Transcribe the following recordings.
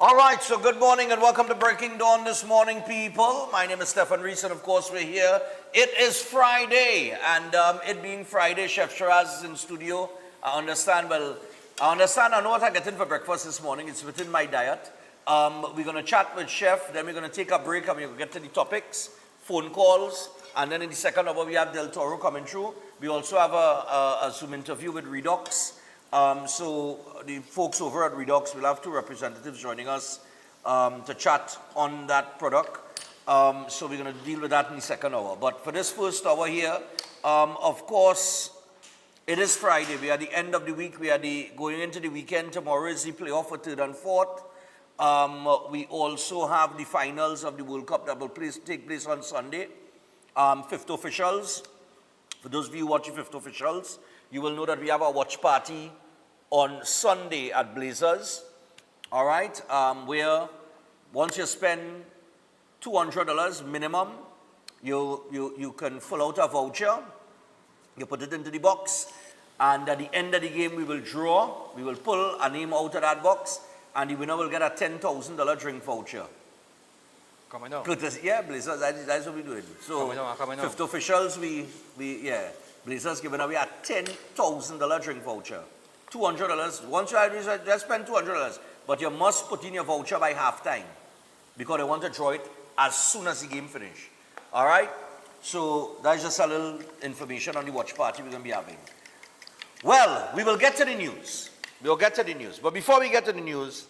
All right, so good morning and welcome to Breaking Dawn this morning, people. My name is Stefan Reese, and of course we're here. It is Friday, and it being Friday, Chef Shiraz is in studio. I understand, I know what I'm getting for breakfast this morning. It's within my diet. We're going to chat with Chef, then we're going to take a break and we're going to get to the topics, phone calls, and then in the second hour we have Del Toro coming through. We also have a Zoom interview with Redox. So the folks over at Redox will have two representatives joining us to chat on that product. So we're going to deal with that in the second hour. But for this first hour here, of course, it is Friday. We are at the end of the week. We are going into the weekend. Tomorrow is the playoff for third and fourth. We also have the finals of the World Cup that will take place on Sunday. Fifth officials. For those of you watching Fifth officials, you will know that we have a watch party on Sunday at Blazers. All right, where once you spend $200 minimum, you can fill out a voucher. You put it into the box, and at the end of the game, we will draw. We will pull a name out of that box, and the winner will get a $10,000 drink voucher. Coming up. Yeah, Blazers. That's what we're doing. So, coming Fifth officials, Blazers giving away a $10,000 drink voucher. $200. Once you just spend $200, but you must put in your voucher by halftime because they want to draw it as soon as the game finish. All right. So that's just a little information on the watch party we're going to be having. Well, we will get to the news. We'll get to the news. But before we get to the news,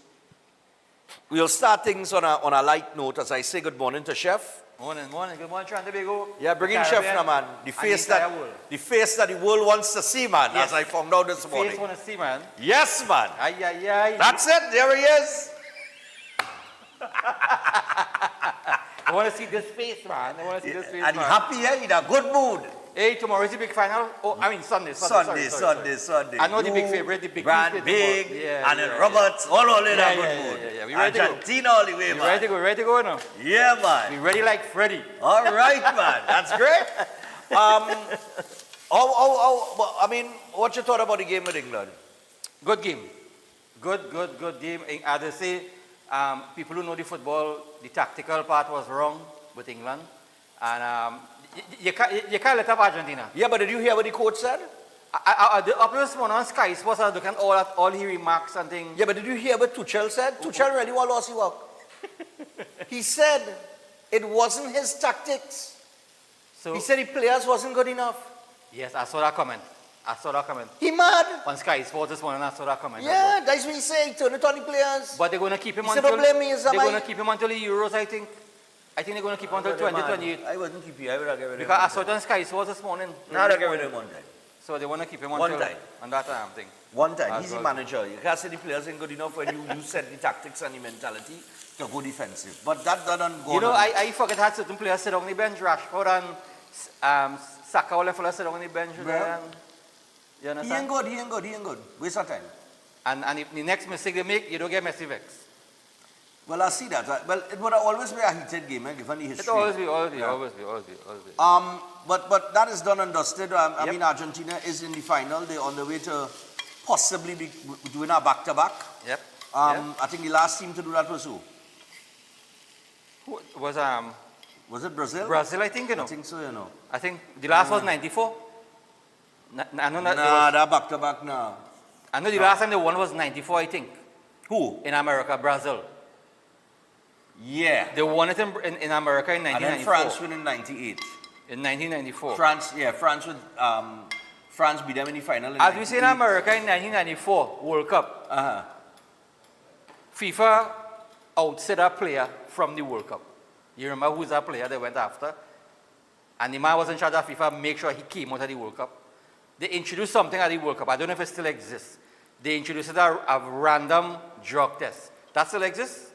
we'll start things on a light note as I say good morning to Chef. Morning. Good morning, Trinidad. Yeah, bring in Chef now, man. The face that the world wants to see, man, yes. As I found out this morning. The face want to see, man. Yes, man. Aye. That's it. There he is. I want to see this face, man. And he's happy, yeah? In a good mood. Hey, tomorrow is the big final. Oh, I mean Sunday. Sunday. I know the big favorite, the big Brand Big, and then Roberts, all in a good mood. Yeah. We ready Argentina all the way, man. Ready to go now? Yeah, man. We ready like Freddy. All right, man. That's great. What you thought about the game with England? Good game. Good game. As they say, people who know the football, the tactical part was wrong with England. And you can't let up Argentina. Yeah, but did you hear what the coach said? Up this morning on Sky Sports, I was looking at all his remarks and things. Yeah, but did you hear what Tuchel said? Tuchel really lost his work. He said it wasn't his tactics. So he said the players wasn't good enough. Yes, I saw that comment. He mad. On Sky Sports this morning, I saw that comment. Yeah, that's what he said. Turn it on the players. But they're going to keep him until... They're going to keep him until the Euros, I think. I think they're going to keep him until 2028. I wouldn't keep him. I would have given him. Because I saw it on Sky Sports this morning. No, I'd have given him one time. So they want to keep him one time. On that thing. One time. He's the manager. You can't say the players ain't good enough when you set the tactics and the mentality to go defensive. But that doesn't go. You know, I forget had certain players sit on the bench. Rashford and Saka all the sit on the bench. Yeah. You understand? He ain't good. Waste of time. And if the next mistake they make, you don't get Messi vex. Well, I see that. Well, it would always be a heated game, given the history. It always be. But that is done and dusted. I mean, Argentina is in the final. They're on the way to possibly be doing a back-to-back. Yep. I think the last team to do that was who? Was it Brazil? Brazil, I think, I think so, I think the last was 94. That back-to-back now. I know the last time they won was 94, I think. Who? In America, Brazil. Yeah. They won it in America in 1994. And then France won in 98. In 1994. France beat them in the final in As we say in America in 1994 World Cup, FIFA outset a player from the World Cup. You remember who's that player they went after? And the man was in charge of FIFA, make sure he came out of the World Cup. They introduced something at the World Cup. I don't know if it still exists. They introduced a random drug test. That still exists?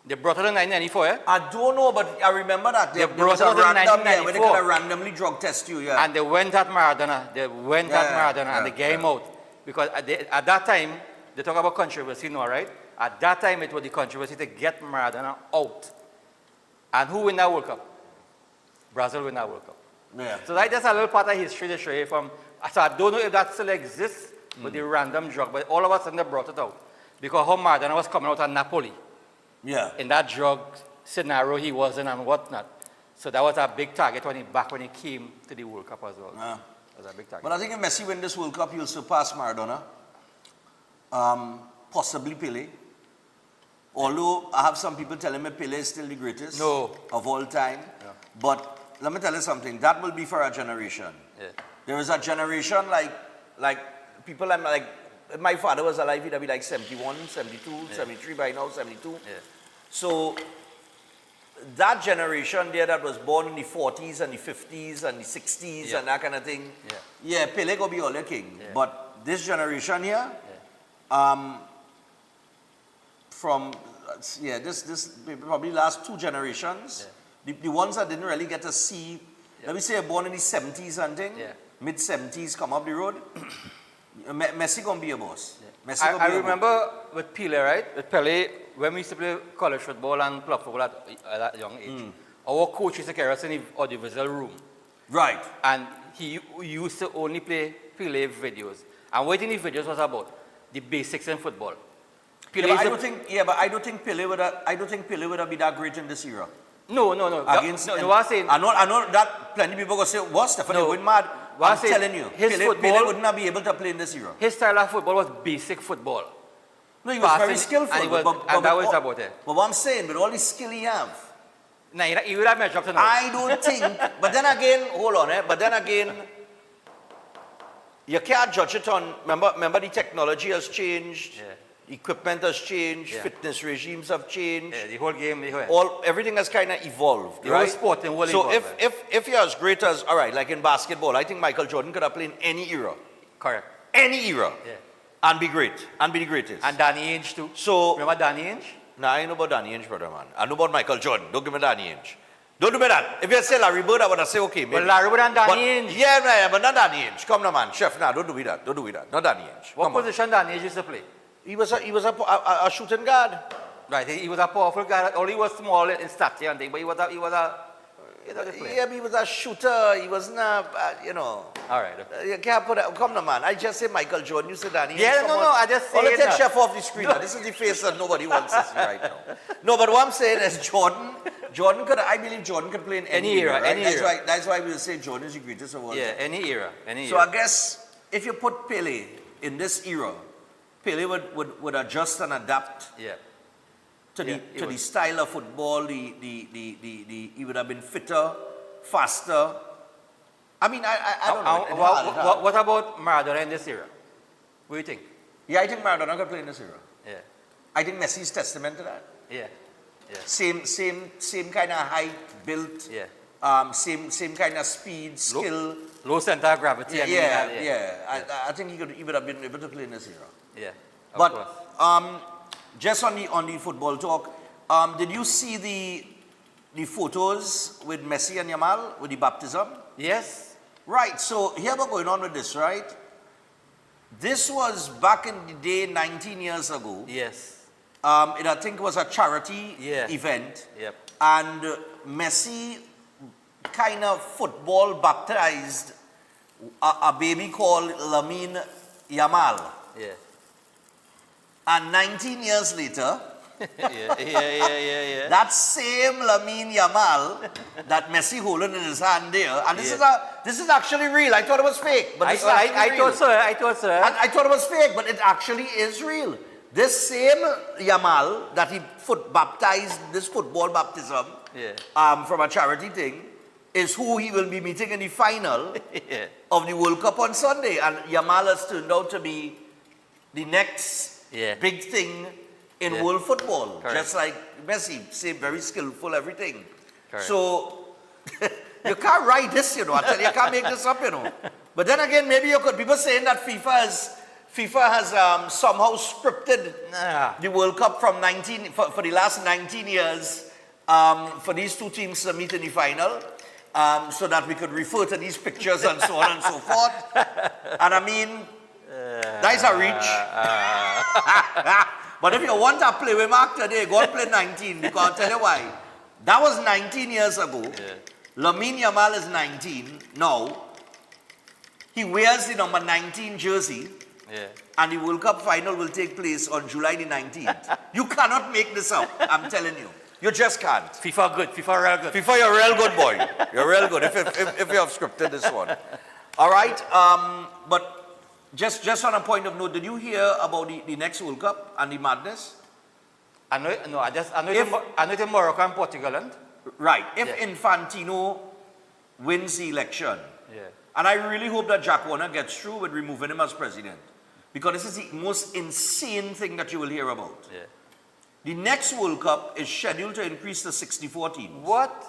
They brought it in 1994, yeah? I don't know, but I remember that. They brought it in 1994. Where they could randomly drug test you, yeah. And they went at Maradona. And they gave him out. Because at that time, they talk about controversy now, right? At that time, it was the controversy to get Maradona out. And who win that World Cup? Brazil win that World Cup. Yeah. So that's just a little part of history to show you from. So I don't know if that still exists with the random drug, but all of a sudden they brought it out. Because how Maradona was coming out of Napoli. Yeah. in that drug scenario he was in and whatnot. So that was a big target when he came to the World Cup as well. Yeah. That was a big target. But I think if Messi win this World Cup, he'll surpass Maradona. Possibly Pele. Although I have some people telling me Pele is still the greatest No. of all time. Yeah. But let me tell you something, that will be for a generation. Yeah. There is a generation like people like my father was alive, he'd be like 71, 72, 73 by now, 72. Yeah. So that generation there that was born in the 40s and the 50s and the 60s and that kind of thing, yeah, Pele go be all the king. Yeah. But this generation here, from this probably last two generations, the ones that didn't really get to see, let me say born in the 70s and thing, mid 70s come up the road, Messi gonna be a boss. Messi gonna I be a remember with Pele, right? With Pele, when we used to play college football and club football at that young age, our coach used to carry us in the audiovisual room. Right. And he used to only play Pele videos. And what in the videos was about? The basics in football. Yeah, but I don't think Pele would have been that great in this era. No. Against, no, what I'm saying, I know that plenty of people go say, what, Stephanie, No. you're going mad. What I'm I'm saying, telling you, his Pele football- would not be able to play in this era. his style of football was basic football. No, he was very Passing, skillful. and he was- but and that with was all- about it. But what I'm saying, with all the skill he have, Now, he would have measured up to now. I don't think, but then again, hold on, but then again, you can't judge it on, remember the technology has changed, equipment has changed, fitness regimes have changed. Yeah, the whole game, the whole, Everything has kind of evolved, the right? whole sport and whole So involvement. if you're as great as, all right, like in basketball, I think Michael Jordan could have played in any era, Correct. yeah, and be great, and be the greatest. And Danny Ainge too. So, Remember Danny Ainge? nah, I know about Danny Ainge, brother, man. I know about Michael Jordan. Don't give me Danny Ainge. Don't do me that. If you say Larry Bird, I would have say, okay, maybe. Well, Larry Bird and Danny But- Ainge. Yeah, but not Danny Ainge. Come now, man. Chef, nah, don't do with that. Don't do with that. Not Danny Ainge. What Come on. position Danny Ainge used to play? He was a shooting guard. Right, he was a powerful guy. Only was small in stature and thing, but he was a player. Yeah, but he was a shooter. He was not, All right. Okay. You can't put that. Come now, man. I just say Michael Jordan. You say Danny Ainge. Yeah, Come no, on. I just Oh, let's saying take that. Chef off the screen. Now. This is the face that nobody wants to see right now. No, but what I'm saying is I believe Jordan could play in any era. Right? any era. That's why we will say Jordan is the greatest of all Yeah, time. any era. So I guess if you put Pele in this era, Pele would adjust and adapt Yeah. to Yeah, the style of football. He would have been fitter, faster. I mean, I don't know. It's hard. What about Maradona in this era? What do you think? Yeah, I think Maradona could play in this era. Yeah. I think Messi's testament to that. Yeah. Yeah. Same kind of height, built. Yeah. Same kind of speed, skill. Low center of gravity. Yeah. I think he would have been able to play in this era. Yeah. Of But course. just on the football talk, did you see the photos with Messi and Yamal with the baptism? Yes. Right. So here we're going on with this, right? This was back in the day, 19 years ago. Yes. It I think was a charity event. Yep. And Messi kind of football baptized a baby called Lamine Yamal. Yeah. And 19 years later, Yeah. that same Lamine Yamal that Messi holding in his hand there, and this is actually real. I thought it was fake, but I thought so. And I thought it was fake, but it actually is real. This same Yamal that he baptized, this football baptism, from a charity thing, is who he will be meeting in the final of the World Cup on Sunday. And Yamal has turned out to be the next big thing in world football. Correct. Just like Messi, same, very skillful, everything. Correct. So, you can't write this, I tell you, you can't make this up, But then again, maybe you could, people saying that FIFA has somehow scripted the World Cup from for the last 19 years for these two teams to meet in the final, so that we could refer to these pictures and so on and so forth. And I mean, that's a reach. But if you want to play with Mark today, go and play 19, because I'll tell you why. That was 19 years ago. Lamine Yamal is 19 now. He wears the number 19 jersey. Yeah. And the World Cup final will take place on July the 19th. You cannot make this up, I'm telling you. You just can't. FIFA good. FIFA real good. FIFA, you're a real good boy. You're real good if you have scripted this one. All right, but just on a point of note, did you hear about the next World Cup and the madness? I know it's in Morocco and Portugal, and Right. If Yeah. Infantino wins the election, yeah. and I really hope that Jack Warner gets through with removing him as president, because this is the most insane thing that you will hear about. Yeah. The next World Cup is scheduled to increase to 64 teams. What?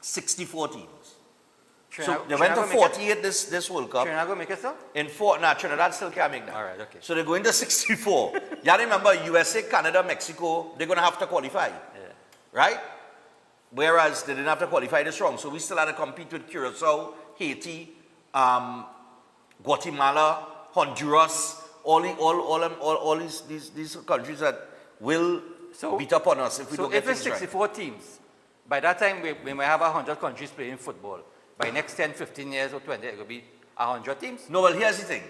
64 teams. So Trinidad- they went to Trinidad gonna make 48 this World Cup. Trinidad gonna make it so? Trinidad still can't make that. All right, okay. So they're going to 64. You remember USA, Canada, Mexico, they're going to have to qualify. Yeah. Right? Whereas they didn't have to qualify this wrong. So we still had to compete with Curacao, Haiti, Guatemala, Honduras, all these countries that will So- beat up on us if we So don't get if it's things right. 64 teams, by that time we might have 100 countries playing football. By next 10, 15 years or 20, it will be 100 teams. No, well, here's the thing.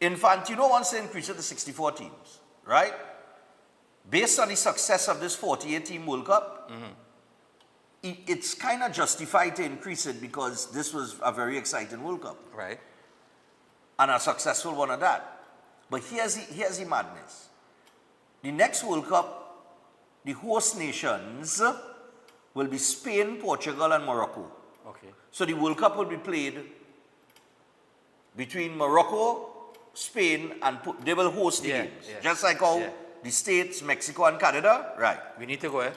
Infantino wants to increase it to 64 teams, right? Based on the success of this 48-team World Cup, it's kind of justified to increase it because this was a very exciting World Cup Right. and a successful one at that. But here's the madness. The next World Cup, the host nations will be Spain, Portugal, and Morocco. Okay. So the World Cup will be played between Morocco, Spain, and they will host the Yeah, games. yeah, Just like how yeah. the States, Mexico, and Canada, right. We need to go, eh?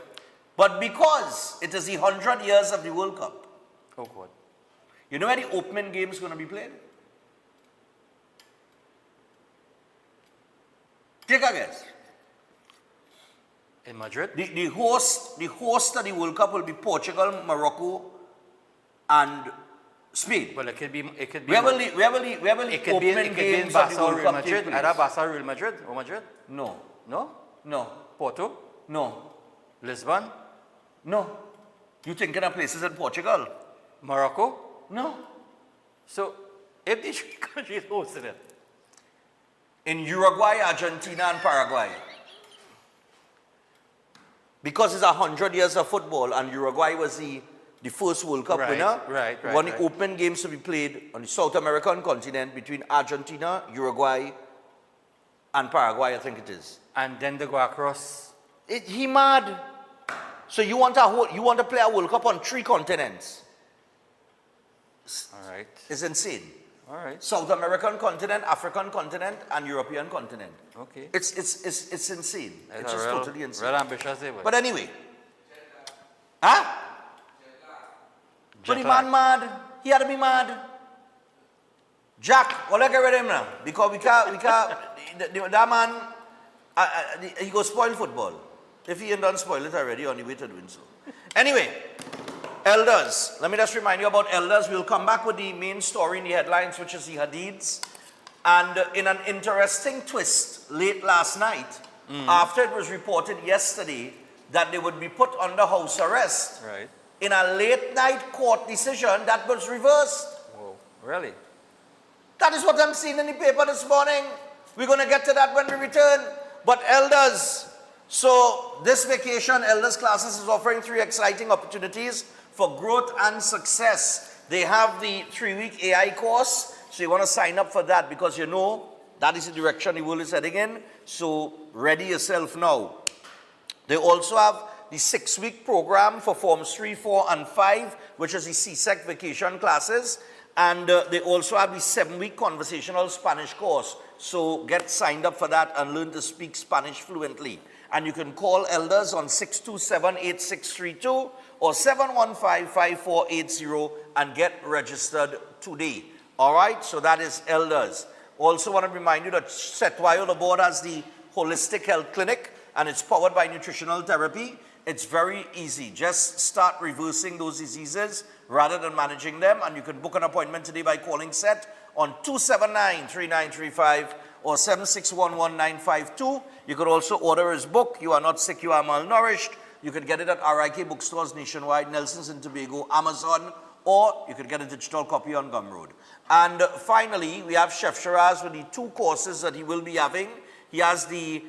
But because it is the 100 years of the World Cup, Oh, God. you know where the opening game is going to be played? Take a guess. In Madrid? The host of the World Cup will be Portugal, Morocco, and Spain. Well, it could be. Where will the it could be opening in games of Barca the or World Real Cup take Madrid. place? Either Barca or Real Madrid or Madrid? No, No? no, Porto? no, Lisbon? no. You thinking of places in Portugal? Morocco? No. So, if these countries hosted it, In Uruguay, Argentina, and Paraguay. Because it's 100 years of football, and Uruguay was the first World Cup Right, winner. right, We want right. the open games to be played on the South American continent between Argentina, Uruguay, and Paraguay, I think it is. and then they go across. He mad. So you want to play a World Cup on 3 continents? All right. It's insane. All right. South American continent, African continent, and European continent. Okay. It's insane. That's It's a just real, totally insane. real ambitious, eh, boy. But anyway. Huh? But the Jet lag. man mad. He had to be mad. Jack, well, let's get rid of him now. Because we can't, that man, he go spoil football. If he ain't done spoil it already, on the way to doing so. Anyway, elders. Let me just remind you about elders. We'll come back with the main story in the headlines, which is the Hadids. And in an interesting twist, late last night, after it was reported yesterday that they would be put under house arrest, Right. in a late night court decision, that was reversed. Whoa. Really? That is what I'm seeing in the paper this morning. We're going to get to that when we return. But elders, so this vacation, Elders Classes is offering 3 exciting opportunities for growth and success. They have the 3-week AI course, so you want to sign up for that because you know that is the direction the world is heading in. So ready yourself now. They also have the 6-week program for Forms 3, 4, and 5, which is the CSEC vacation classes. And they also have the 7-week conversational Spanish course. So get signed up for that and learn to speak Spanish fluently. And you can call elders on 627-8632 or 715-5480 and get registered today. All right, so that is elders. Also want to remind you that Setwayo, the board, has the Holistic Health Clinic, and it's powered by nutritional therapy. It's very easy. Just start reversing those diseases rather than managing them. And you can book an appointment today by calling SET on 279-3935 or 7611952. You could also order his book, You Are Not Sick, You Are Malnourished. You can get it at RIK bookstores nationwide, Nelson's in Tobago, Amazon, or you could get a digital copy on Gumroad. And finally, we have Chef Shiraz with the 2 courses that he will be having. He has the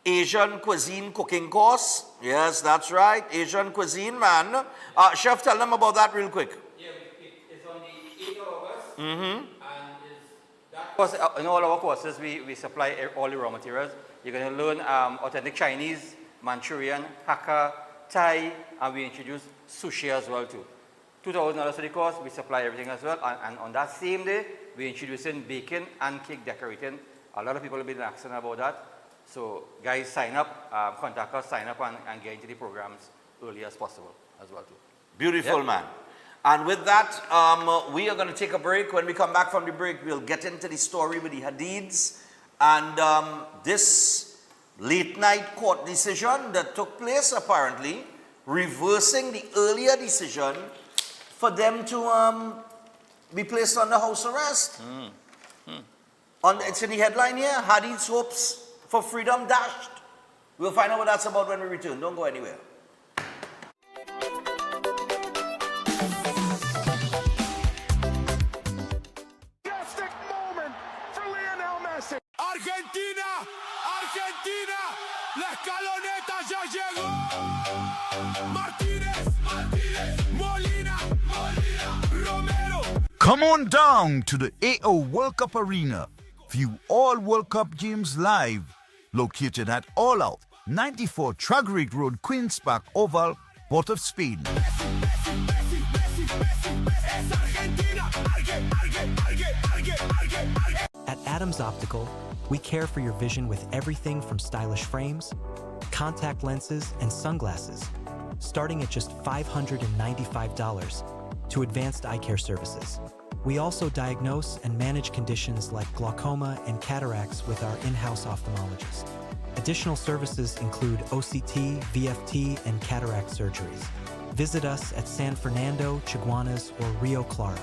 Asian cuisine cooking course. Yes, that's right, Asian cuisine, man. Chef, tell them about that real quick. Yeah, it's on the 8th of August. And that course, in all our courses, we supply all the raw materials. You're going to learn authentic Chinese, Manchurian, Hakka, Thai, and we introduce sushi as well too. $2,000 for the course, we supply everything as well. And on that same day, we're introducing baking and cake decorating. A lot of people have been asking about that. So guys, sign up, contact us, sign up and get into the programs early as possible as well too. Beautiful, Yep. man. And with that, we are going to take a break. When we come back from the break, we'll get into the story with the Hadids and this late night court decision that took place, apparently, reversing the earlier decision for them to be placed under house arrest. It's in the headline here, Hadids hopes for freedom dashed. We'll find out what that's about when we return. Don't go anywhere. Fantastic moment for Lionel Messi. Argentina, Argentina, la escaloneta ya llegó. Martínez, Martínez, Molina, Molina, Romero. Come on down to the AO World Cup Arena. View all World Cup games live. Located at All Out, 94 Tragrig Road, Queen's Park Oval, Port of Spain. At Adams Optical, we care for your vision with everything from stylish frames, contact lenses, and sunglasses, starting at just $595, to advanced eye care services. We also diagnose and manage conditions like glaucoma and cataracts with our in-house ophthalmologist. Additional services include OCT, VFT, and cataract surgeries. Visit us at San Fernando, Chaguanas, or Rio Claro.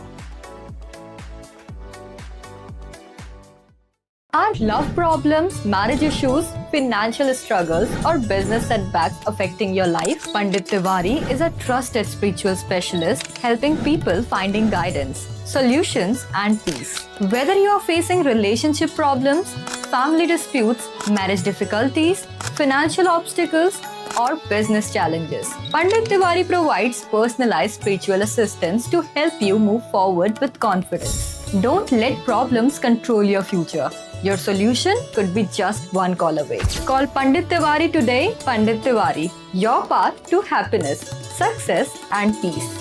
Are love problems, marriage issues, financial struggles, or business setbacks affecting your life? Pandit Tiwari is a trusted spiritual specialist helping people finding guidance, solutions, and peace. Whether you are facing relationship problems, family disputes, marriage difficulties, financial obstacles, or business challenges, Pandit Tiwari provides personalized spiritual assistance to help you move forward with confidence. Don't let problems control your future. Your solution could be just one call away. Call Pandit Tiwari today. Pandit Tiwari, your path to happiness, success, and peace.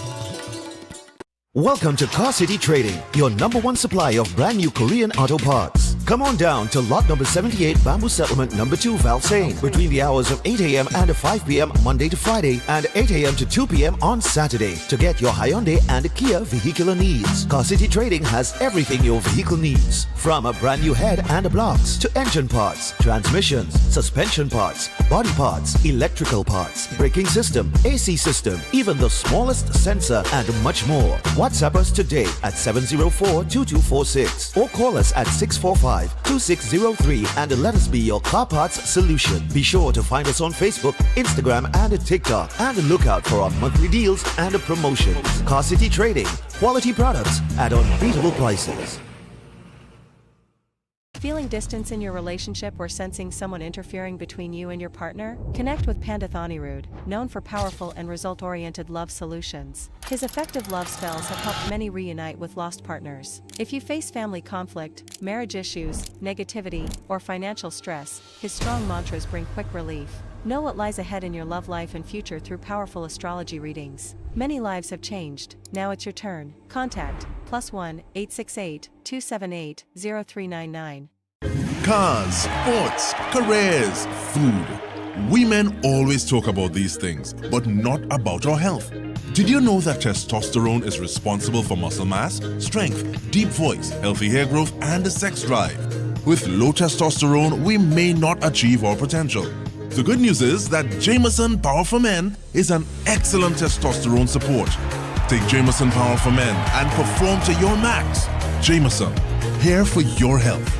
Welcome to Car City Trading, your #1 supply of brand new Korean auto parts. Come on down to lot number 78, Bamboo Settlement number 2, Valsain, between the hours of 8 a.m. and 5 p.m. Monday to Friday, and 8 a.m. to 2 p.m. on Saturday to get your Hyundai and Kia vehicular needs. Car City Trading has everything your vehicle needs, from a brand new head and blocks to engine parts, transmissions, suspension parts, body parts, electrical parts, braking system, AC system, even the smallest sensor, and much more. WhatsApp us today at 704-2246 or call us at 645-2603 and let us be your car parts solution. Be sure to find us on Facebook, Instagram, and TikTok, and look out for our monthly deals and promotions. Car City Trading, quality products at unbeatable prices. Feeling distance in your relationship or sensing someone interfering between you and your partner? Connect with Pandit Anirudh, known for powerful and result-oriented love solutions. His effective love spells have helped many reunite with lost partners. If you face family conflict, marriage issues, negativity, or financial stress, his strong mantras bring quick relief. Know what lies ahead in your love life and future through powerful astrology readings. Many lives have changed. Now it's your turn. Contact +1 868 278 0399. Cars, sports, careers, food. We men always talk about these things, but not about our health. Did you know that testosterone is responsible for muscle mass, strength, deep voice, healthy hair growth, and the sex drive? With low testosterone, we may not achieve our potential. The good news is that Jameson Power for Men is an excellent testosterone support. Take Jameson Power for Men and perform to your max. Jameson, here for your health.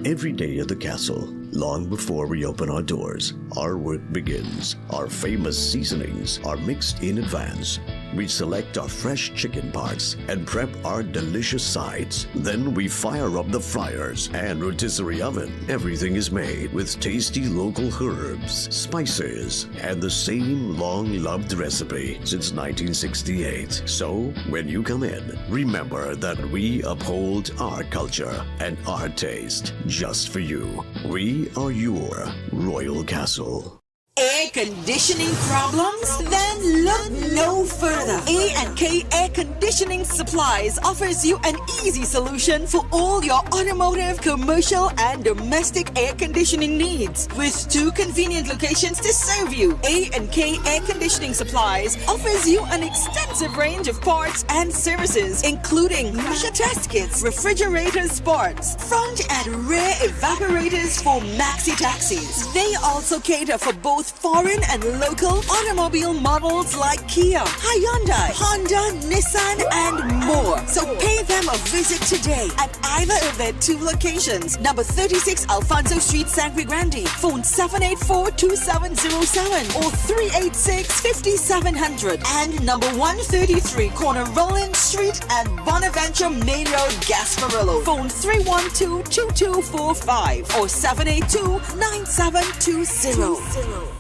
Every day at the castle, long before we open our doors, our work begins. Our famous seasonings are mixed in advance. we select our fresh chicken parts and prep our delicious sides. Then we fire up the fryers and rotisserie oven. Everything is made with tasty local herbs, spices, and the same long-loved recipe since 1968. So, when you come in, remember that we uphold our culture and our taste just for you. We are your Royal Castle. Air conditioning problems? Then look no further. A&K Air Conditioning Supplies offers you an easy solution for all your automotive, commercial, and domestic air conditioning needs. With 2 convenient locations to serve you, A&K Air Conditioning Supplies offers you an extensive range of parts and services, including pressure test kits, refrigerator parts, front and rear evaporators for maxi taxis. They also cater for both foreign and local automobile models like Kia, Hyundai, Honda, Nissan, and more. So pay them a visit today at either of their 2 locations. Number 36 Alfonso Street, Sangre Grande. Phone 784-2707 or 386-5700. And number 133 Corner Roland Street and Bonaventure Main Road, Gasparillo. Phone 312-2245 or 782-9720.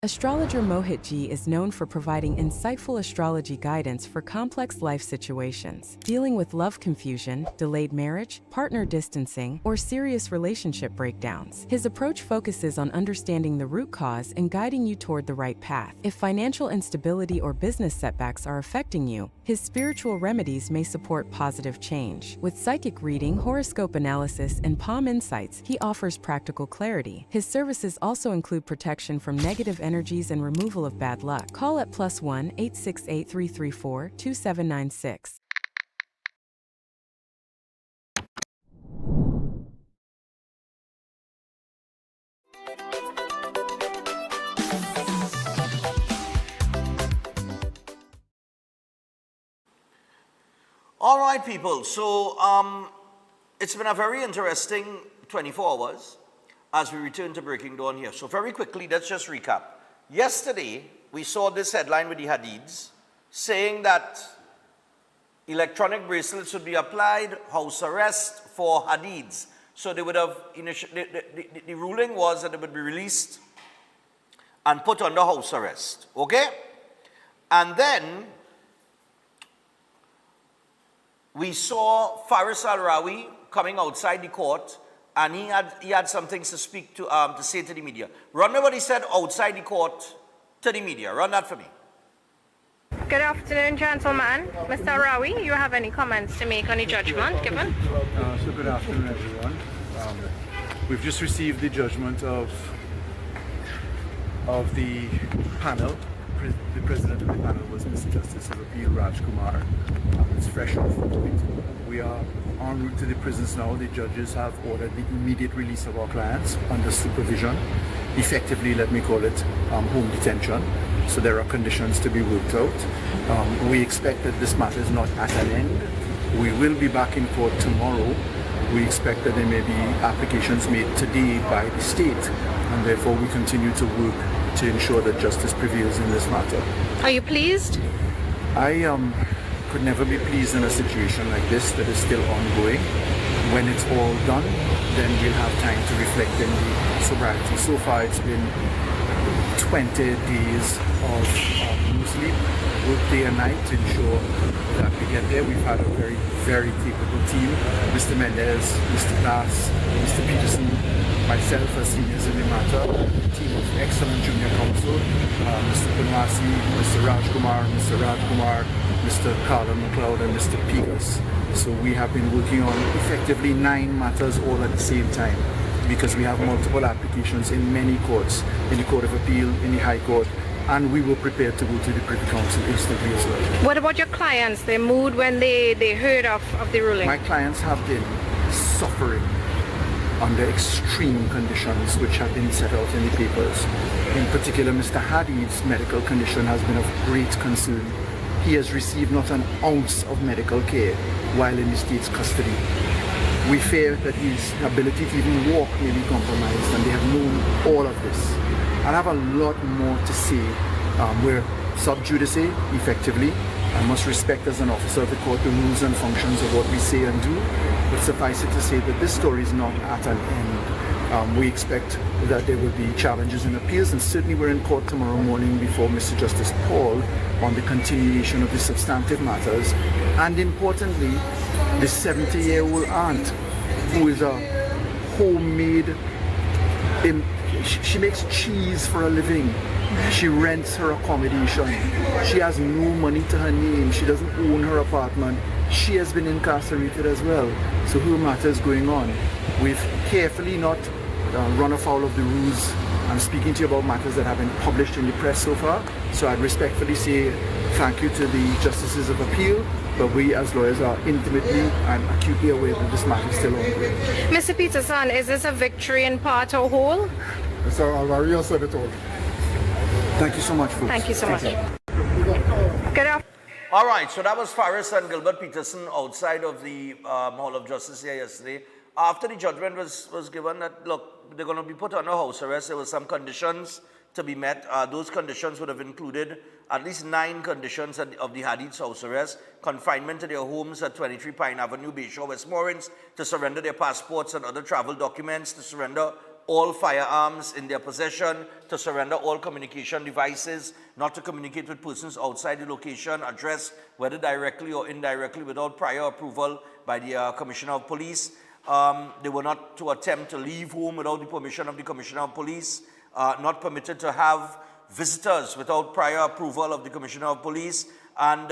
Astrologer Mohit Ji is known for providing insightful astrology guidance for complex life situations, dealing with love confusion, delayed marriage, partner distancing, or serious relationship breakdowns. His approach focuses on understanding the root cause and guiding you toward the right path. If financial instability or business setbacks are affecting you, his spiritual remedies may support positive change. With psychic reading, horoscope analysis, and palm insights, he offers practical clarity. His services also include protection from negative energies and removal of bad luck. Call at +1 868 334 2796. All right, people. So it's been a very interesting 24 hours as we return to Breaking Dawn here. So very quickly, let's just recap. Yesterday, we saw this headline with the Hadids saying that electronic bracelets would be applied, house arrest for Hadids. So they would have, the ruling was that they would be released and put under house arrest. Okay? And then we saw Faris Al-Rawi coming outside the court, and he had some things to speak to say to the media. Run what he said outside the court to the media. Run that for me. Good afternoon, gentlemen. Mr. Al-Rawi, you have any comments to make on the judgment given? So good afternoon, everyone. We've just received the judgment of the panel. The president of the panel was Mr. Justice of Appeal Raj Kumar. It's fresh off the point. We are en route to the prisons now. The judges have ordered the immediate release of our clients under supervision. Effectively, let me call it home detention. So there are conditions to be worked out. We expect that this matter is not at an end. We will be back in court tomorrow. We expect that there may be applications made today by the state, and therefore we continue to work to ensure that justice prevails in this matter. Are you pleased? I could never be pleased in a situation like this that is still ongoing. When it's all done, then we'll have time to reflect in the sobriety. So far it's been 20 days of no sleep, work day and night to ensure that we get there. We've had a very, very capable team. Mr. Mendez, Mr. Das, Mr. Peterson, myself as seniors in the matter, a team of excellent junior counsel, Mr. Punwasi, Mr. Rajkumar, Mr. Carlin McLeod, and Mr. Pigas. So we have been working on effectively 9 matters all at the same time, because we have multiple applications in many courts, in the Court of Appeal, in the High Court, and we were prepared to go to the Privy Council instantly as well. What about your clients, their mood when they heard of the ruling? My clients have been suffering under extreme conditions which have been set out in the papers. In particular, Mr. Hadid's medical condition has been of great concern. He has received not an ounce of medical care while in the state's custody. We fear that his ability to even walk may be compromised, and they have known all of this. I have a lot more to say. We're sub judice effectively. I must respect as an officer of the court the rules and functions of what we say and do, but suffice it to say that this story is not at an end. We expect that there will be challenges and appeals, and certainly we're in court tomorrow morning before Mr. Justice Paul on the continuation of the substantive matters, and importantly, the 70-year-old aunt who is a homemade, she makes cheese for a living. She rents her accommodation. She has no money to her name. She doesn't own her apartment. She has been incarcerated as well. So her matter is going on. We've carefully not run afoul of the rules. I'm speaking to you about matters that have been published in the press so far. So I'd respectfully say thank you to the Justices of Appeal, but we as lawyers are intimately and acutely aware that this matter is still ongoing. Mr. Peterson, is this a victory in part or whole? Mr. Alvario said it all. Thank you so much, folks. Thank you so much. Good afternoon. All right, so that was Faris and Gilbert Peterson outside of the Hall of Justice here yesterday. After the judgment was given that, look, they're going to be put under house arrest, there were some conditions to be met. Those conditions would have included at least 9 conditions of the Hadid's house arrest: confinement to their homes at 23 Pine Avenue, Bayshore, Westmoreland, to surrender their passports and other travel documents, to surrender all firearms in their possession, to surrender all communication devices, not to communicate with persons outside the location, address, whether directly or indirectly, without prior approval by the Commissioner of Police. They were not to attempt to leave home without the permission of the Commissioner of Police, not permitted to have visitors without prior approval of the Commissioner of Police, and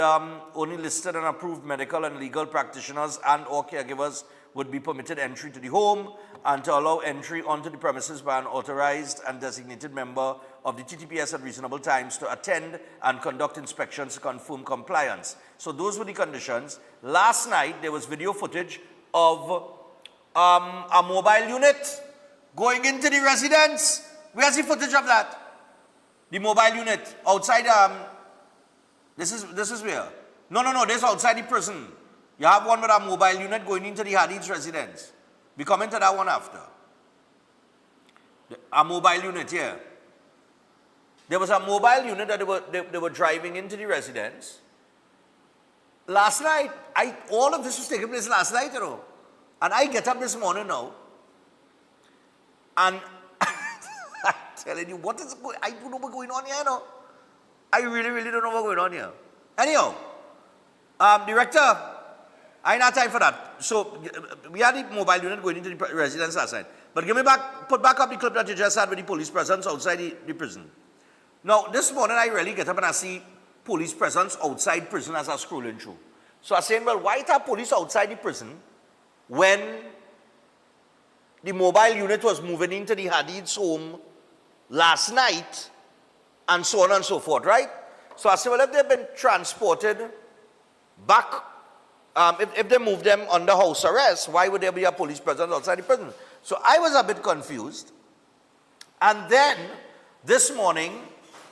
only listed and approved medical and legal practitioners and or caregivers would be permitted entry to the home, and to allow entry onto the premises by an authorized and designated member of the TTPS at reasonable times to attend and conduct inspections to confirm compliance. So those were the conditions. Last night, there was video footage of a mobile unit going into the residence. Where's the footage of that? The mobile unit outside, this is where? No, this is outside the prison. You have one with a mobile unit going into the Hadid's residence. We come into that one after. A mobile unit here. There was a mobile unit that they were driving into the residence. Last night, all of this was taking place last night, you know. And I get up this morning now, and I'm telling you, I don't know what's going on here, you know. I really don't know what's going on here. Anyhow, Director, I ain't have time for that. So, we had the mobile unit going into the residence last night. But put back up the clip that you just had with the police presence outside the prison. Now, this morning I really get up and I see police presence outside prison as I was scrolling through. So I was saying, well, why have police outside the prison when the mobile unit was moving into the Hadid's home last night, and so on and so forth, right? So I said, well, if they've been transported back, if they move them under house arrest, why would there be a police presence outside the prison? So I was a bit confused. And then, this morning,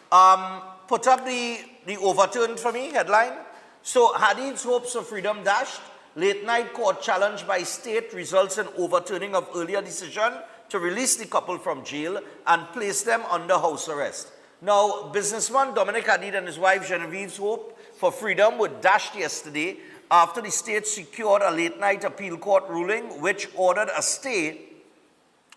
put up the overturned for me headline. So, Hadid's hopes of freedom dashed. Late night court challenge by state results in overturning of earlier decision to release the couple from jail and place them under house arrest. Now, businessman Dominic Hadid and his wife Genevieve's hope for freedom were dashed yesterday after the state secured a late night appeal court ruling which ordered a stay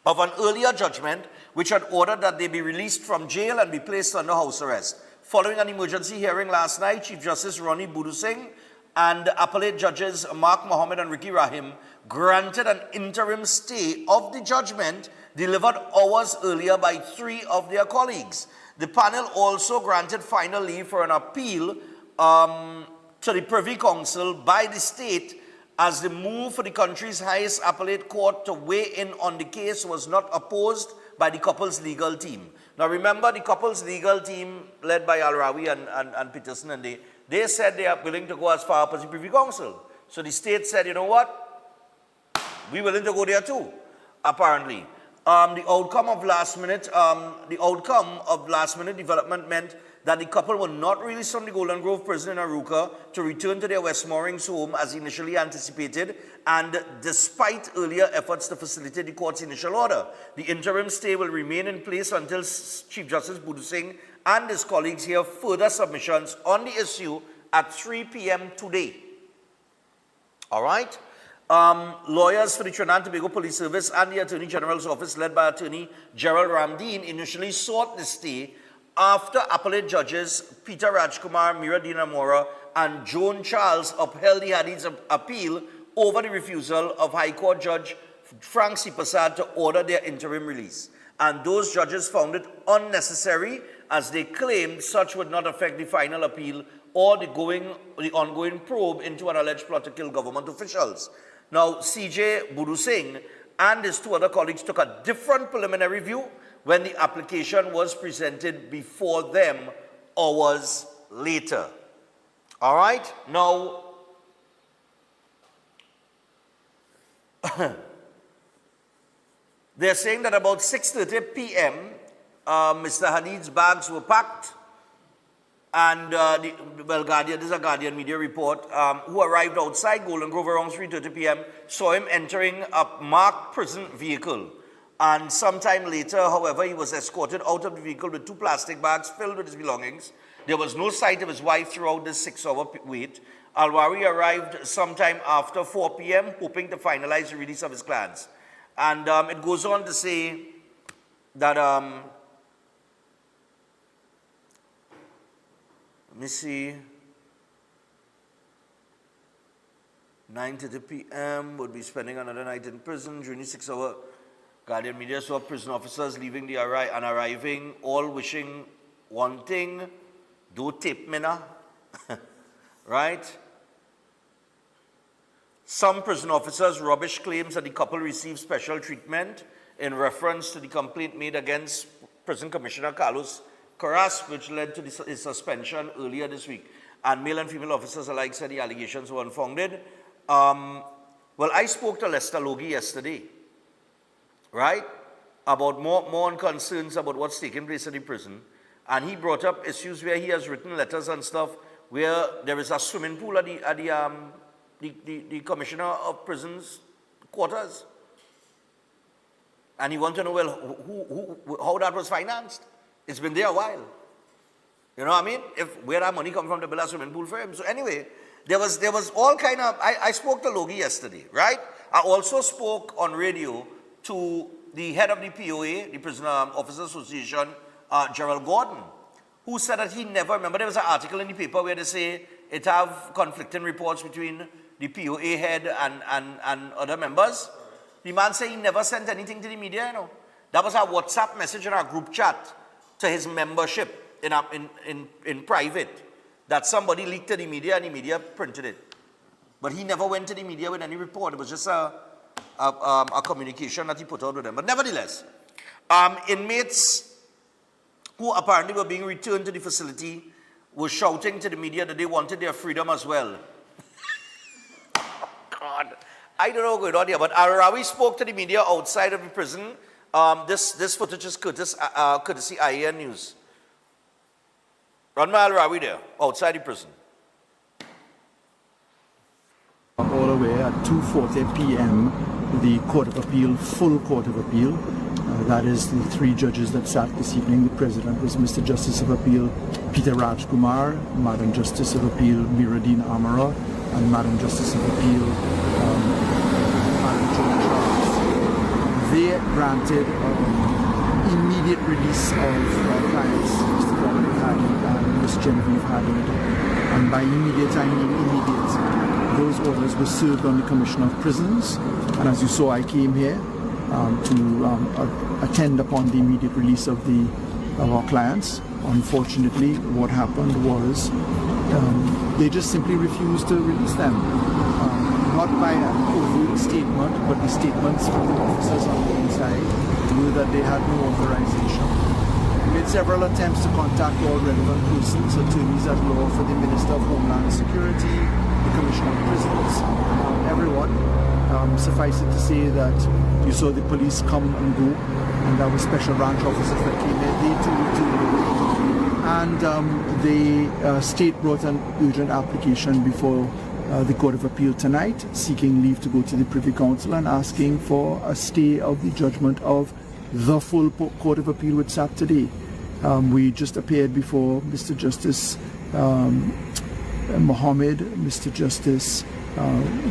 of an earlier judgment which had ordered that they be released from jail and be placed under house arrest. Following an emergency hearing last night, Chief Justice Ronnie Budusing and appellate judges Mark Mohammed and Ricky Rahim granted an interim stay of the judgment delivered hours earlier by 3 of their colleagues. The panel also granted final leave for an appeal to the Privy Council by the state as the move for the country's highest appellate court to weigh in on the case was not opposed by the couple's legal team. Now remember, the couple's legal team led by Al-Rawi and Peterson, and they said they are willing to go as far up as the Privy Council. So the state said, you know what, we're willing to go there too, apparently. The outcome of last minute development meant that the couple were not released from the Golden Grove prison in Arouca to return to their Westmoreland home as initially anticipated, and despite earlier efforts to facilitate the court's initial order. The interim stay will remain in place until Chief Justice Budusing and his colleagues hear further submissions on the issue at 3 p.m. today. All right? Lawyers for the Trinidad and Tobago Police Service and the Attorney General's office, led by Attorney Gerald Ramdeen, initially sought the stay after appellate judges Peter Rajkumar, Miradeen Amora, and Joan Charles upheld the Hadid's appeal over the refusal of High Court Judge Frank C. Prasad to order their interim release. And those judges found it unnecessary, as they claimed such would not affect the final appeal or the ongoing probe into an alleged plot to kill government officials. Now, CJ Budu Singh and his two other colleagues took a different preliminary view when the application was presented before them hours later. All right? Now, they're saying that about 6:30 p.m., Mr. Hadid's bags were packed, and Guardian, this is a Guardian media report, who arrived outside Golden Grove around 3:30 p.m., saw him entering a marked prison vehicle. And sometime later, however, he was escorted out of the vehicle with 2 plastic bags filled with his belongings. There was no sight of his wife throughout this 6-hour wait. Alwari arrived sometime after 4 p.m., hoping to finalize the release of his clients. And it goes on to say that, let me see, 9:30 p.m. would be spending another night in prison. During the 6-hour, Guardian media saw prison officers leaving and arriving, all wishing one thing: do tape mina, right? Some prison officers rubbish claims that the couple received special treatment in reference to the complaint made against Prison Commissioner Carlos Carras, which led to his suspension earlier this week. And male and female officers alike said the allegations were unfounded. Well, I spoke to Lester Logie yesterday, right, about more on concerns about what's taking place at the prison. And he brought up issues where he has written letters and stuff where there is a swimming pool at the Commissioner of Prisons quarters. And he wanted to know, well, how that was financed. It's been there a while. You know what I mean? Where that money come from to build a swimming pool for him. So anyway, there was all kind of, I spoke to Logie yesterday, right? I also spoke on radio to the head of the POA, the Prisoner Officers Association, Gerald Gordon, who said that he never, remember there was an article in the paper where they say it have conflicting reports between the POA head and other members. The man said he never sent anything to the media, you know. That was our WhatsApp message in our group chat to his membership in private, that somebody leaked to the media and the media printed it. But he never went to the media with any report. It was just a communication that he put out with them. But nevertheless, inmates who apparently were being returned to the facility were shouting to the media that they wanted their freedom as well. Oh, God. I don't know what's going on here, but Al-Rawi spoke to the media outside of the prison. This footage is courtesy IAN News. Run my Al-Rawi there, outside the prison. All the way at 2:40 p.m., the Court of Appeal, full Court of Appeal, that is the 3 judges that sat this evening. The President was Mr. Justice of Appeal Peter Rajkumar, Madam Justice of Appeal Miradeen Amara, and Madam Justice of Appeal Madam Joan Charles. They granted immediate release of clients, Mr. Dominic Hadid and Ms. Genevieve Hadid. And by immediate, I mean immediate. Those orders were served on the Commissioner of Prisons, and as you saw, I came here to attend upon the immediate release of our clients. Unfortunately, what happened was they just simply refused to release them. Not by an overt statement, but the statements from the officers on the inside were that they had no authorization. We made several attempts to contact all relevant persons, attorneys at law for the Minister of Homeland Security, the Commissioner of Prisons, everyone. Suffice it to say that you saw the police come and go, and there were special branch officers that came in. They too were and the state brought an urgent application before the Court of Appeal tonight, seeking leave to go to the Privy Council and asking for a stay of the judgment of the full Court of Appeal, which sat today. We just appeared before Mr. Justice Mohammed, Mr. Justice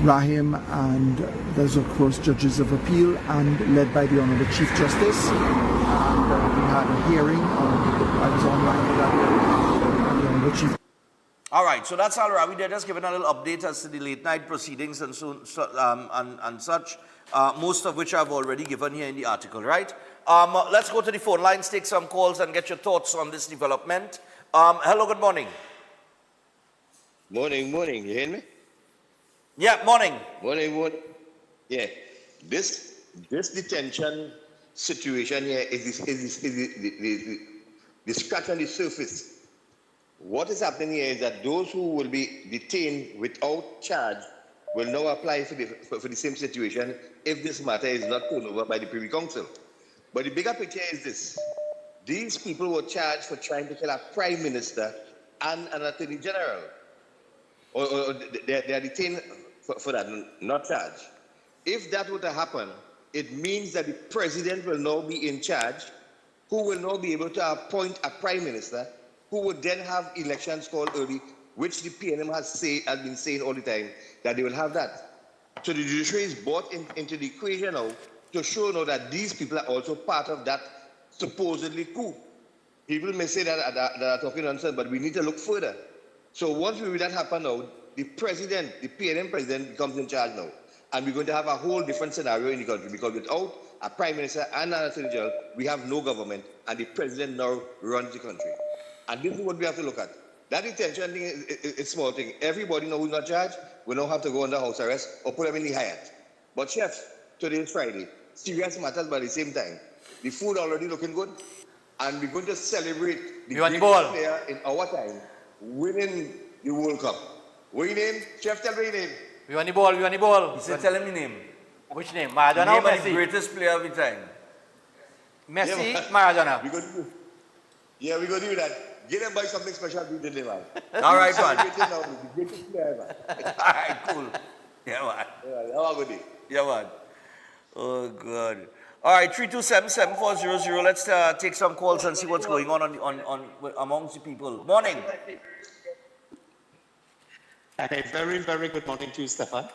Rahim, and there's of course judges of appeal, and led by the Honorable Chief Justice. And we had a hearing. I was online for that hearing. And the Honorable Chief. All right, so that's Al Rawi. They're just giving a little update as to the late night proceedings and and such, most of which I've already given here in the article, right? Let's go to the phone lines, take some calls, and get your thoughts on this development. Hello, good morning. Morning. You hear me? Yeah, morning. Morning. Yeah, this detention situation here is the scratch on the surface. What is happening here is that those who will be detained without charge will now apply for the same situation if this matter is not turned over by the Privy Council. But the bigger picture is this. These people were charged for trying to kill a Prime Minister and an Attorney General. Or they are detained for that, not charged. If that were to happen, it means that the President will now be in charge, who will now be able to appoint a Prime Minister, who would then have elections called early, which the PNM has been saying all the time, that they will have that. So the judiciary is brought into the equation now to show now that these people are also part of that supposedly coup. People may say that are talking nonsense, but we need to look further. So once we that happen now, the president, the PNM president becomes in charge now. And we're going to have a whole different scenario in the country, because without a Prime Minister and an Attorney General, we have no government, and the president now runs the country. And this is what we have to look at. That detention thing is a small thing. Everybody knows who's not charged. We don't have to go under house arrest or put them in the Hyatt. But Chef, today is Friday. Serious matters, but at the same time, the food already looking good, and we're going to celebrate the greatest player in our time winning the World Cup. What your name? Chef, tell me your name. We want the ball. He said, tell him your name. Which name? Maradona Name or of the Messi? greatest player of the time. Messi, Maradona. We're going to do that. Get them buy something special to the man. All right, man. The greatest player ever. All right, cool. Yeah, man. Have a good day. Yeah, man. Oh, God. All right, 327-7400. Let's take some calls and see what's going on amongst the people. Morning. And a very, very good morning to you, Stefan.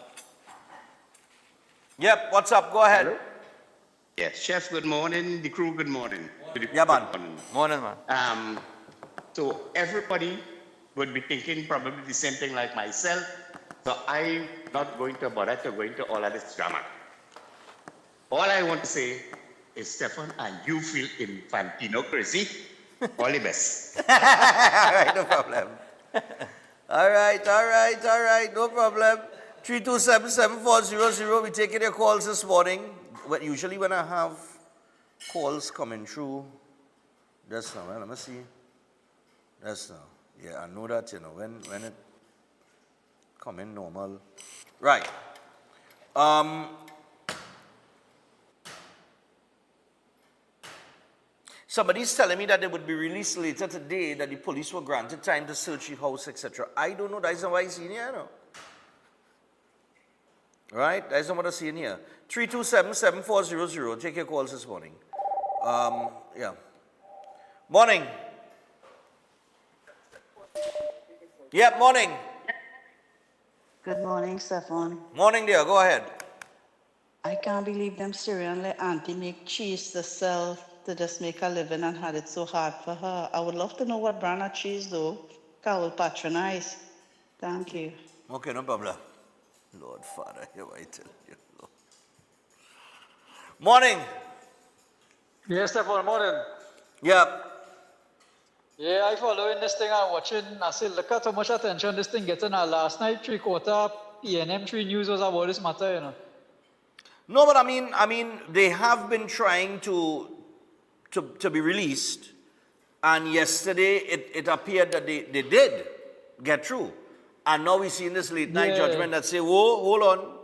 Yep, what's up? Go ahead. Hello? Yes, Chef, good morning. The crew, good morning. Yeah, man. Morning, man. So everybody would be thinking probably the same thing like myself. So I'm not going to bother to go into all of this drama. All I want to say is, Stefan, and you feel Infantino crazy, all the best. All right, no problem. All right, no problem. 327-7400. We're taking your calls this morning. Usually when I have calls coming through, just now, let me see. Just now. Yeah, I know that, when it come in normal. Right. Somebody's telling me that they would be released later today, that the police were granted time to search the house, etc. I don't know. That's not what I see in here, no. Right? That's not what I see in here. 327-7400. Take your calls this morning. Yeah. Morning. Yeah, morning. Good morning, Stefan. Morning, dear. Go ahead. I can't believe them Syrian let Auntie make cheese to sell to just make a living and had it so hard for her. I would love to know what brand of cheese, though. I will patronize. Thank you. Okay, no problem. Lord Father, here I tell you. Lord. Morning. Yes, Stefan, morning. Yeah. Yeah, I following this thing and watching. I see, look at how much attention this thing getting. Last night, 3/4 PNM 3 News was about this matter, No, but I mean, they have been trying to be released, and yesterday it appeared that they did get through, and now we see in this late night judgment that say, whoa, hold on.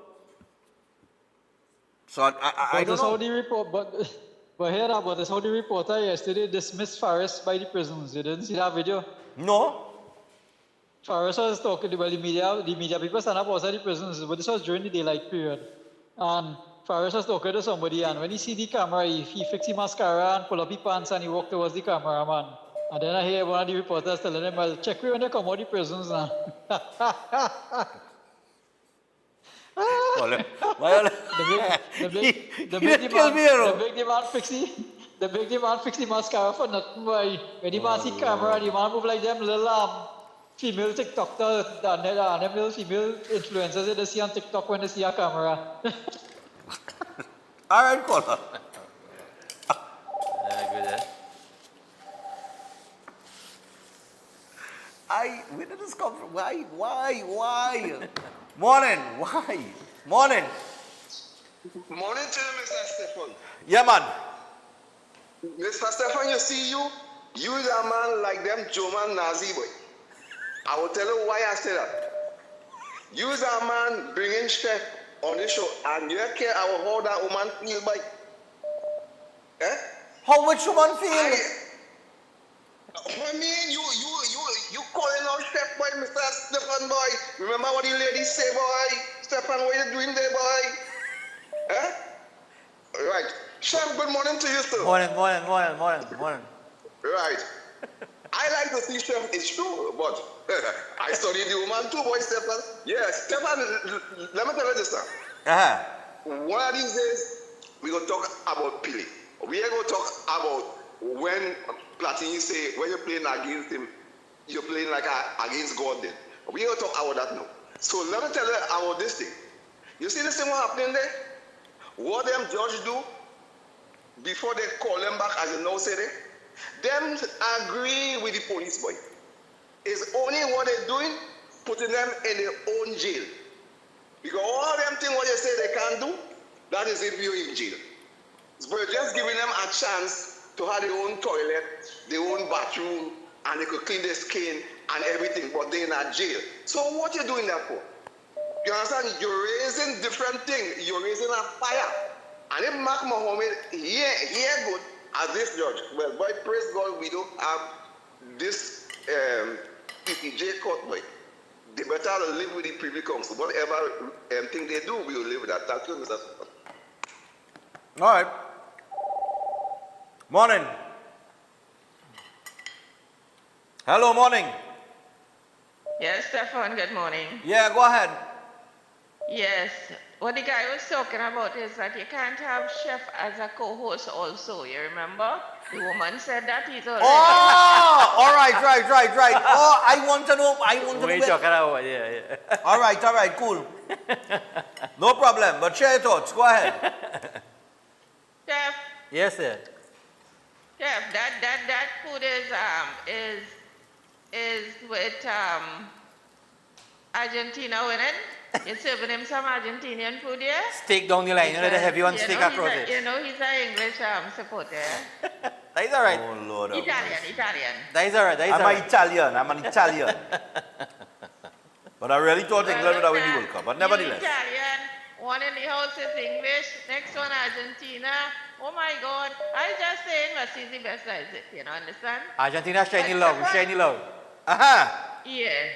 So I don't know. How the report, but here, but that's how the reporter yesterday dismissed Faris by the prisons. You didn't see that video? No. Faris was talking about the media people stand up outside the prisons, but this was during the daylight period. And Faris was talking to somebody, and when he see the camera, he fixed his mascara and pull up his pants and he walked towards the cameraman. And then I hear one of the reporters telling them, well, check when they come out of the prisons now. Well, The big demand fix the mascara for nothing, boy. When the man see camera, the man move like them little female TikToker, and them little female influencers that they see on TikTok when they see a camera. All right, caller. Where did this come from? Why? Morning. Why? Morning. Morning to you, Mr. Stefan. Yeah, man. Mr. Stefan, you see you is a man like them German Nazi boy. I will tell you why I say that. You is a man bringing chef on the show, and you care about how that woman feel, boy. Eh? How which woman feel? I mean, you calling out chef boy, Mr. Stefan boy. Remember what the lady say, boy? Stefan, what you doing there, boy? Eh? Right. Chef, good morning to you, sir. Morning. Right. I like to see Chef, it's true, but I studied the woman too, boy, Stefan. Yes, Stefan, let me tell you this, sir. One of these days, we're going to talk about Pele. We are going to talk about when Platini say, when you're playing against him, you're playing like against God then. We're going to talk about that now. So let me tell you about this thing. You see this thing what happening there? What them judge do before they call them back as a no say there? Them agree with the police boy. It's only what they're doing, putting them in their own jail. Because all them things what they say they can't do, that is if you're in jail. But just giving them a chance to have their own toilet, their own bathroom, and they could clean their skin and everything, but they're in a jail. So what you doing that for? You understand? You're raising different things. You're raising a fire. And if Mark Mohammed here good as this judge, well, boy, praise God, we don't have this PPJ court, boy. They better live with the Privy Council. Whatever thing they do, we will live with that. Thank you, Mr. All right. Morning. Hello, morning. Yes, Stefan, good morning. Yeah, go ahead. Yes, what the guy was talking about is that you can't have Chef as a co-host also, you remember? The woman said that he's already... Oh, all right. Oh, I want to know. What are you talking about? Yeah. All right, cool. No problem, but share your thoughts. Go ahead. Chef, Yes, sir. Chef, that food is with Argentina winning. You're serving him some Argentinian food here? Steak down the line, you know, the heavy one steak across it. You know, he's an English supporter. That is all right. Oh, Lord. Italian. That is all right. I'm an Italian. But I really thought England would have win the World Cup. But nevertheless. Italian, one in the house is English, next one Argentina. Oh my God. I just saying Messi is the best, is it? You know, understand? Argentina shiny low. Yeah.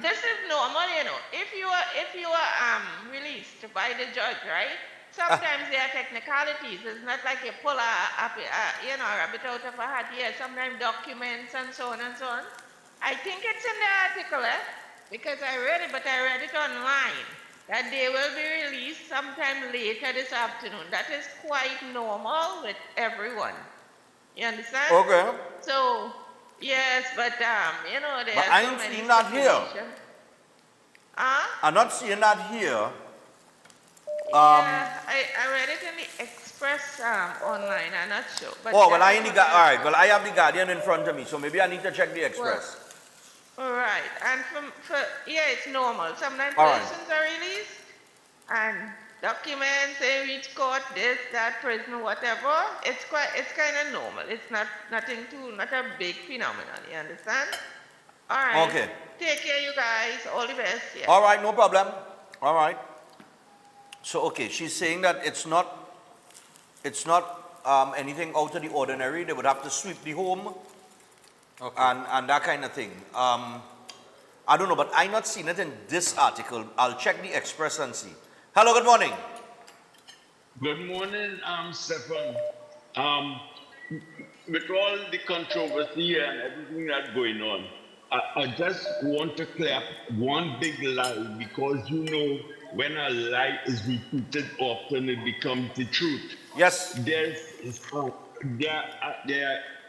This is normal, you know. If you are released by the judge, right? Sometimes there are technicalities. It's not like you pull a rabbit out of a hat. Yeah, sometimes documents and so on and so on. I think it's in the article, because I read it online, that they will be released sometime later this afternoon. That is quite normal with everyone. You understand? Okay. So, yes, but you know, there But are I so ain't many seen that here. situations. I'm not seeing that here. Yeah, I read it in the Express online. I'm not sure. But All right. Well, I have the Guardian in front of me, so maybe I need to check the Express. All right, and it's normal. Sometimes All right. persons are released, and documents, they reach court, this, that, prison, whatever. It's kind of normal. It's not a big phenomenon. You understand? All right. Okay. Take care, you guys. All the best. Yeah. All right, no problem. All right. So, okay, she's saying that it's not anything out of the ordinary. They would have to sweep the home and that kind of thing. I don't know, but I've not seen it in this article. I'll check the Express and see. Hello, good morning. Good morning, Stefan. with all the controversy and everything that's going on, I just want to clear up one big lie, because you know when a lie is repeated often, it becomes the truth. Yes. There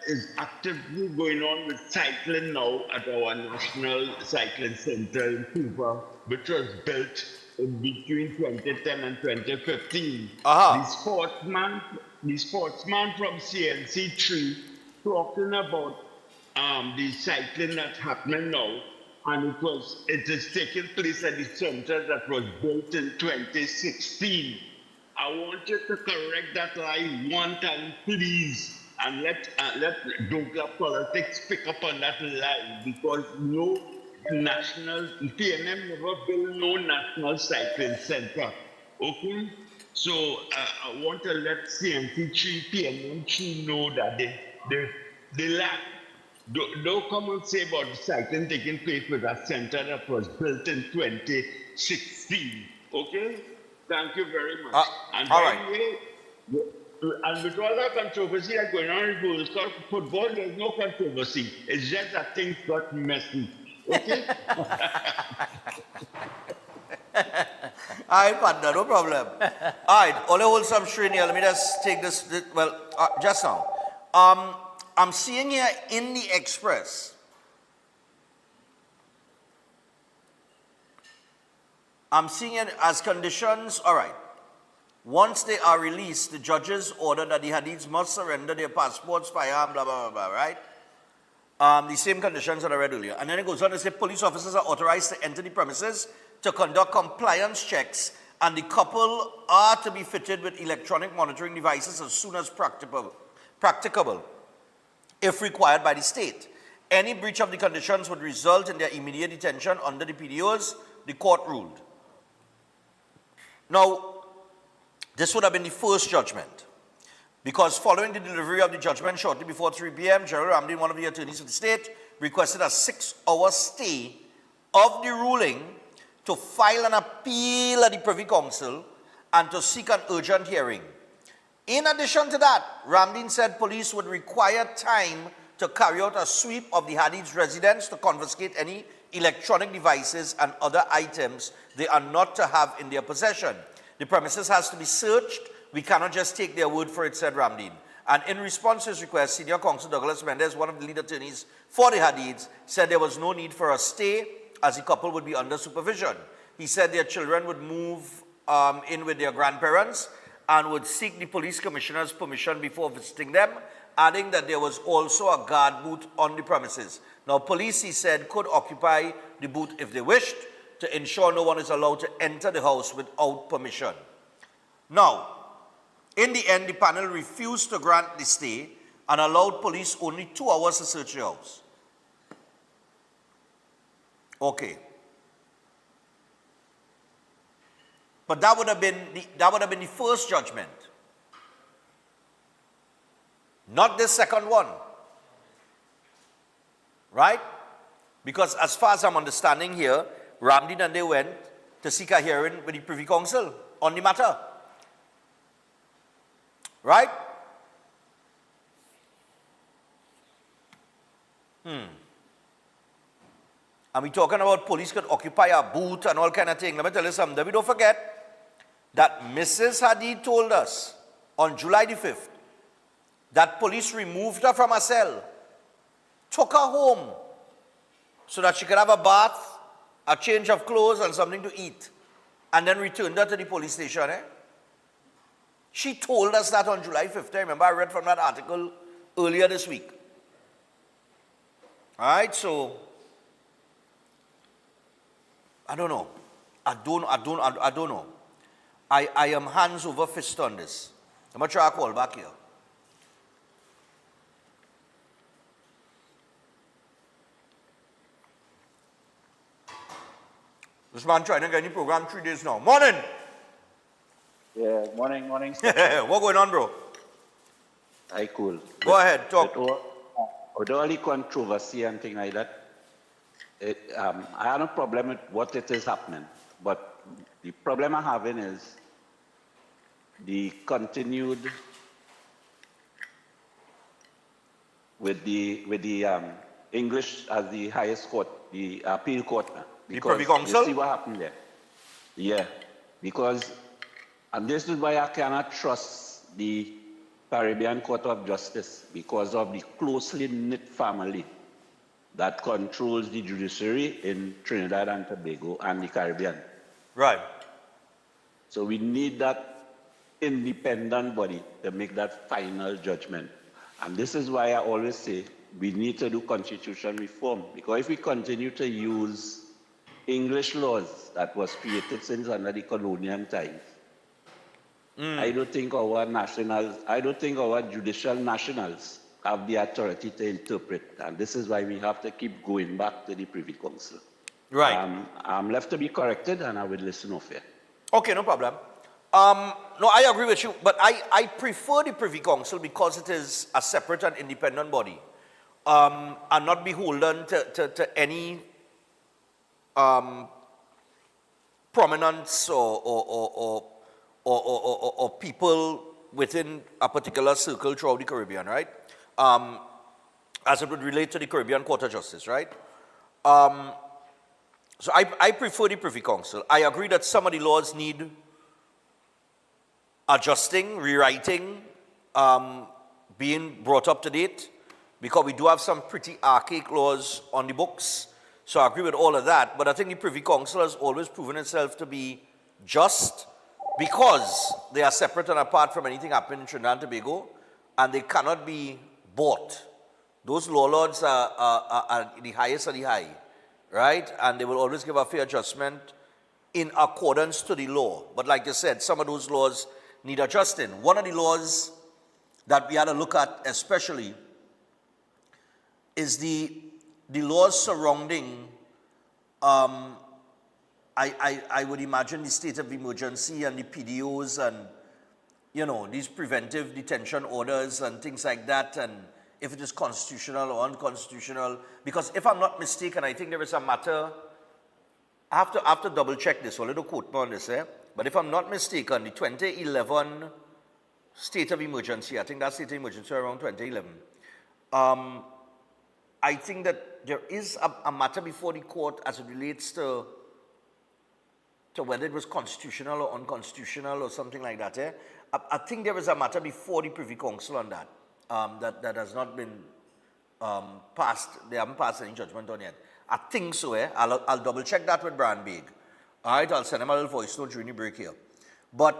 is activity going on with cycling now at our National Cycling Center in Cuba, which was built in between 2010 and 2015. The sportsman from CNC3 talking about the cycling that's happening now, and it is taking place at the center that was built in 2016. I want you to correct that lie one time, please, and let Douglas politics pick up on that lie, because no national PNM never built no national cycling center. Okay, so I want to let CNC3, PNM3 know that they lack. Don't come and say about the cycling taking place with a center that was built in 2016. Okay? Thank you very much. And all by right. the way, and with all that controversy that's going on in World Cup football, there's no controversy. It's just that things got messy. Okay? All right, partner, no problem. All right, only hold some string here. Let me just take this just now. I'm seeing here in the Express, I'm seeing it as conditions. All right. Once they are released, the judges order that the Hadiths must surrender their passports, firearm, blah, blah, blah, blah, right? The same conditions that I read earlier. And then it goes on to say police officers are authorized to enter the premises to conduct compliance checks, and the couple are to be fitted with electronic monitoring devices as soon as practicable, if required by the state. Any breach of the conditions would result in their immediate detention under the PDOs, the court ruled. Now, this would have been the first judgment, because following the delivery of the judgment shortly before 3 p.m., Gerald Ramdin, one of the attorneys of the state, requested a 6-hour stay of the ruling to file an appeal at the Privy Council and to seek an urgent hearing. In addition to that, Ramdin said police would require time to carry out a sweep of the Hadid's residence to confiscate any electronic devices and other items they are not to have in their possession. The premises has to be searched. We cannot just take their word for it, said Ramdin. And in response to his request, Senior Counsel Douglas Mendez, one of the lead attorneys for the Hadids, said there was no need for a stay as the couple would be under supervision. He said their children would move in with their grandparents and would seek the police commissioner's permission before visiting them, adding that there was also a guard booth on the premises. Now, police, he said, could occupy the booth if they wished to ensure no one is allowed to enter the house without permission. Now, in the end, the panel refused to grant the stay and allowed police only 2 hours to search the house. Okay. But that would have been the first judgment, not the second one, right? Because as far as I'm understanding here, Ramdin and they went to seek a hearing with the Privy Council on the matter, right? And we're talking about police could occupy a booth and all kind of thing. Let me tell you something. We don't forget that Mrs. Hadid told us on July the 5th that police removed her from her cell, took her home so that she could have a bath, a change of clothes and something to eat, and then returned her to the police station. She told us that on July 5th. I remember I read from that article earlier this week. All right, so I don't know. I don't know. I am hands over fist on this. I'm going to try to call back here. This man trying to get any program 3 days now. Morning! Yeah, morning. What going on, bro? I cool. Go ahead, talk. With all the controversy and thing like that, I have no problem with what it is happening. But the problem I'm having is the continued with the English as the highest court, the appeal court. The Privy Council? You see what happened there? Yeah, because, and this is why I cannot trust the Caribbean Court of Justice, because of the closely knit family that controls the judiciary in Trinidad and Tobago and the Caribbean. Right. So we need that independent body to make that final judgment. And this is why I always say we need to do constitution reform, because if we continue to use English laws that was created since under the colonial times, I don't think our judicial nationals have the authority to interpret. And this is why we have to keep going back to the Privy Council. Right. I'm left to be corrected, and I will listen off here. Okay, no problem. No, I agree with you, but I prefer the Privy Council because it is a separate and independent body, and not beholden to any prominence or people within a particular circle throughout the Caribbean, right? As it would relate to the Caribbean Court of Justice, right? So I prefer the Privy Council. I agree that some of the laws need adjusting, rewriting, being brought up to date, because we do have some pretty archaic laws on the books. So I agree with all of that. But I think the Privy Council has always proven itself to be just because they are separate and apart from anything happening in Trinidad and Tobago, and they cannot be bought. Those law lords are the highest of the high, right? And they will always give a fair judgment in accordance to the law. But like you said, some of those laws need adjusting. One of the laws that we had to look at especially is the laws surrounding, I would imagine, the state of emergency and the PDOs and, these preventive detention orders and things like that, and if it is constitutional or unconstitutional. Because if I'm not mistaken, I think there is a matter, I have to double check this, so a little quote me on this, but if I'm not mistaken, the 2011 state of emergency, I think that state of emergency around 2011, I think that there is a matter before the court as it relates to whether it was constitutional or unconstitutional or something like that. I think there is a matter before the Privy Council on that, that has not been passed. They haven't passed any judgment on yet. I think so. I'll double check that with Brian Big. All right, I'll send him a little voice note during the break here. But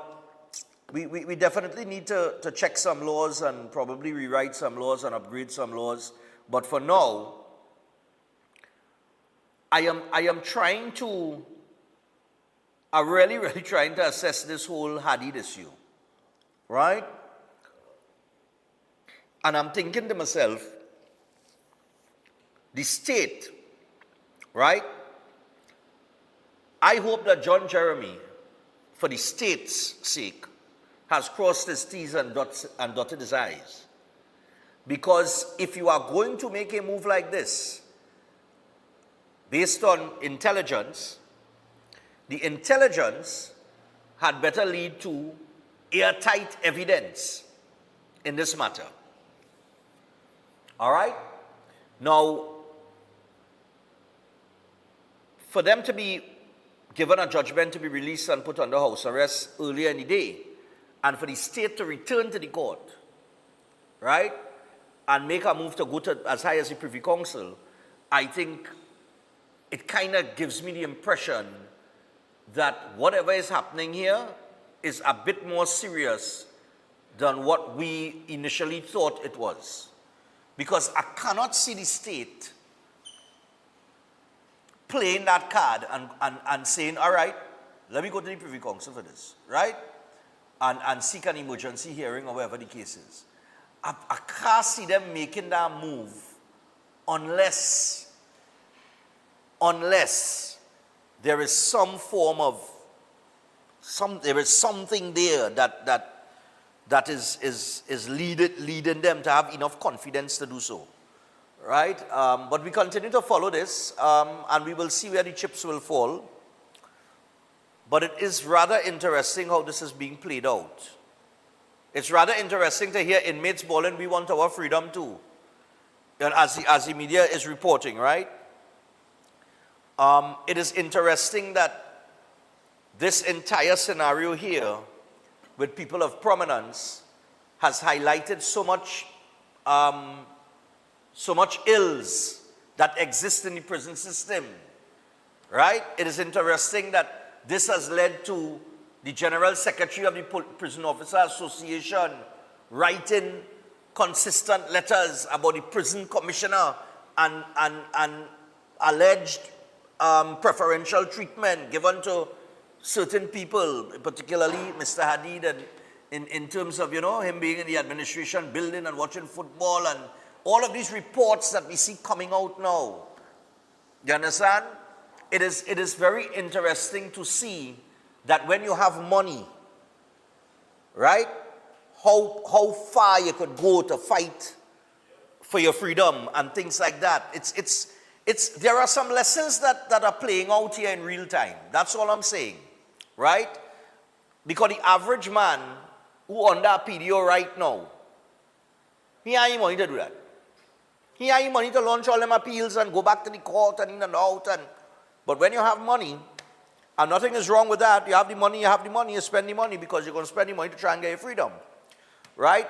we definitely need to check some laws and probably rewrite some laws and upgrade some laws. But for now, I'm really, really trying to assess this whole Hadid issue, right? And I'm thinking to myself, the state, right? I hope that John Jeremy, for the state's sake, has crossed his T's and dotted his I's. Because if you are going to make a move like this, based on intelligence, the intelligence had better lead to airtight evidence in this matter. All right? Now, for them to be given a judgment to be released and put under house arrest earlier in the day, and for the state to return to the court, right, and make a move to go to as high as the Privy Council, I think it kind of gives me the impression that whatever is happening here is a bit more serious than what we initially thought it was. Because I cannot see the state playing that card and saying, all right, let me go to the Privy Council for this, right? And seek an emergency hearing or whatever the case is. I can't see them making that move unless there is some form of, there is something there that is leading them to have enough confidence to do so, right? But we continue to follow this, and we will see where the chips will fall. But it is rather interesting how this is being played out. It's rather interesting to hear inmates bawling, we want our freedom too. and as the media is reporting, right? It is interesting that this entire scenario here with people of prominence has highlighted so much ills that exist in the prison system, right? It is interesting that this has led to the General Secretary of the Prison Officer Association writing consistent letters about the prison commissioner and alleged preferential treatment given to certain people, particularly Mr. Hadid, and in terms of, him being in the administration building and watching football and all of these reports that we see coming out now. You understand? It is very interesting to see that when you have money, right, how far you could go to fight for your freedom and things like that. There are some lessons that are playing out here in real time. That's all I'm saying, right? Because the average man who under a PDO right now, he ain't any money to do that. He ain't any money to launch all them appeals and go back to the court and in and out. But when you have money, and nothing is wrong with that, you have the money, you spend the money because you're going to spend the money to try and get your freedom, right?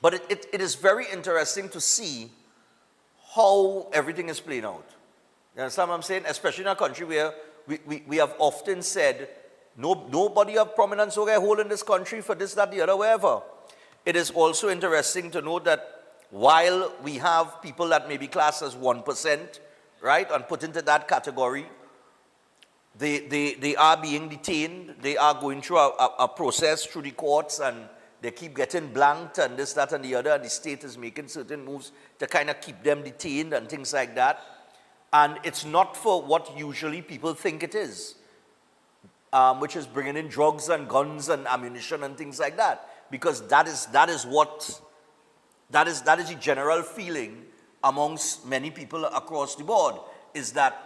But it is very interesting to see how everything is playing out. You understand what I'm saying? Especially in a country where we have often said, nobody of prominence will get hold in this country for this, that, the other, wherever. It is also interesting to note that while we have people that may be classed as 1%, right, and put into that category, they are being detained, they are going through a process through the courts, and they keep getting blanked and this, that, and the other, and the state is making certain moves to kind of keep them detained and things like that. And it's not for what usually people think it is, which is bringing in drugs and guns and ammunition and things like that. Because that is the general feeling amongst many people across the board, is that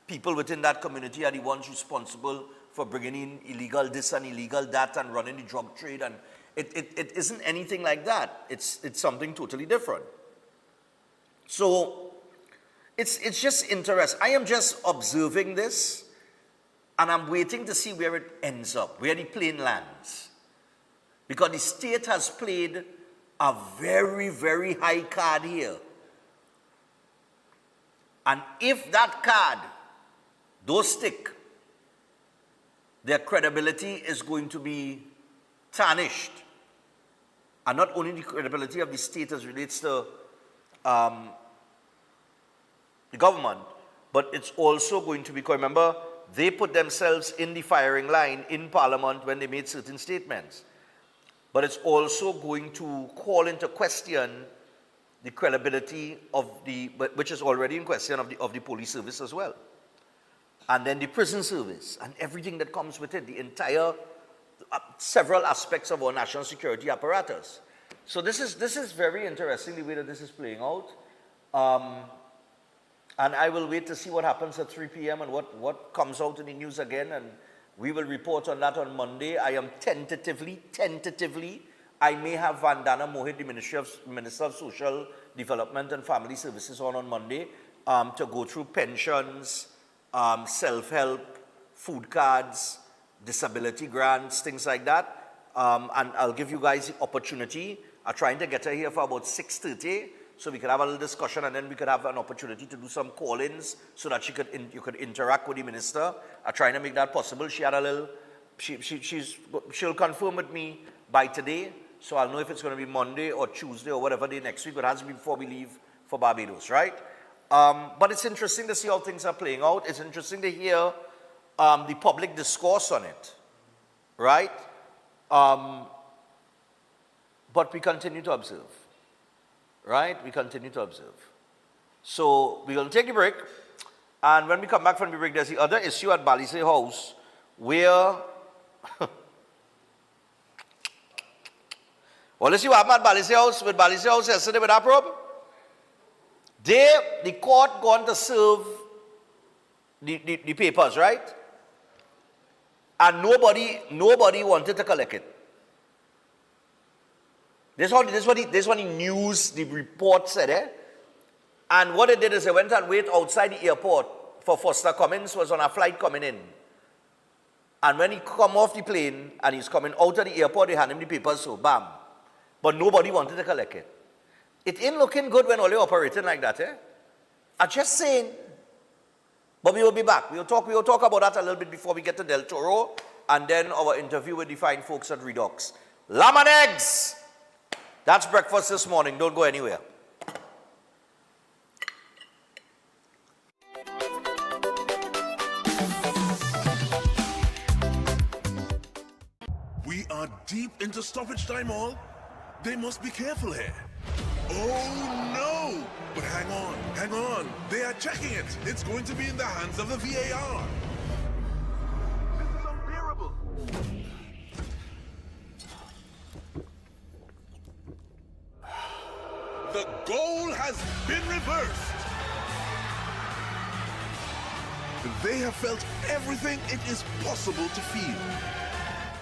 people within that community are the ones responsible for bringing in illegal this and illegal that and running the drug trade. And it isn't anything like that. It's something totally different. So it's just interesting. I am just observing this, and I'm waiting to see where it ends up, where the plane lands. Because the state has played a very, very high card here. And if that card don't stick, their credibility is going to be tarnished. And not only the credibility of the state as relates to the government, but it's also going to be, remember, they put themselves in the firing line in Parliament when they made certain statements. But it's also going to call into question the credibility of which is already in question, of the police service as well. And then the prison service and everything that comes with it, the entire, several aspects of our national security apparatus. So this is very interesting, the way that this is playing out. And I will wait to see what happens at 3 p.m. and what comes out in the news again, and we will report on that on Monday. I am tentatively, I may have Vandana Mohit, the Minister of Social Development and Family Services on Monday to go through pensions, self-help, food cards, disability grants, things like that. And I'll give you guys the opportunity. I'm trying to get her here for about 6:30, so we could have a little discussion, and then we could have an opportunity to do some call-ins so that you could interact with the minister. I'm trying to make that possible. She had a little, she'll confirm with me by today, so I'll know if it's going to be Monday or Tuesday or whatever day next week, but it has to be before we leave for Barbados, right? But it's interesting to see how things are playing out. It's interesting to hear the public discourse on it, right? But we continue to observe, right? We continue to observe. So we're going to take a break, and when we come back from the break, there's the other issue at Balisay House where well, let's see what happened at Balisay House. With Balisay House yesterday with APROB, the court gone to serve the papers, right? And nobody wanted to collect it. This is what the news, the report said, And what they did is they went and waited outside the airport for Foster Cummins, was on a flight coming in. And when he come off the plane and he's coming out of the airport, they hand him the papers, so bam. But nobody wanted to collect it. It ain't looking good when all you're operating like that, eh? I'm just saying. But we will be back. We'll talk about that a little bit before we get to Del Toro, and then our interview with the fine folks at Redox. Lamb and eggs! That's breakfast this morning. Don't go anywhere. We are deep into stoppage time, all. They must be careful here. Oh no! But hang on. They are checking it. It's going to be in the hands of the VAR. This is unbearable. The goal has been reversed. They have felt everything it is possible to feel.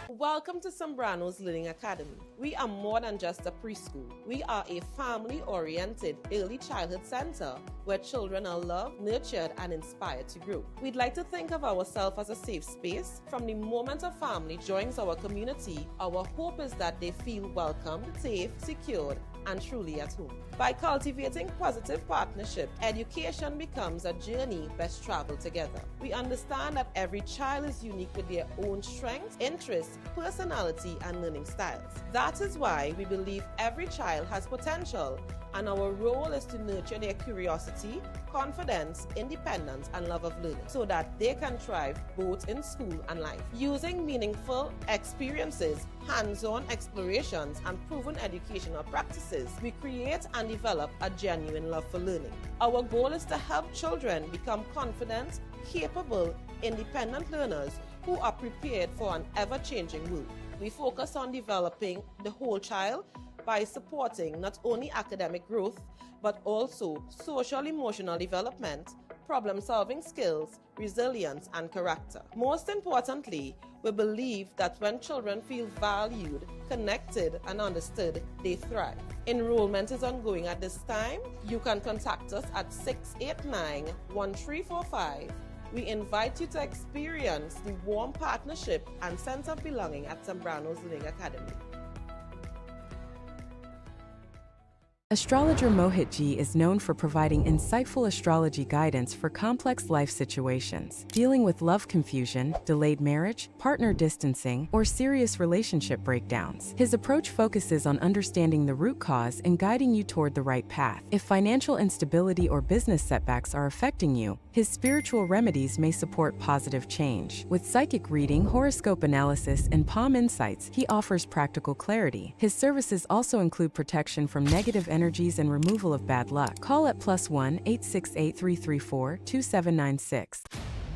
Welcome to Zambrano's Learning Academy. We are more than just a preschool. We are a family-oriented early childhood center where children are loved, nurtured, and inspired to grow. We'd like to think of ourselves as a safe space. From the moment a family joins our community, our hope is that they feel welcomed, safe, secured, and truly at home. By cultivating positive partnership, education becomes a journey best traveled together. We understand that every child is unique with their own strengths, interests, personality, and learning styles. That is why we believe every child has potential, and our role is to nurture their curiosity, confidence, independence, and love of learning so that they can thrive both in school and life. Using meaningful experiences, hands-on explorations, and proven educational practices, we create and develop a genuine love for learning. Our goal is to help children become confident, capable, independent learners who are prepared for an ever-changing world. We focus on developing the whole child by supporting not only academic growth, but also social-emotional development, problem-solving skills, resilience, and character. Most importantly, we believe that when children feel valued, connected, and understood, they thrive. Enrollment is ongoing at this time. You can contact us at 689-1345. We invite you to experience the warm partnership and sense of belonging at Zambrano's Learning Academy. Astrologer Mohit Ji is known for providing insightful astrology guidance for complex life situations, dealing with love confusion, delayed marriage, partner distancing, or serious relationship breakdowns. His approach focuses on understanding the root cause and guiding you toward the right path. If financial instability or business setbacks are affecting you, his spiritual remedies may support positive change. With psychic reading, horoscope analysis, and palm insights, he offers practical clarity. His services also include protection from negative energies and removal of bad luck. Call at +1 868 334 2796.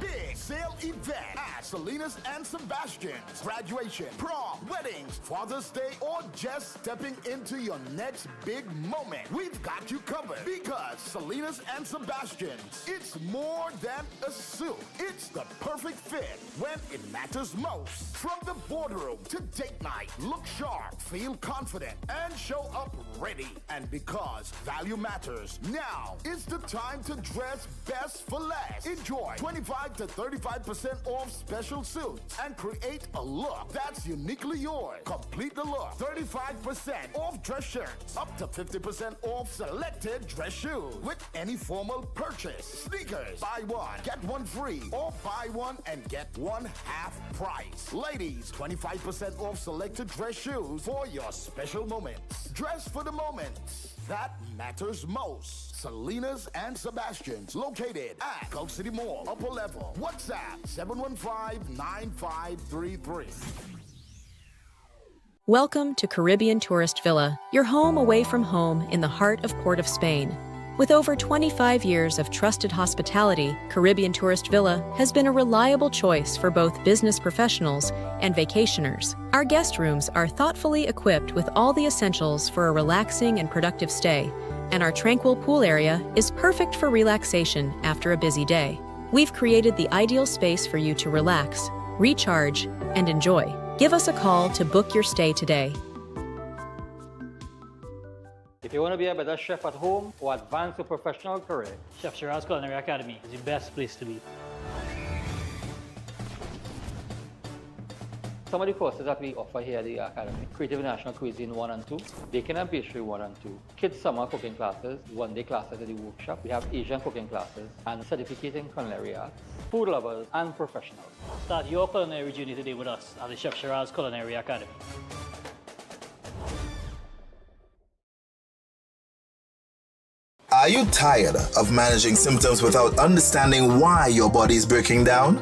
Big sale event at Salinas and Sebastian's. Graduation, prom, weddings, Father's Day, or just stepping into your next big moment. We've got you covered because Salinas and Sebastian's, it's more than a suit. It's the perfect fit when it matters most. From the boardroom to date night, look sharp, feel confident, and show up ready. And because value matters, now is the time to dress best for less. Enjoy 25 to 35% off special suits and create a look that's uniquely yours. Complete the look. 35% off dress shirts. Up to 50% off selected dress shoes with any formal purchase. Sneakers. Buy one, get one free. Or buy one and get one half price. Ladies, 25% off selected dress shoes for your special moments. Dress for the moments that matters most. Salinas and Sebastian's, located at Gulf City Mall, upper level. WhatsApp 715-9533. Welcome to Caribbean Tourist Villa, your home away from home in the heart of Port of Spain. With over 25 years of trusted hospitality, Caribbean Tourist Villa has been a reliable choice for both business professionals and vacationers. Our guest rooms are thoughtfully equipped with all the essentials for a relaxing and productive stay, and our tranquil pool area is perfect for relaxation after a busy day. We've created the ideal space for you to relax, recharge, and enjoy. Give us a call to book your stay today. If you want to be a better chef at home or advance your professional career, Chef Shiraz Culinary Academy is the best place to be. some of the courses that we offer here at the Academy: Creative International Cuisine 1 and 2, Baking and Pastry 1 and 2, Kids Summer Cooking Classes, one-day classes at the workshop. We have Asian cooking classes and certificate in culinary arts, food lovers and professionals. Start your culinary journey today with us at the Chef Shiraz Culinary Academy. Are you tired of managing symptoms without understanding why your body is breaking down?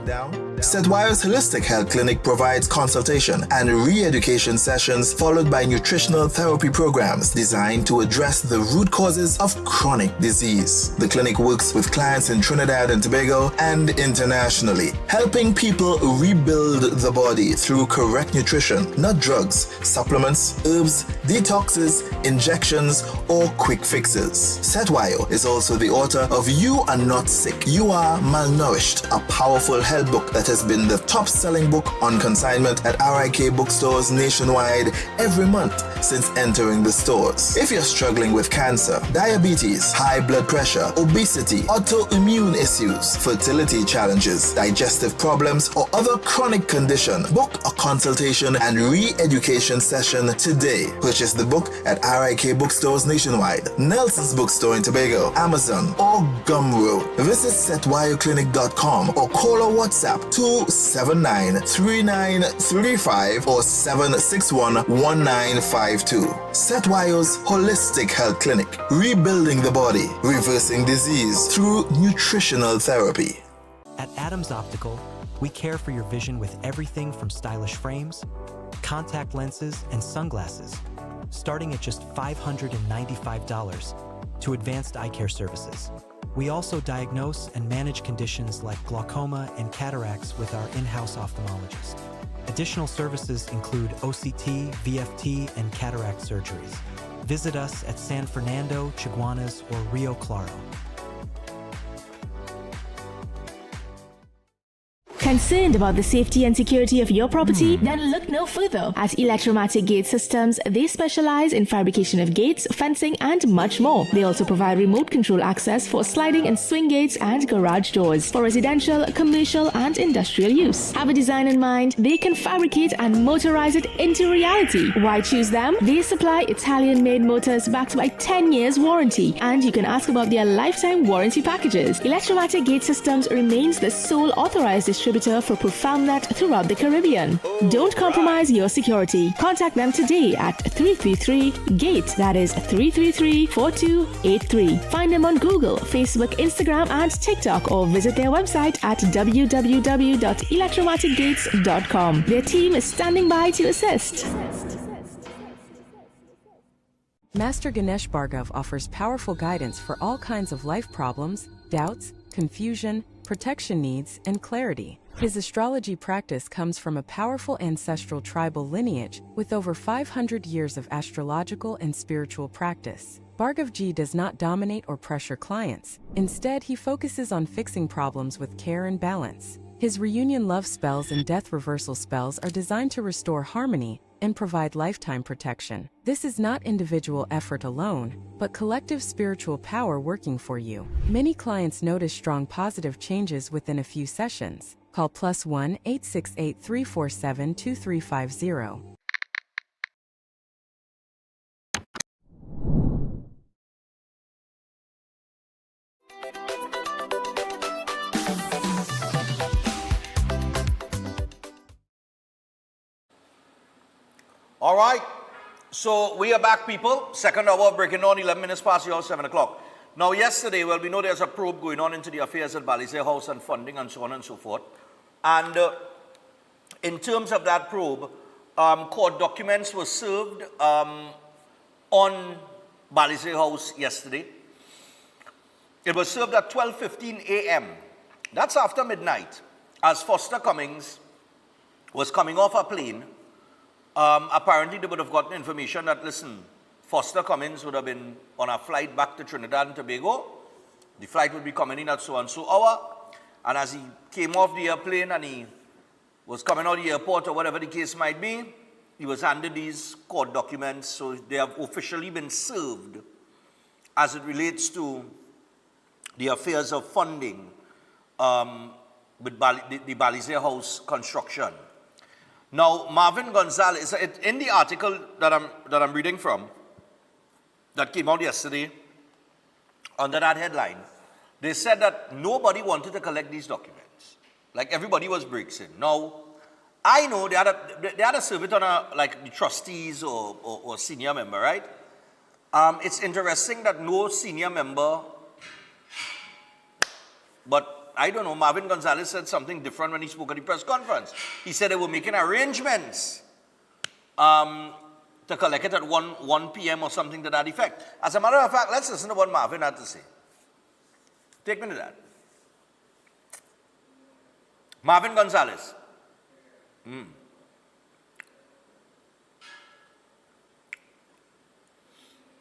Setwayo's Holistic Health Clinic provides consultation and re-education sessions followed by nutritional therapy programs designed to address the root causes of chronic disease. The clinic works with clients in Trinidad and Tobago and internationally, helping people rebuild the body through correct nutrition, not drugs, supplements, herbs, detoxes, injections, or quick fixes. Setwayo is also the author of You Are Not Sick, You Are Malnourished, a powerful health book that has been the top-selling book on consignment at RIK bookstores nationwide every month since entering the stores. If you're struggling with cancer, diabetes, high blood pressure, obesity, autoimmune issues, fertility challenges, digestive problems, or other chronic condition, book a consultation and re-education session today. Purchase the book at RIK bookstores nationwide, Nelson's Bookstore in Tobago, Amazon, or Gumroad. Visit setwayoclinic.com or call or WhatsApp 279-3935 or 761-1952. Setwayo's Holistic Health Clinic, rebuilding the body, reversing disease through nutritional therapy. At Adams Optical, we care for your vision with everything from stylish frames, contact lenses, and sunglasses, starting at just $595 to advanced eye care services. We also diagnose and manage conditions like glaucoma and cataracts with our in-house ophthalmologist. Additional services include OCT, VFT, and cataract surgeries. Visit us at San Fernando, Chaguanas, or Rio Claro. Concerned about the safety and security of your property? Then look no further. At Electromatic Gate Systems, they specialize in fabrication of gates, fencing, and much more. They also provide remote control access for sliding and swing gates and garage doors for residential, commercial, and industrial use. Have a design in mind? They can fabricate and motorize it into reality. Why choose them? They supply Italian-made motors backed by 10 years warranty, and you can ask about their lifetime warranty packages. Electromatic Gate Systems remains the sole authorized distributor for ProfoundNet throughout the Caribbean. Don't compromise your security. Contact them today at 333-GATE, that is 333-4283. Find them on Google, Facebook, Instagram, and TikTok, or visit their website at www.electromaticgates.com. Their team is standing by to assist. Master Ganesh Bhargav offers powerful guidance for all kinds of life problems, doubts, confusion, protection needs, and clarity. His astrology practice comes from a powerful ancestral tribal lineage with over 500 years of astrological and spiritual practice. Bhargavji does not dominate or pressure clients. Instead, he focuses on fixing problems with care and balance. His reunion love spells and death reversal spells are designed to restore harmony and provide lifetime protection. This is not individual effort alone, but collective spiritual power working for you. Many clients notice strong positive changes within a few sessions. Call +1 868 347 2350. All right, so we are back, people. Second hour of Breaking On, 11 minutes past the hour, 7 o'clock. Now, yesterday, well, we know there's a probe going on into the affairs at Balisay House and funding and so on and so forth. And in terms of that probe, court documents were served on Balisay House yesterday. It was served at 12:15 a.m. That's after midnight, as Foster Cummings was coming off a plane. Apparently, they would have gotten information that, listen, Foster Cummings would have been on a flight back to Trinidad and Tobago. The flight would be coming in at so-and-so hour. And as he came off the airplane and he was coming out of the airport or whatever the case might be, he was handed these court documents. So they have officially been served as it relates to the affairs of funding with the Balizé House construction. Now, Marvin Gonzalez, in the article that I'm reading from, that came out yesterday, under that headline, they said that nobody wanted to collect these documents. Like everybody was breaks in. Now, I know they had to serve it on like the trustees or senior member, right? It's interesting that no senior member, but I don't know, Marvin Gonzalez said something different when he spoke at the press conference. He said they were making arrangements to collect it at 1 p.m. or something to that effect. As a matter of fact, let's listen to what Marvin had to say. Take me to that. Marvin Gonzalez.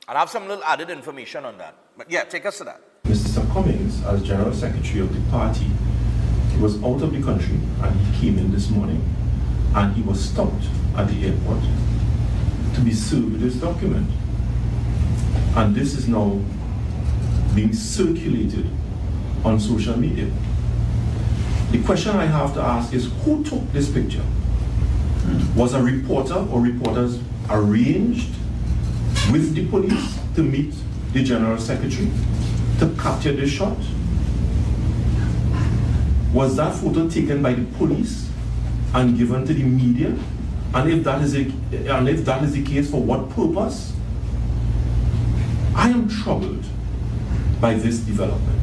I'll have some little added information on that. But yeah, take us to that. Mr. Cummings, as General Secretary of the party, he was out of the country and he came in this morning and he was stopped at the airport to be served with this document. And this is now being circulated on social media. The question I have to ask is, who took this picture? Was a reporter or reporters arranged with the police to meet the General Secretary to capture this shot? Was that photo taken by the police and given to the media? And if that is the case, for what purpose? I am troubled by this development.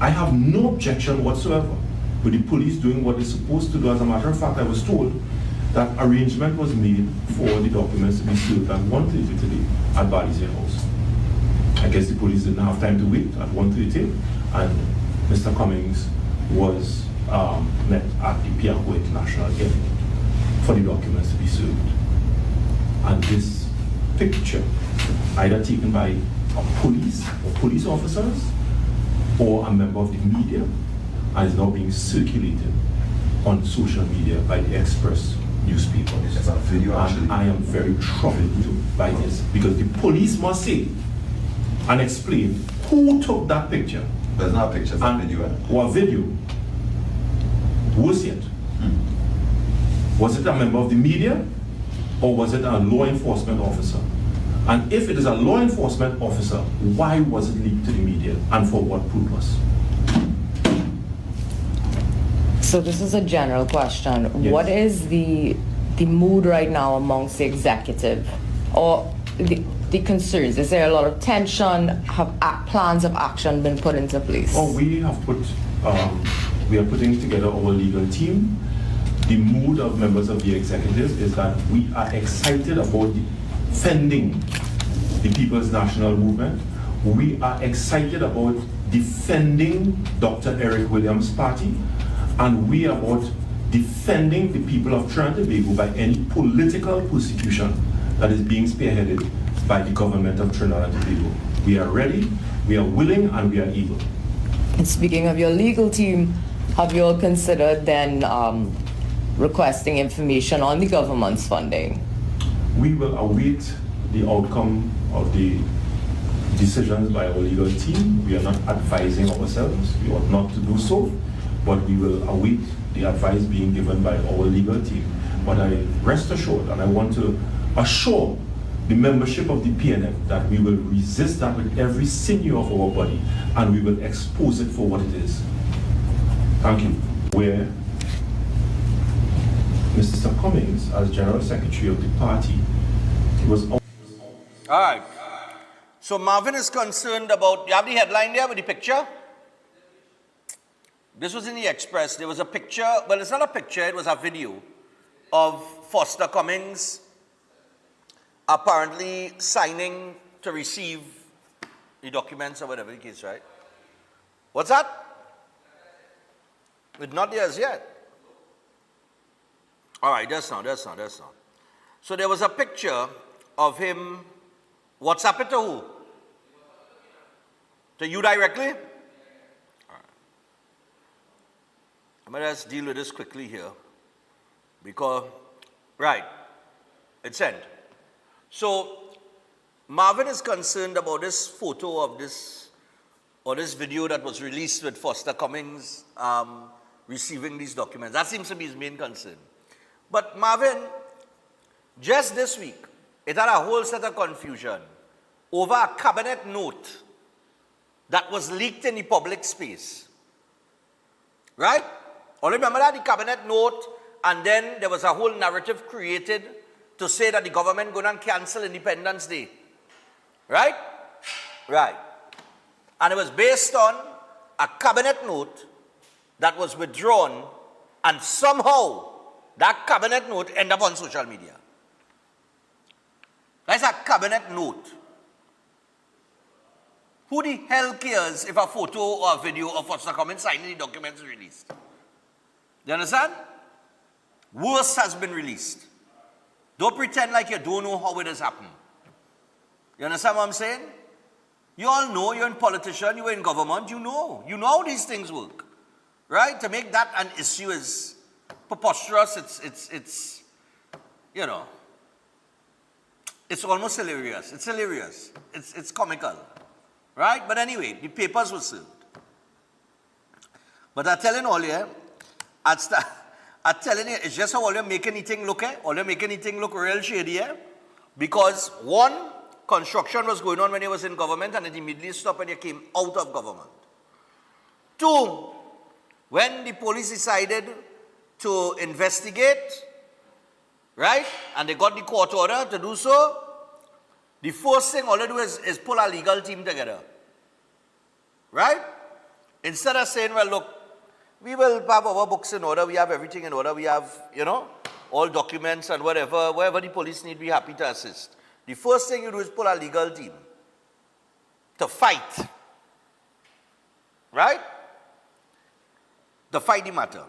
I have no objection whatsoever with the police doing what they're supposed to do. As a matter of fact, I was told that arrangement was made for the documents to be served at 1:30 today at Balizé House. I guess the police didn't have time to wait at 1:30, and Mr. Cummings was met at the Pianco International Airport for the documents to be served. And this picture, either taken by a police or police officers or a member of the media, and is now being circulated on social media by the Express newspaper. It's a video, and I am very troubled by this, because the police must say and explain who took that picture. There's not a picture, it's a video. Or a video. Worse yet, was it a member of the media or was it a law enforcement officer? And if it is a law enforcement officer, why was it leaked to the media and for what purpose? So this is a general question. Yes. What is the mood right now amongst the executive, or the concerns? Is there a lot of tension? Have plans of action been put into place? Oh, we have put, we are putting together our legal team. The mood of members of the executive is that we are excited about defending the People's National Movement. We are excited about defending Dr. Eric Williams' party, and we are about defending the people of Trinidad and Tobago by any political persecution that is being spearheaded by the government of Trinidad and Tobago. We are ready, we are willing, and we are able. And speaking of your legal team, have you all considered then requesting information on the government's funding? We will await the outcome of the decisions by our legal team. We are not advising ourselves. We ought not to do so, but we will await the advice being given by our legal team. But I rest assured, and I want to assure the membership of the PNF that we will resist that with every sinew of our body, and we will expose it for what it is. Thank you. Where Mr. Cummings, as General Secretary of the party, he was... All right. So Marvin is concerned about, you have the headline there with the picture? This was in the Express. There was a picture, well, it's not a picture, it was a video of Foster Cummings apparently signing to receive the documents or whatever the case, right? What's that? It's not there as yet. All right, that's not. So there was a picture of him. WhatsApp it to who? To you directly? All right. I'm going to just deal with this quickly here. Because, right, it's sent. So Marvin is concerned about this photo of this, or this video that was released with Foster Cummings receiving these documents. That seems to be his main concern. But Marvin, just this week, it had a whole set of confusion over a cabinet note that was leaked in the public space. Right? Only remember that, the cabinet note, and then there was a whole narrative created to say that the government going to cancel Independence Day. Right? Right. And it was based on a cabinet note that was withdrawn, and somehow that cabinet note ended up on social media. That's a cabinet note. Who the hell cares if a photo or a video of Foster Cummings signing the documents is released? You understand? Worse has been released. Don't pretend like you don't know how it has happened. You understand what I'm saying? You all know, you're a politician, you're in government, you know. You know how these things work. Right? To make that an issue is preposterous. It's you know, it's almost hilarious. It's hilarious. It's comical. Right? But anyway, the papers were served. But I'm telling all you, I'm telling you, it's just how all you make anything look, all you make anything look real shady, because one, construction was going on when he was in government and it immediately stopped when he came out of government. Two, when the police decided to investigate, right, and they got the court order to do so, the first thing all they do is pull a legal team together. Right? Instead of saying, well, look, we will have our books in order, we have everything in order, we have, you know, all documents and wherever the police need, we're happy to assist. The first thing you do is pull a legal team to fight. Right? To fight the matter.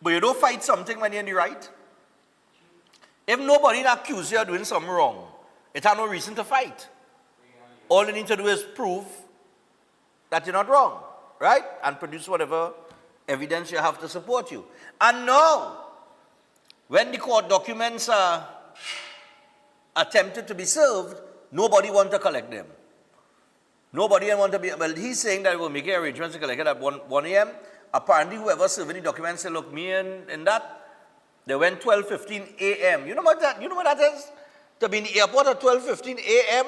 But you don't fight something when you're in the right. If nobody accuses you of doing something wrong, it has no reason to fight. All you need to do is prove that you're not wrong, right? And produce whatever evidence you have to support you. And now, when the court documents are attempted to be served, nobody wants to collect them. Nobody wants to be, well, he's saying that we're making arrangements to collect it at 1 a.m. Apparently, whoever serving the documents said, look, me and that, they went 12:15 a.m. You know what that is? To be in the airport at 12:15 a.m.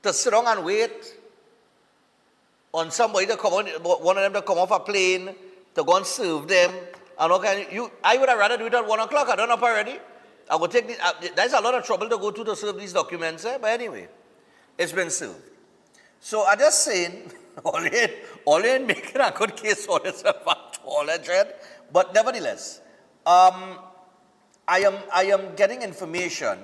to sit down and wait on somebody to come on, one of them to come off a plane to go and serve them. And okay, I would have rather do it at 1 o'clock. I don't know up already. I would take there's a lot of trouble to go to serve these documents, but anyway, it's been served. So I'm just saying, all in making a good case for yourself at all, but nevertheless, I am getting information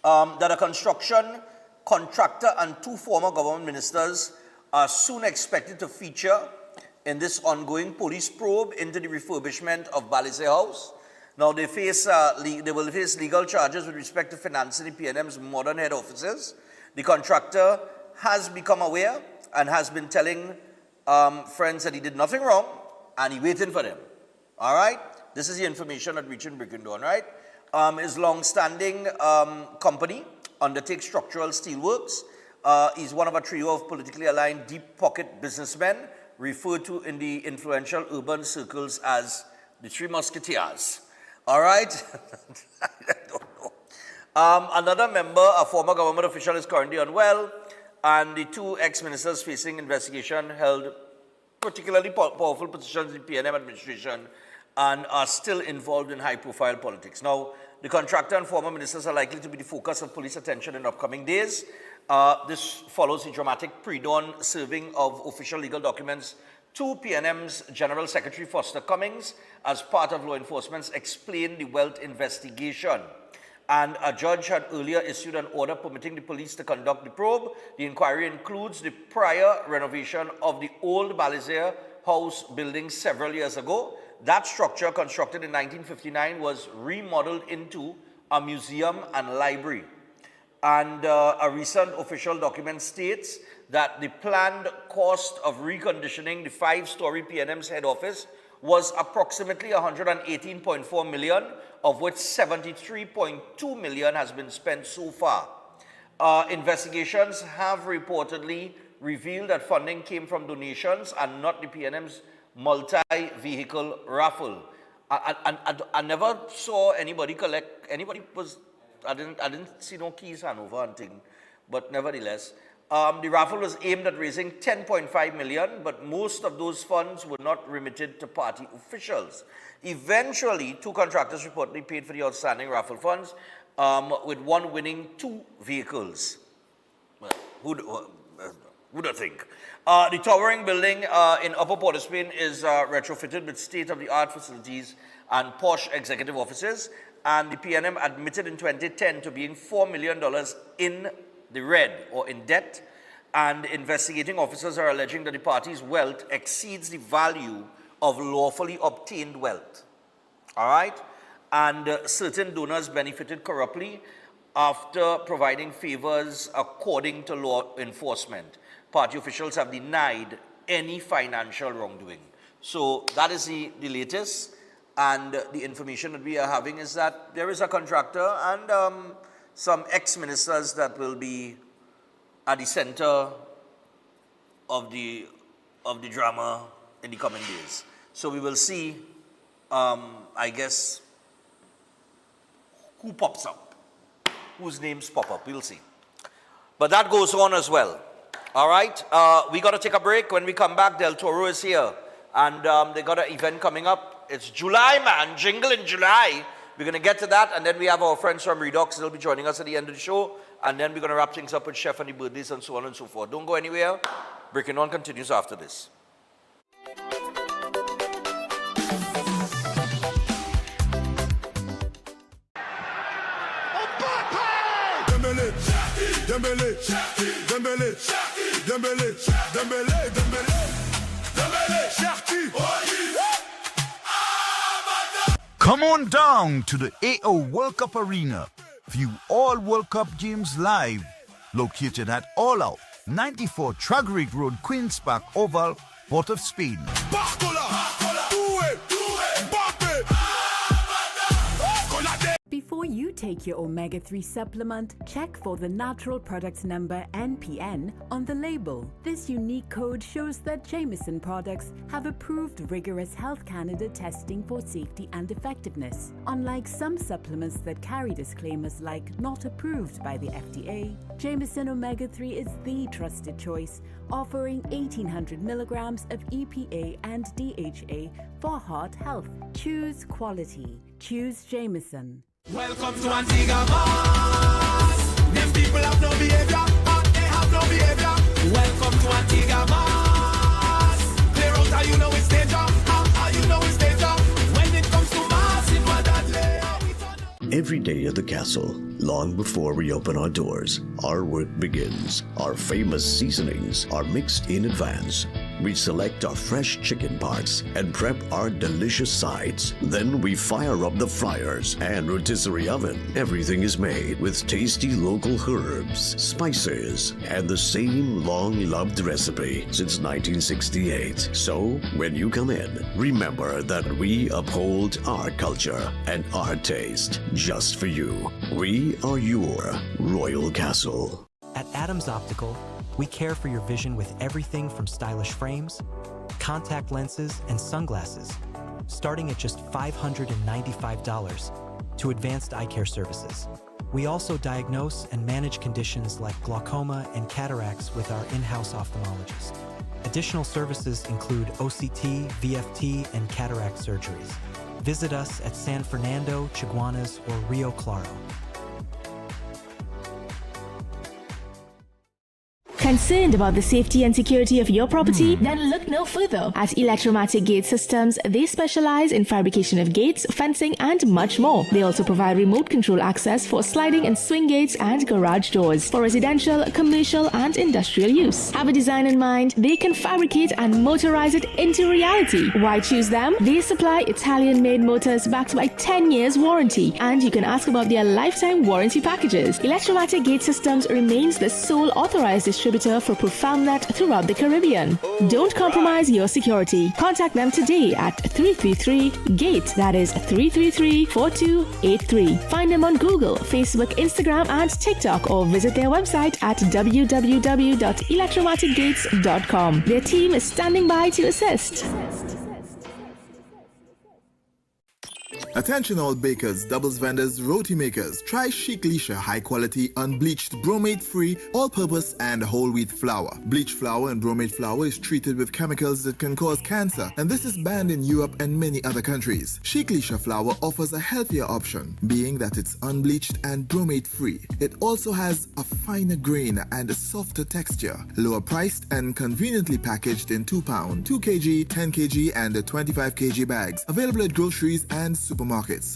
that a construction contractor and 2 former government ministers are soon expected to feature in this ongoing police probe into the refurbishment of Balizé House. Now they will face legal charges with respect to financing the PNM's modern head offices. The contractor has become aware and has been telling friends that he did nothing wrong and he waiting for them. All right? This is the information that reaching Brickendorn, right? His long-standing company undertakes structural steelworks. He's one of a trio of politically aligned deep-pocket businessmen referred to in the influential urban circles as the Three Musketeers. All right? I don't know. Another member, a former government official, is currently unwell, and the 2 ex-ministers facing investigation held particularly powerful positions in PNM administration and are still involved in high-profile politics. Now, the contractor and former ministers are likely to be the focus of police attention in upcoming days. This follows the dramatic pre-dawn serving of official legal documents to PNM's General Secretary Foster Cummings as part of law enforcement's Explain the Wealth investigation. And a judge had earlier issued an order permitting the police to conduct the probe. The inquiry includes the prior renovation of the old Balizé House building several years ago. That structure, constructed in 1959, was remodeled into a museum and library. And a recent official document states that the planned cost of reconditioning the 5-story PNM's head office was approximately $118.4 million, of which 73.2 million has been spent so far. Investigations have reportedly revealed that funding came from donations and not the PNM's multi-vehicle raffle. I never saw anybody collect, I didn't see no keys hand over and thing, but nevertheless, the raffle was aimed at raising 10.5 million, but most of those funds were not remitted to party officials. Eventually, 2 contractors reportedly paid for the outstanding raffle funds, with one winning 2 vehicles. Well, who'd have think? The towering building in Upper Port of Spain is retrofitted with state-of-the-art facilities and posh executive offices, and the PNM admitted in 2010 to being $4 million in the red or in debt, and investigating officers are alleging that the party's wealth exceeds the value of lawfully obtained wealth. All right? And certain donors benefited corruptly after providing favors according to law enforcement. Party officials have denied any financial wrongdoing. So that is the latest, and the information that we are having is that there is a contractor and some ex-ministers that will be at the center of the drama in the coming days. So we will see, I guess, who pops up, whose names pop up. We'll see. But that goes on as well. All right, we got to take a break. When we come back, Del Toro is here, and they got an event coming up. It's July, man, Jingle in July. We're going to get to that, and then we have our friends from Redox. They'll be joining us at the end of the show, and then we're going to wrap things up with Chef and the birthdays and so on and so forth. Don't go anywhere. Breaking On continues after this. Come on down to the AO World Cup Arena. View all World Cup games live. Located at All Out, 94 Tragrig Road, Queen's Park Oval, Port of Spain. Before you take your omega-3 supplement, check for the natural product number NPN on the label. This unique code shows that Jameson products have approved rigorous Health Canada testing for safety and effectiveness. Unlike some supplements that carry disclaimers like not approved by the FDA, Jameson Omega-3 is the trusted choice, offering 1800 milligrams of EPA and DHA for heart health. Choose quality. Choose Jameson. Welcome to Antigua Mars. Them people have no behavior, they have no behavior. Welcome to Antigua Mars. Clear out how you know it's danger, how you know it's danger. When it comes to Mars, it was that lay. Every day at the castle, long before we open our doors, our work begins. Our famous seasonings are mixed in advance. We select our fresh chicken parts and prep our delicious sides. Then we fire up the fryers and rotisserie oven. Everything is made with tasty local herbs, spices, and the same long-loved recipe since 1968. So, when you come in, remember that we uphold our culture and our taste just for you. We are your Royal Castle. At Adams Optical, we care for your vision with everything from stylish frames, contact lenses, and sunglasses, starting at just $595, to advanced eye care services. We also diagnose and manage conditions like glaucoma and cataracts with our in-house ophthalmologist. Additional services include OCT, VFT, and cataract surgeries. Visit us at San Fernando, Chaguanas, or Rio Claro. Concerned about the safety and security of your property? Then look no further. At Electromatic Gate Systems, they specialize in fabrication of gates, fencing, and much more. They also provide remote control access for sliding and swing gates and garage doors for residential, commercial, and industrial use. Have a design in mind? They can fabricate and motorize it into reality. Why choose them? They supply Italian-made motors backed by 10 years warranty, and you can ask about their lifetime warranty packages. Electromatic Gate Systems remains the sole authorized distributor distributor for ProfoundNet throughout the Caribbean. Don't compromise your security. Contact them today at 333-GATE, that is 333-4283. Find them on Google, Facebook, Instagram, and TikTok, or visit their website at www.electromaticgates.com. Their team is standing by to assist. Attention all bakers, doubles vendors, roti makers. Try Chic Leisha high quality, unbleached, bromate free, all purpose and whole wheat flour. Bleached flour and bromate flour is treated with chemicals that can cause cancer, and this is banned in Europe and many other countries. Chic Leisha flour offers a healthier option, being that it's unbleached and bromate free. It also has a finer grain and a softer texture, lower priced and conveniently packaged in 2 pound, 2 kg, 10 kg and 25 kg bags. Available at groceries and supermarkets.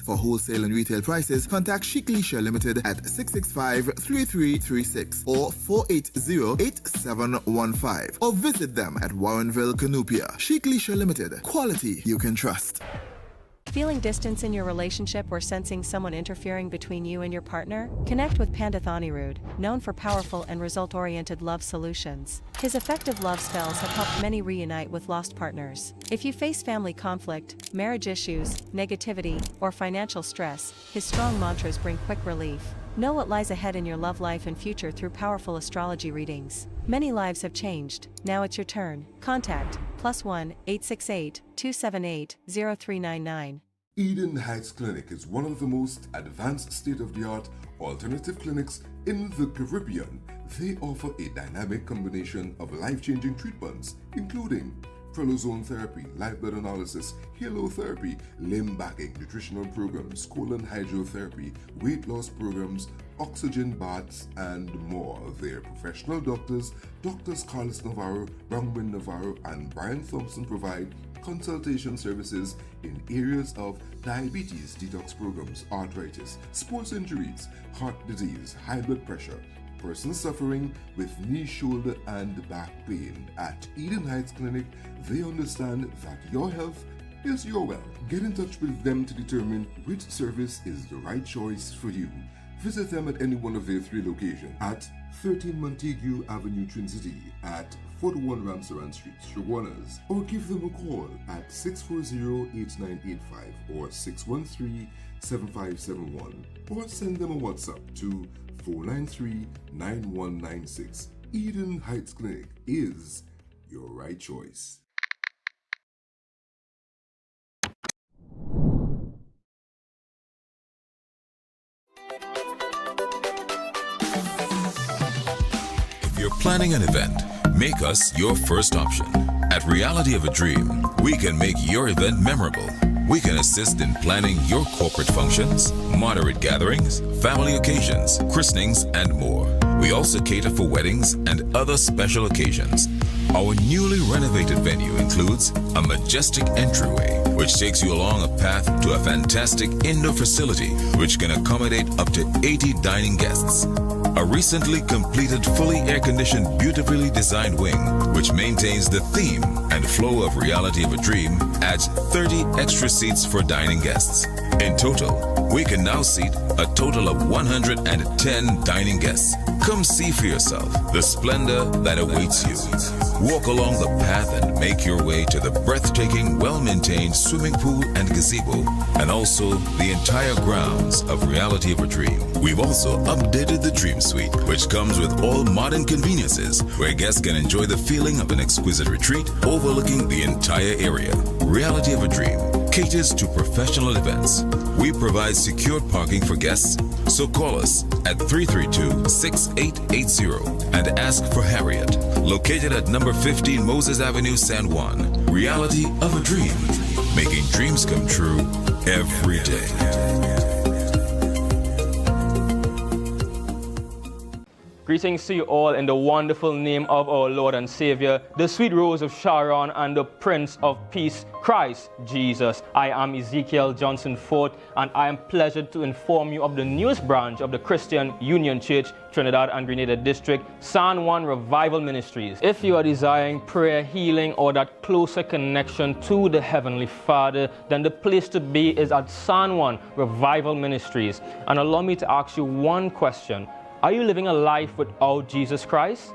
For wholesale and retail prices, contact Chic Leisha Limited at 665-3336 or 480-8715 or visit them at Warrenville, Canupia. Chic Leisha Limited. Quality you can trust. Feeling distance in your relationship or sensing someone interfering between you and your partner? Connect with Pandit Anirudh, known for powerful and result-oriented love solutions. His effective love spells have helped many reunite with lost partners. If you face family conflict, marriage issues, negativity, or financial stress, his strong mantras bring quick relief. Know what lies ahead in your love life and future through powerful astrology readings. Many lives have changed. Now it's your turn. Contact +1 868 278 0399. Eden Heights Clinic is one of the most advanced state-of-the-art alternative clinics in the Caribbean. They offer a dynamic combination of life-changing treatments, including prelozone therapy, live blood analysis, halotherapy, limb backing, nutritional programs, colon hydrotherapy, weight loss programs, oxygen baths, and more. Their professional doctors, Drs. Carlos Navarro, Bronwyn Navarro, and Brian Thompson provide consultation services in areas of diabetes, detox programs, arthritis, sports injuries, heart disease, high blood pressure, persons suffering with knee, shoulder, and back pain. At Eden Heights Clinic, they understand that your health is your wealth. Get in touch with them to determine which service is the right choice for you. Visit them at any one of their 3 locations at 13 Montague Avenue, Twin City, at 41 Ramsaran Street, Shoguanas, or give them a call at 640-8985 or 613-7571, or send them a WhatsApp to 493-9196. Eden Heights Clinic is your right choice. If you're planning an event, make us your first option. At Reality of a Dream, we can make your event memorable. We can assist in planning your corporate functions, moderate gatherings, family occasions, christenings, and more. We also cater for weddings and other special occasions. Our newly renovated venue includes a majestic entryway, which takes you along a path to a fantastic indoor facility which can accommodate up to 80 dining guests. A recently completed fully air-conditioned, beautifully designed wing, which maintains the theme and flow of Reality of a Dream, adds 30 extra seats for dining guests. In total, we can now seat a total of 110 dining guests. Come see for yourself the splendor that awaits you. Walk along the path and make your way to the breathtaking, well-maintained swimming pool and gazebo, and also the entire grounds of Reality of a Dream. We've also updated the Dream Suite, which comes with all modern conveniences, where guests can enjoy the feeling of an exquisite retreat overlooking the entire area. Reality of a Dream caters to professional events. We provide secure parking for guests, so call us at 332-6880 and ask for Harriet, located at number 15 Moses Avenue, San Juan. Reality of a Dream, making dreams come true every day. Greetings to you all in the wonderful name of our Lord and Savior, the sweet rose of Sharon and the Prince of Peace, Christ Jesus. I am Ezekiel Johnson Fort, and I am pleasured to inform you of the newest branch of the Christian Union Church, Trinidad and Grenada District, San Juan Revival Ministries. If you are desiring prayer, healing, or that closer connection to the Heavenly Father, then the place to be is at San Juan Revival Ministries. And allow me to ask you one question. Are you living a life without Jesus Christ?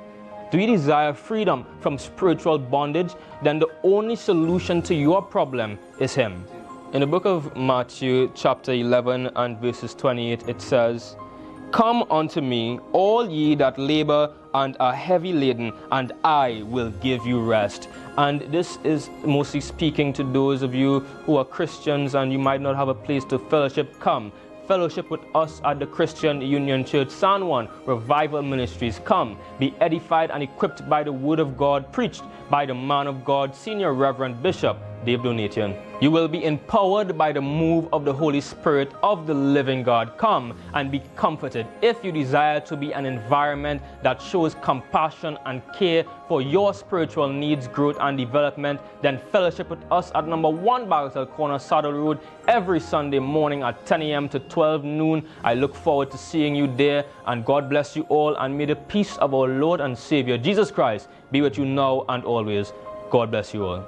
Do you desire freedom from spiritual bondage? Then the only solution to your problem is Him. In the book of Matthew chapter 11 and verses 28, it says, "Come unto me, all ye that labor and are heavy laden, and I will give you rest." And this is mostly speaking to those of you who are Christians and you might not have a place to fellowship. Come, fellowship with us at the Christian Union Church San Juan Revival Ministries. Come, be edified and equipped by the Word of God preached by the man of God, Senior Reverend Bishop Dave Donation. You will be empowered by the move of the Holy Spirit of the living God. Come and be comforted. If you desire to be an environment that shows compassion and care for your spiritual needs, growth and development, then fellowship with us at number 1 Bagatelle Corner, Saddle Road, every Sunday morning at 10 a.m. to 12 noon. I look forward to seeing you there, and God bless you all, and may the peace of our Lord and Savior Jesus Christ be with you now and always. God bless you all.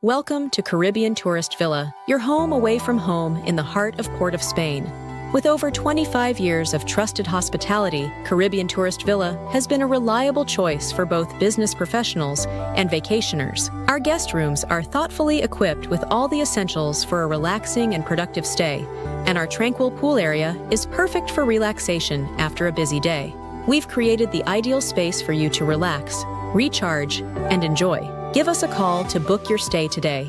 Welcome to Caribbean Tourist Villa, your home away from home in the heart of Port of Spain. With over 25 years of trusted hospitality, Caribbean Tourist Villa has been a reliable choice for both business professionals and vacationers. Our guest rooms are thoughtfully equipped with all the essentials for a relaxing and productive stay, and our tranquil pool area is perfect for relaxation after a busy day. We've created the ideal space for you to relax, recharge, and enjoy. Give us a call to book your stay today.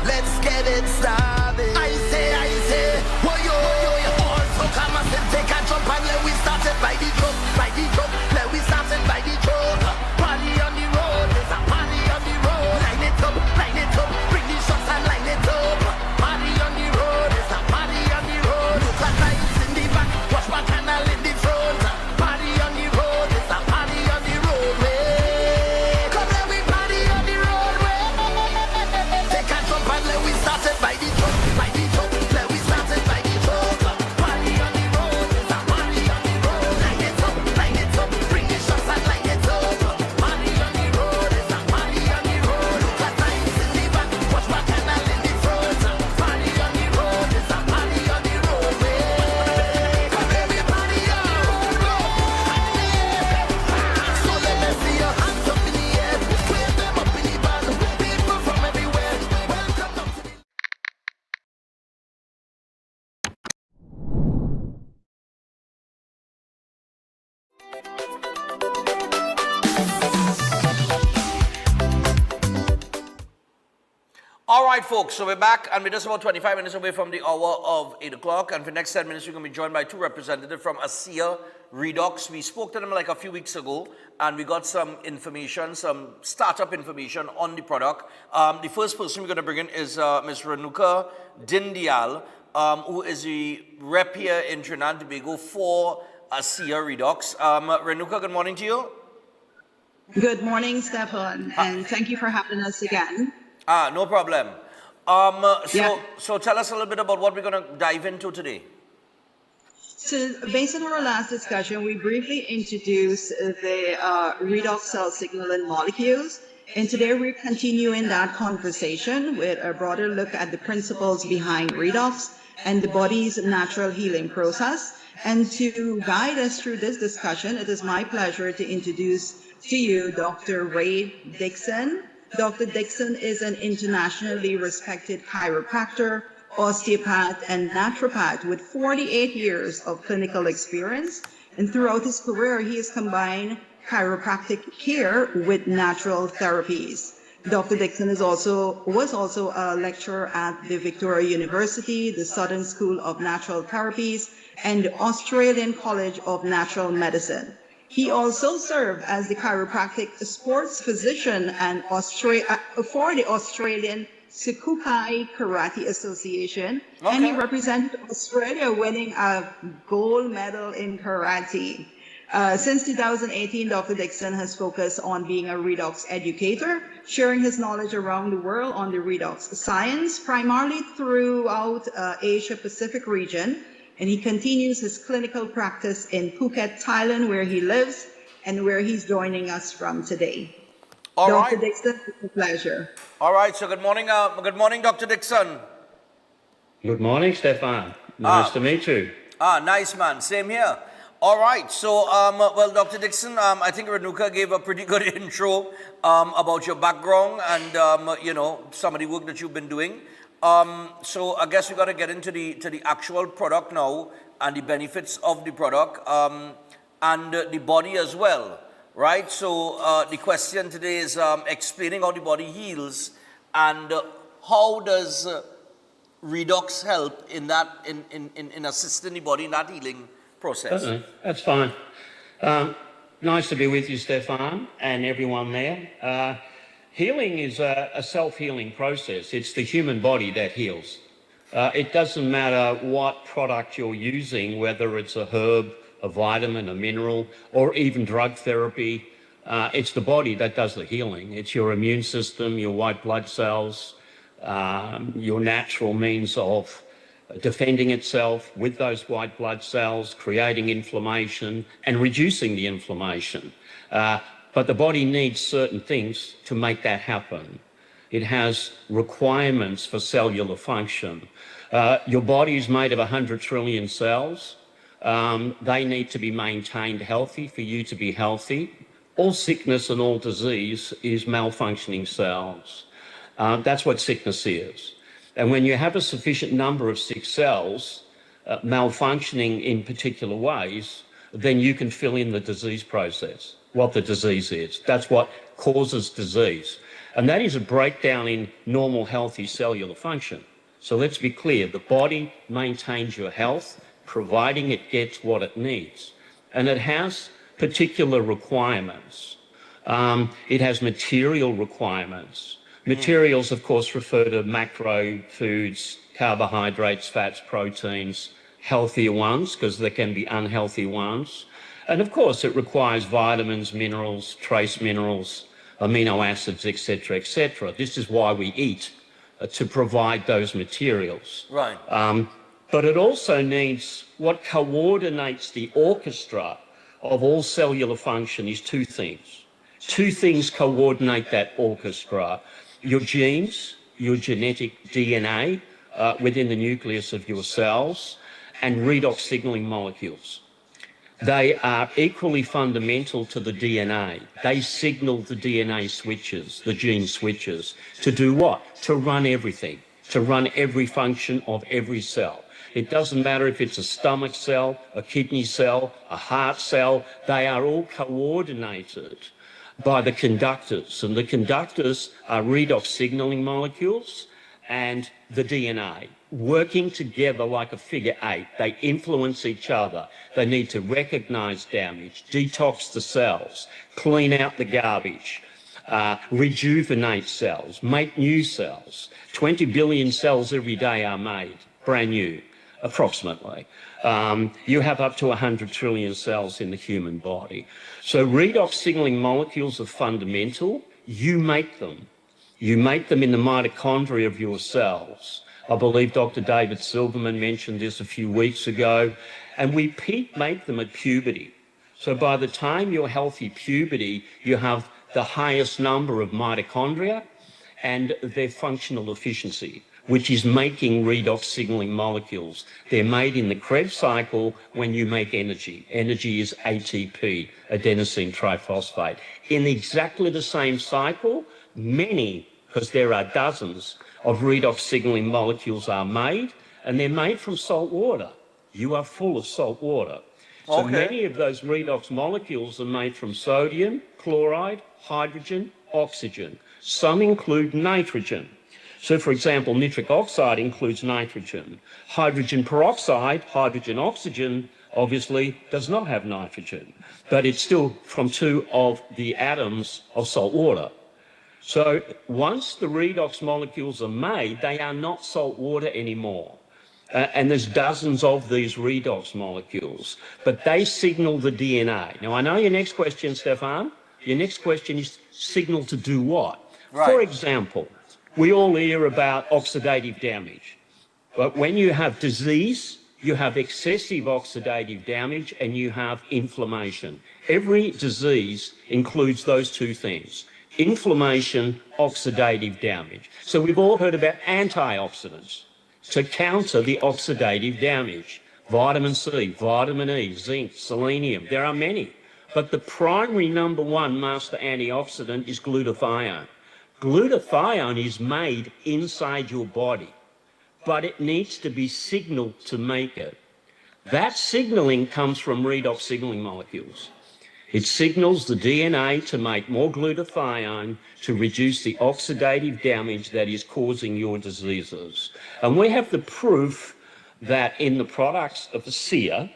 Let's get it started. I say, whoa yo, also come and take a jump and let we start it by the drum, let we start it by the drum. Party on the road, there's a party on the road. Line it up, bring the shots and line it up. Party on the road, there's a party on the road. Look at lights in the back, watch my canal in the front. Party on the road, there's a party on the road. Come let we party on the road. Take a jump and let we start it by the drum, let we start it by the drum. Party on the road, there's a party on the road. Line it up, bring the shots and line it up. Party on the road, there's a party on the road. Look at lights in the back, watch my canal in the front. Party on the road, there's a party on the road. Come let me party on the road. So let me see your hands up in the air, wave them up in the band. People from everywhere, welcome up to the All right, folks, so we're back, and we're just about 25 minutes away from the hour of 8 o'clock, and for the next 10 minutes, we're going to be joined by two representatives from ASEA Redox. We spoke to them like a few weeks ago, and we got some information, some startup information on the product. The first person we're going to bring in is Ms. Renuka Dindial, who is the rep here in Trinidad and Tobago for ASEA Redox. Renuka, good morning to you. Good morning, Stefan, and thank you for having us again. No problem. So tell us a little bit about what we're going to dive into today. So based on our last discussion, we briefly introduced the redox cell signaling molecules. And today we're continuing that conversation with a broader look at the principles behind redox and the body's natural healing process. And to guide us through this discussion, it is my pleasure to introduce to you Dr. Wade Dixon. Dr. Dixon is an internationally respected chiropractor, osteopath, and naturopath with 48 years of clinical experience. And throughout his career, he has combined chiropractic care with natural therapies. Dr. Dixon was also a lecturer at the Victoria University, the Southern School of Natural Therapies, and the Australian College of Natural Medicine. He also served as the chiropractic sports physician and for the Australian Sikukai Karate Association, and he represented Australia winning a gold medal in karate. Since 2018, Dr. Dixon has focused on being a redox educator, sharing his knowledge around the world on the redox science, primarily throughout Asia Pacific region. And he continues his clinical practice in Phuket, Thailand, where he lives and where he's joining us from today. Dr. Dixon, it's a pleasure. All right, so good morning, Dr. Dixon. Good morning, Stefan. Nice to meet you. Nice, man. Same here. All right, so, well, Dr. Dixon, I think Renuka gave a pretty good intro about your background and, you know, some of the work that you've been doing. So I guess we got to get into the actual product now and the benefits of the product and the body as well, right? So the question today is explaining how the body heals and how does redox help in that in assisting the body in that healing process? Certainly. That's fine. Nice to be with you, Stefan, and everyone there. Healing is a self-healing process. It's the human body that heals. It doesn't matter what product you're using, whether it's a herb, a vitamin, a mineral, or even drug therapy. It's the body that does the healing. It's your immune system, your white blood cells, your natural means of defending itself with those white blood cells, creating inflammation and reducing the inflammation. But the body needs certain things to make that happen. It has requirements for cellular function. Your body is made of 100 trillion cells. They need to be maintained healthy for you to be healthy. All sickness and all disease is malfunctioning cells. That's what sickness is. And when you have a sufficient number of sick cells malfunctioning in particular ways, then you can fill in the disease process, what the disease is. That's what causes disease. And that is a breakdown in normal, healthy cellular function. So let's be clear, the body maintains your health, providing it gets what it needs. And it has particular requirements. It has material requirements. Materials, of course, refer to macro foods, carbohydrates, fats, proteins, healthier ones, because there can be unhealthy ones. And of course, it requires vitamins, minerals, trace minerals, amino acids, etc., etc. This is why we eat, to provide those materials. Right. But it also needs, what coordinates the orchestra of all cellular function is two things. Two things coordinate that orchestra. Your genes, your genetic DNA within the nucleus of your cells, and redox signaling molecules. They are equally fundamental to the DNA. They signal the DNA switches, the gene switches, to do what? To run everything, to run every function of every cell. It doesn't matter if it's a stomach cell, a kidney cell, a heart cell, they are all coordinated by the conductors. And the conductors are redox signaling molecules and the DNA, working together like a figure eight. They influence each other. They need to recognize damage, detox the cells, clean out the garbage, rejuvenate cells, make new cells. 20 billion cells every day are made, brand new, approximately. You have up to 100 trillion cells in the human body. So redox signaling molecules are fundamental. You make them. You make them in the mitochondria of your cells. I believe Dr. David Silverman mentioned this a few weeks ago. And we make them at puberty. So by the time you're healthy puberty, you have the highest number of mitochondria and their functional efficiency, which is making redox signaling molecules. They're made in the Krebs cycle when you make energy. Energy is ATP, adenosine triphosphate. In exactly the same cycle, many, because there are dozens of redox signaling molecules are made, and they're made from salt water. You are full of salt water. So many of those redox molecules are made from sodium, chloride, hydrogen, oxygen. Some include nitrogen. So, for example, nitric oxide includes nitrogen. Hydrogen peroxide, hydrogen oxygen, obviously does not have nitrogen, but it's still from two of the atoms of salt water. So once the redox molecules are made, they are not salt water anymore. And there's dozens of these redox molecules, but they signal the DNA. Now, I know your next question, Stefan. Your next question is signal to do what? Right. For example, we all hear about oxidative damage. But when you have disease, you have excessive oxidative damage and you have inflammation. Every disease includes those two things: inflammation, oxidative damage. So we've all heard about antioxidants to counter the oxidative damage. Vitamin C, vitamin E, zinc, selenium, there are many. But the primary number one master antioxidant is glutathione. Glutathione is made inside your body, but it needs to be signaled to make it. That signaling comes from redox signaling molecules. It signals the DNA to make more glutathione to reduce the oxidative damage that is causing your diseases. And we have the proof that in the products of SEER,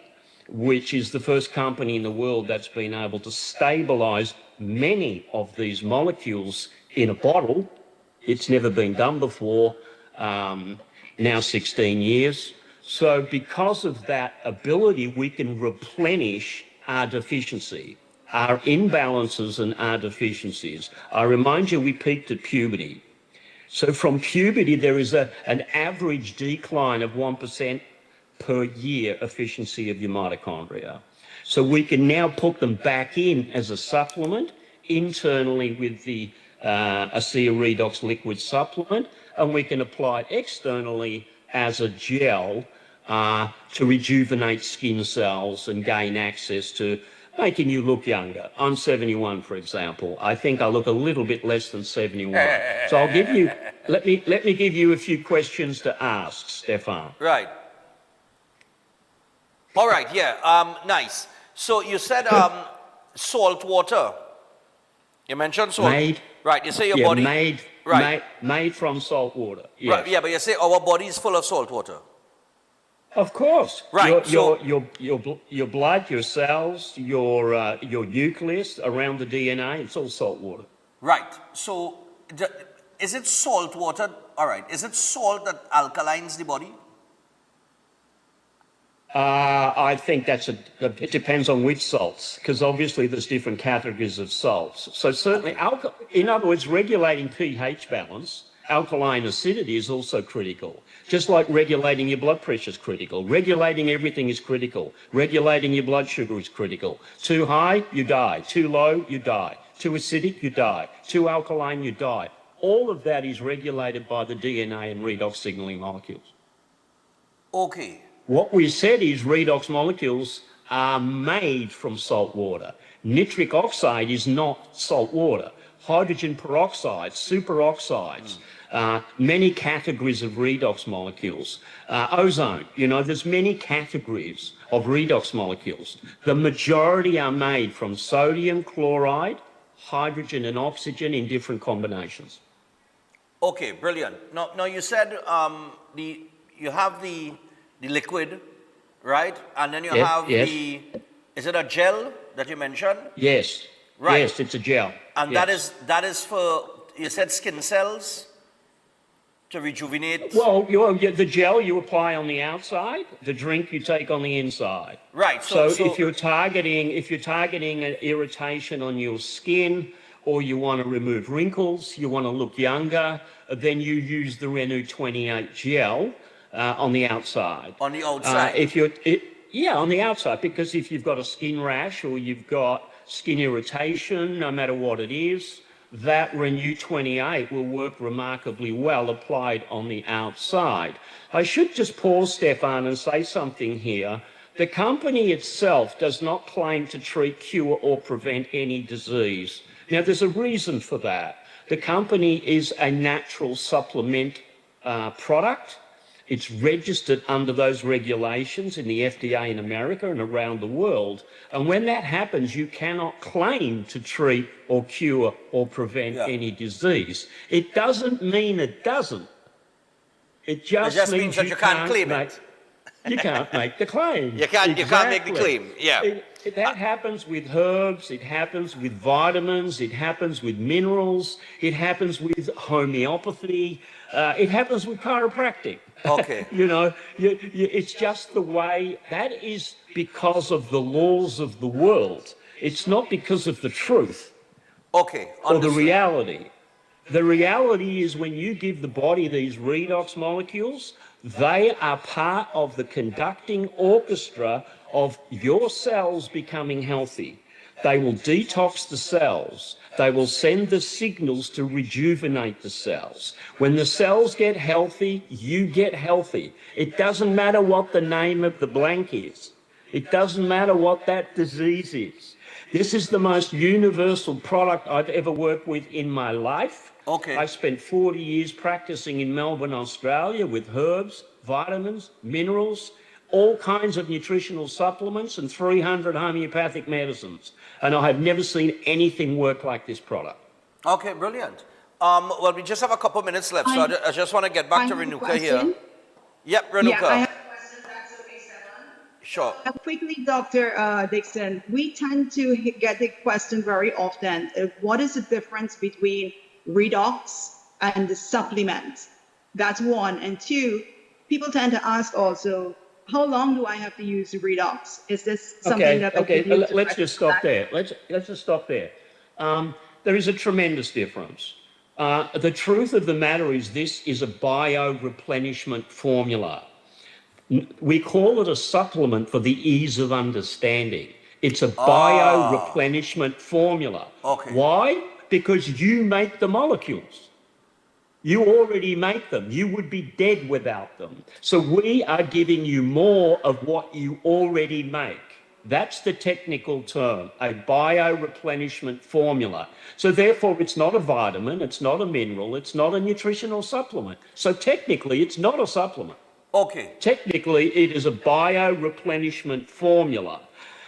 which is the first company in the world that's been able to stabilize many of these molecules in a bottle. It's never been done before, now 16 years. So because of that ability, we can replenish our deficiency, our imbalances and our deficiencies. I remind you, we peaked at puberty. So from puberty, there is an average decline of 1% per year efficiency of your mitochondria. So we can now put them back in as a supplement internally with the ASEA Redox liquid supplement, and we can apply it externally as a gel to rejuvenate skin cells and gain access to making you look younger. I'm 71, for example. I think I look a little bit less than 71. So I'll give you, let me give you a few questions to ask, Stefan. Right. All right, yeah, nice. So you said salt water. You mentioned salt. Made. Right, you say your body. Made from salt water. Yes. Right, yeah, but you say our body is full of salt water. Of course. Right. Your blood, your cells, your nucleus around the DNA, it's all salt water. Right. So is it salt water? All right. Is it salt that alkalines the body? I think it depends on which salts, because obviously there's different categories of salts. So certainly, in other words, regulating pH balance, alkaline acidity is also critical. Just like regulating your blood pressure is critical. Regulating everything is critical. Regulating your blood sugar is critical. Too high, you die. Too low, you die. Too acidic, you die. Too alkaline, you die. All of that is regulated by the DNA and redox signaling molecules. Okay. What we said is redox molecules are made from salt water. Nitric oxide is not salt water. Hydrogen peroxide, superoxides, many categories of redox molecules. Ozone, there's many categories of redox molecules. The majority are made from sodium chloride, hydrogen and oxygen in different combinations. Okay, brilliant. Now you said you have the liquid, right? And then you have is it a gel that you mentioned? Yes. Right. Yes, it's a gel. And that is for, you said skin cells to rejuvenate? Well, the gel you apply on the outside, the drink you take on the inside. Right. So if you're targeting an irritation on your skin, or you want to remove wrinkles, you want to look younger, then you use the Renew 28 gel on the outside. On the outside? On the outside, because if you've got a skin rash or you've got skin irritation, no matter what it is, that Renew 28 will work remarkably well applied on the outside. I should just pause, Stefan, and say something here. The company itself does not claim to treat, cure, or prevent any disease. Now, there's a reason for that. The company is a natural supplement product. It's registered under those regulations in the FDA in America and around the world. And when that happens, you cannot claim to treat or cure or prevent any disease. It doesn't mean it doesn't. It just means that you can't claim it. You can't make the claim. You can't make the claim, yeah. that happens with herbs, it happens with vitamins, it happens with minerals, it happens with homeopathy, it happens with chiropractic. Okay. You know, it's just the way, that is because of the laws of the world. It's not because of the truth. Okay. Or the reality. The reality is when you give the body these redox molecules, they are part of the conducting orchestra of your cells becoming healthy. They will detox the cells. They will send the signals to rejuvenate the cells. When the cells get healthy, you get healthy. It doesn't matter what the name of the blank is. It doesn't matter what that disease is. This is the most universal product I've ever worked with in my life. Okay. I spent 40 years practicing in Melbourne, Australia with herbs, vitamins, minerals, all kinds of nutritional supplements and 300 homeopathic medicines. And I have never seen anything work like this product. Okay, brilliant. Well, we just have a couple minutes left, so I just want to get back to Renuka here. Yep, Renuka. Yeah, I have a question. That's okay, Stefan. Sure. Quickly, Dr. Dixon, we tend to get the question very often. What is the difference between redox and the supplement? That's one. And two, people tend to ask also, how long do I have to use the redox? Is this something that I can use? Let's just stop there. Let's just stop there. There is a tremendous difference. The truth of the matter is this is a bio-replenishment formula. We call it a supplement for the ease of understanding. It's a bio-replenishment formula. Okay. Why? Because you make the molecules. You already make them. You would be dead without them. So we are giving you more of what you already make. That's the technical term, a bio-replenishment formula. So therefore, it's not a vitamin, it's not a mineral, it's not a nutritional supplement. So technically, it's not a supplement. Okay. Technically, it is a bio-replenishment formula.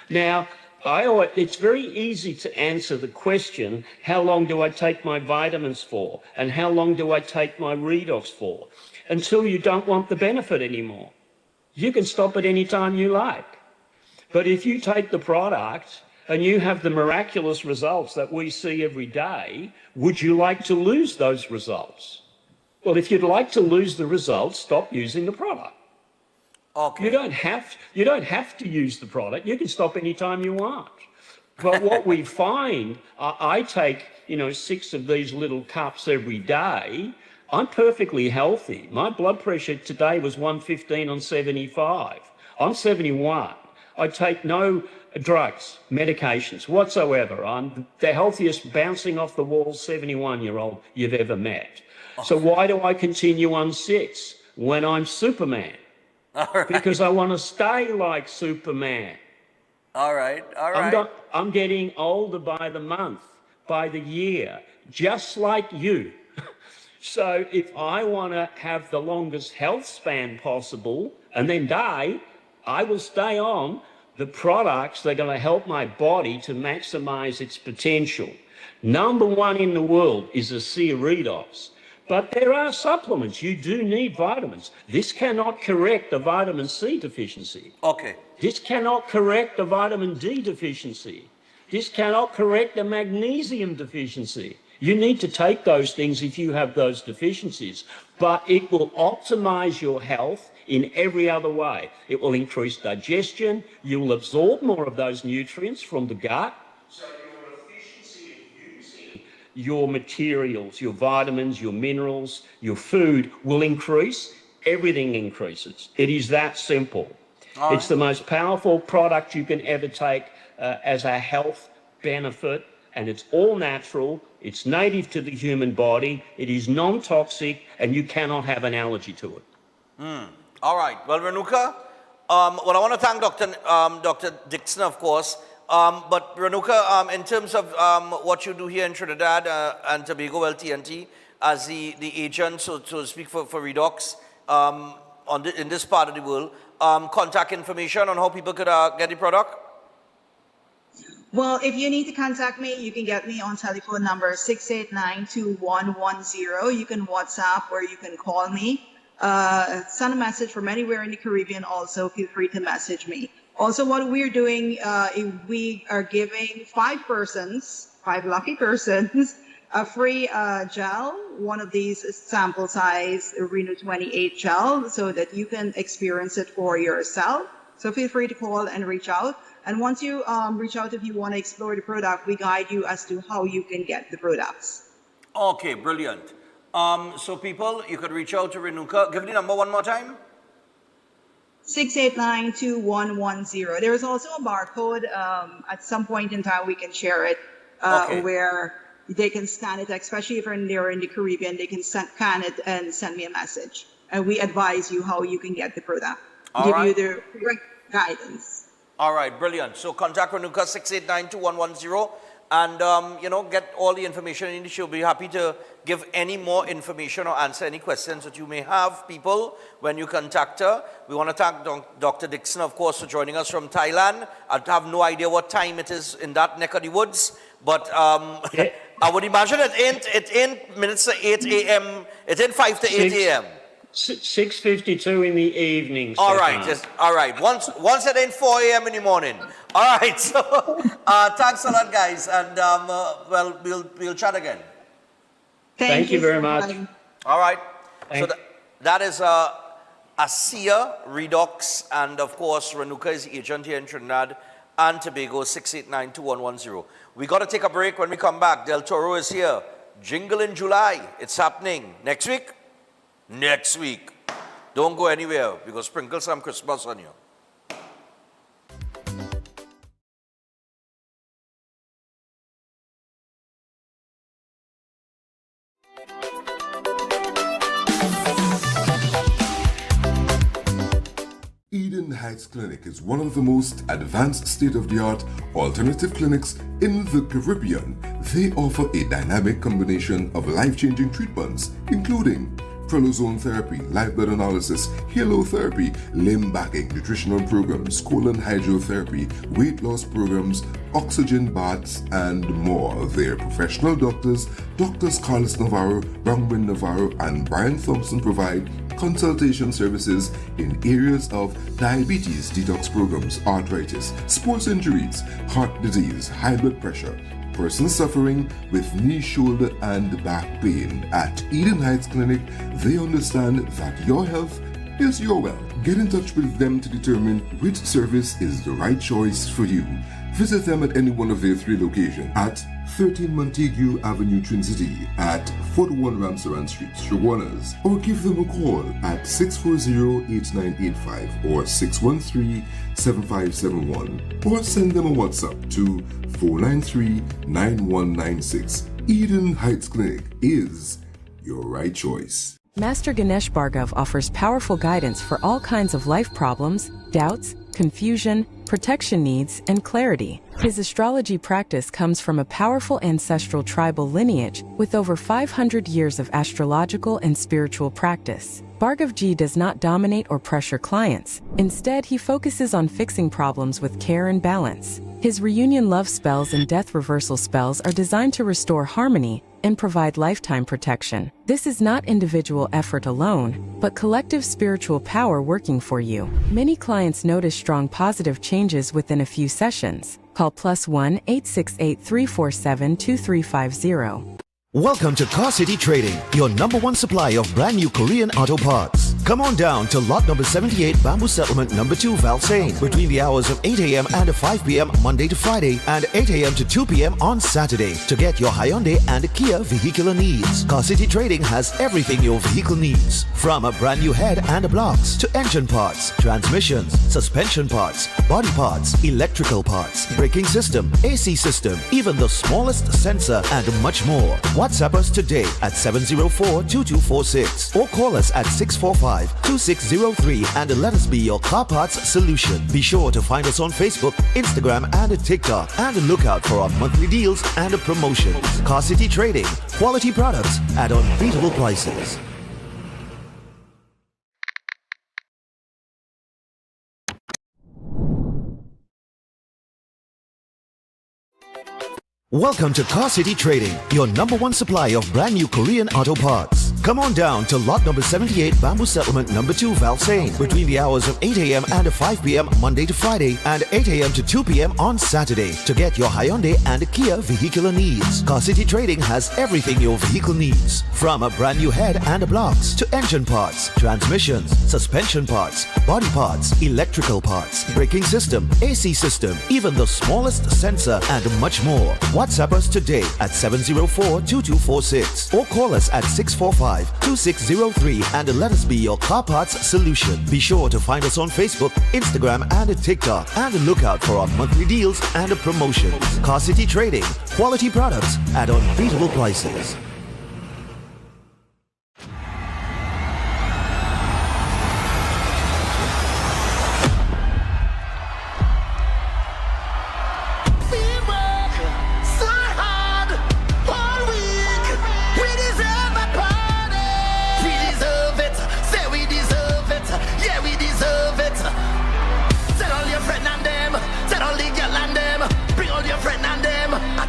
Now, it's very easy to answer the question, how long do I take my vitamins for? And how long do I take my redox for? Until you don't want the benefit anymore. You can stop at any time you like. But if you take the product and you have the miraculous results that we see every day, would you like to lose those results? Well, if you'd like to lose the results, stop using the product. Okay. You don't have to use the product. You can stop anytime you want. But what we find, I take 6 of these little cups every day. I'm perfectly healthy. My blood pressure today was 115 on 75. I'm 71. I take no drugs, medications whatsoever. I'm the healthiest bouncing off the wall 71-year-old you've ever met. So why do I continue on 6 when I'm Superman? Because I want to stay like Superman. All right. I'm getting older by the month, by the year, just like you. So if I want to have the longest health span possible and then die, I will stay on the products that are going to help my body to maximize its potential. Number 1 in the world is a C redox. But there are supplements. You do need vitamins. This cannot correct a vitamin C deficiency. Okay. This cannot correct a vitamin D deficiency. This cannot correct a magnesium deficiency. You need to take those things if you have those deficiencies, but it will optimize your health in every other way. It will increase digestion. You will absorb more of those nutrients from the gut. So your efficiency of using your materials, your vitamins, your minerals, your food will increase. Everything increases. It is that simple. It's the most powerful product you can ever take as a health benefit, and it's all natural. It's native to the human body. It is non-toxic, and you cannot have an allergy to it. All right. Well, Renuka, well, I want to thank Dr. Dixon, of course. But Renuka, in terms of what you do here in Trinidad and Tobago, LTNT, as the agent, so to speak, for Redox in this part of the world, contact information on how people could get the product? Well, if you need to contact me, you can get me on telephone number 689-2110. You can WhatsApp or you can call me. Send a message from anywhere in the Caribbean also. Feel free to message me. Also, what we're doing, we are giving 5 lucky persons, a free gel, one of these sample size Reno 28 gel, so that you can experience it for yourself. So feel free to call and reach out. And once you reach out, if you want to explore the product, we guide you as to how you can get the products. Okay, brilliant. So people, you could reach out to Renuka. Give the number one more time. 689-2110. There is also a barcode. At some point in time, we can share it where they can scan it, especially if they're in the Caribbean, they can scan it and send me a message. And we advise you how you can get the product. Give you the correct guidance. All right, brilliant. So contact Renuka 689-2110 and, get all the information in. She'll be happy to give any more information or answer any questions that you may have, people, when you contact her. We want to thank Dr. Dixon, of course, for joining us from Thailand. I have no idea what time it is in that neck of the woods, but I would imagine it ain't minutes to 8 a.m. It ain't 5 to 8 a.m. 6:52 in the evening. All right, all right. Once it ain't 4 a.m. in the morning. All right. So thanks a lot, guys, and we'll chat again. Thank you very much. All right. So that is Asia Redox, and of course Renuka is the agent here in Trinidad and Tobago. 689-2110. We got to take a break. When we come back, Del Toro is here. Jingle in July. It's happening next week. Next week. Don't go anywhere. We're going to sprinkle some Christmas on you. Eden Heights Clinic is one of the most advanced state-of-the-art alternative clinics in the Caribbean. They offer a dynamic combination of life-changing treatments, including prolozone therapy, live blood analysis, halotherapy, limb backing, nutritional programs, colon hydrotherapy, weight loss programs, oxygen baths, and more. Their professional doctors, Drs. Carlos Navarro, Bronwyn Navarro, and Brian Thompson provide consultation services in areas of diabetes detox programs, arthritis, sports injuries, heart disease, high blood pressure, persons suffering with knee, shoulder, and back pain. At Eden Heights Clinic, they understand that your health is your wealth. Get in touch with them to determine which service is the right choice for you. Visit them at any one of their 3 locations at 13 Montague Avenue, Twin City, at 41 Ramsaran Street, Shoguanas, or give them a call at 640-8985 or 613-7571, or send them a WhatsApp to 493-9196. Eden Heights Clinic is your right choice. Master Ganesh Bhargav offers powerful guidance for all kinds of life problems, doubts, confusion, protection needs, and clarity. His astrology practice comes from a powerful ancestral tribal lineage with over 500 years of astrological and spiritual practice. Bhargavji does not dominate or pressure clients. Instead, he focuses on fixing problems with care and balance. His reunion love spells and death reversal spells are designed to restore harmony and provide lifetime protection. This is not individual effort alone, but collective spiritual power working for you. Many clients notice strong positive changes within a few sessions. Call +1 868 347 2350. Welcome to Car City Trading, your #1 supply of brand new Korean auto parts. Come on down to lot number 78, Bamboo Settlement number 2, Valsain, between the hours of 8 a.m. and 5 p.m. Monday to Friday, and 8 a.m. to 2 p.m. on Saturday to get your Hyundai and Kia vehicular needs. Car City Trading has everything your vehicle needs, from a brand new head and blocks to engine parts, transmissions, suspension parts, body parts, electrical parts, braking system, AC system, even the smallest sensor, and much more. WhatsApp us today at 704-2246 or call us at 645-2603 and let us be your car parts solution. Be sure to find us on Facebook, Instagram, and TikTok, and look out for our monthly deals and promotions. Car City Trading, quality products at unbeatable prices. Welcome to Car City Trading, your #1 supply of brand new Korean auto parts. Come on down to lot number 78 Bamboo Settlement number 2 Valsain between the hours of 8 a.m. and 5 p.m. Monday to Friday and 8 a.m. to 2 p.m. on Saturday to get your Hyundai and Kia vehicular needs. Car City Trading has everything your vehicle needs, from a brand new head and blocks to engine parts, transmissions, suspension parts, body parts, electrical parts, braking system, AC system, even the smallest sensor and much more. WhatsApp us today at 704-2246 or call us at 645-2603 and let us be your car parts solution. Be sure to find us on Facebook, Instagram and TikTok and look out for our monthly deals and promotions. Car City Trading, quality products at unbeatable prices.